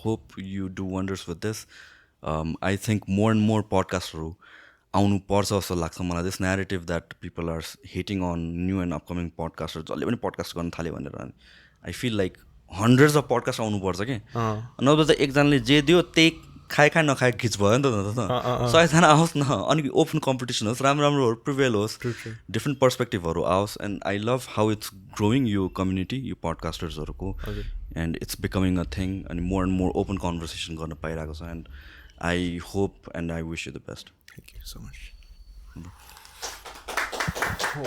hope you do wonders with this. I think more and more podcasts आउनु पर्छ जस्तो लाग्छ मलाई this narrative that people are hating on new and upcoming podcasters जसले पनि podcast गर्न थाल्यो भनेर I feel like hundreds of podcasts आउनु पर्छ कि नभए त एकजनाले जे दियो त्यही खाए नखाए खिच भयो नि त सबैजना आओस् न अनि ओपन कम्पिटिसन होस् राम्रोहरू प्रिभेल होस् डिफ्रेन्ट पर्सपेक्टिभहरू आओस् and I love how it's growing यो कम्युनिटी यो पडकास्टर्सहरूको and it's becoming a thing अनि more and more open conversation गर्न पाइरहेको छ and I hope and I wish you the best thank you so much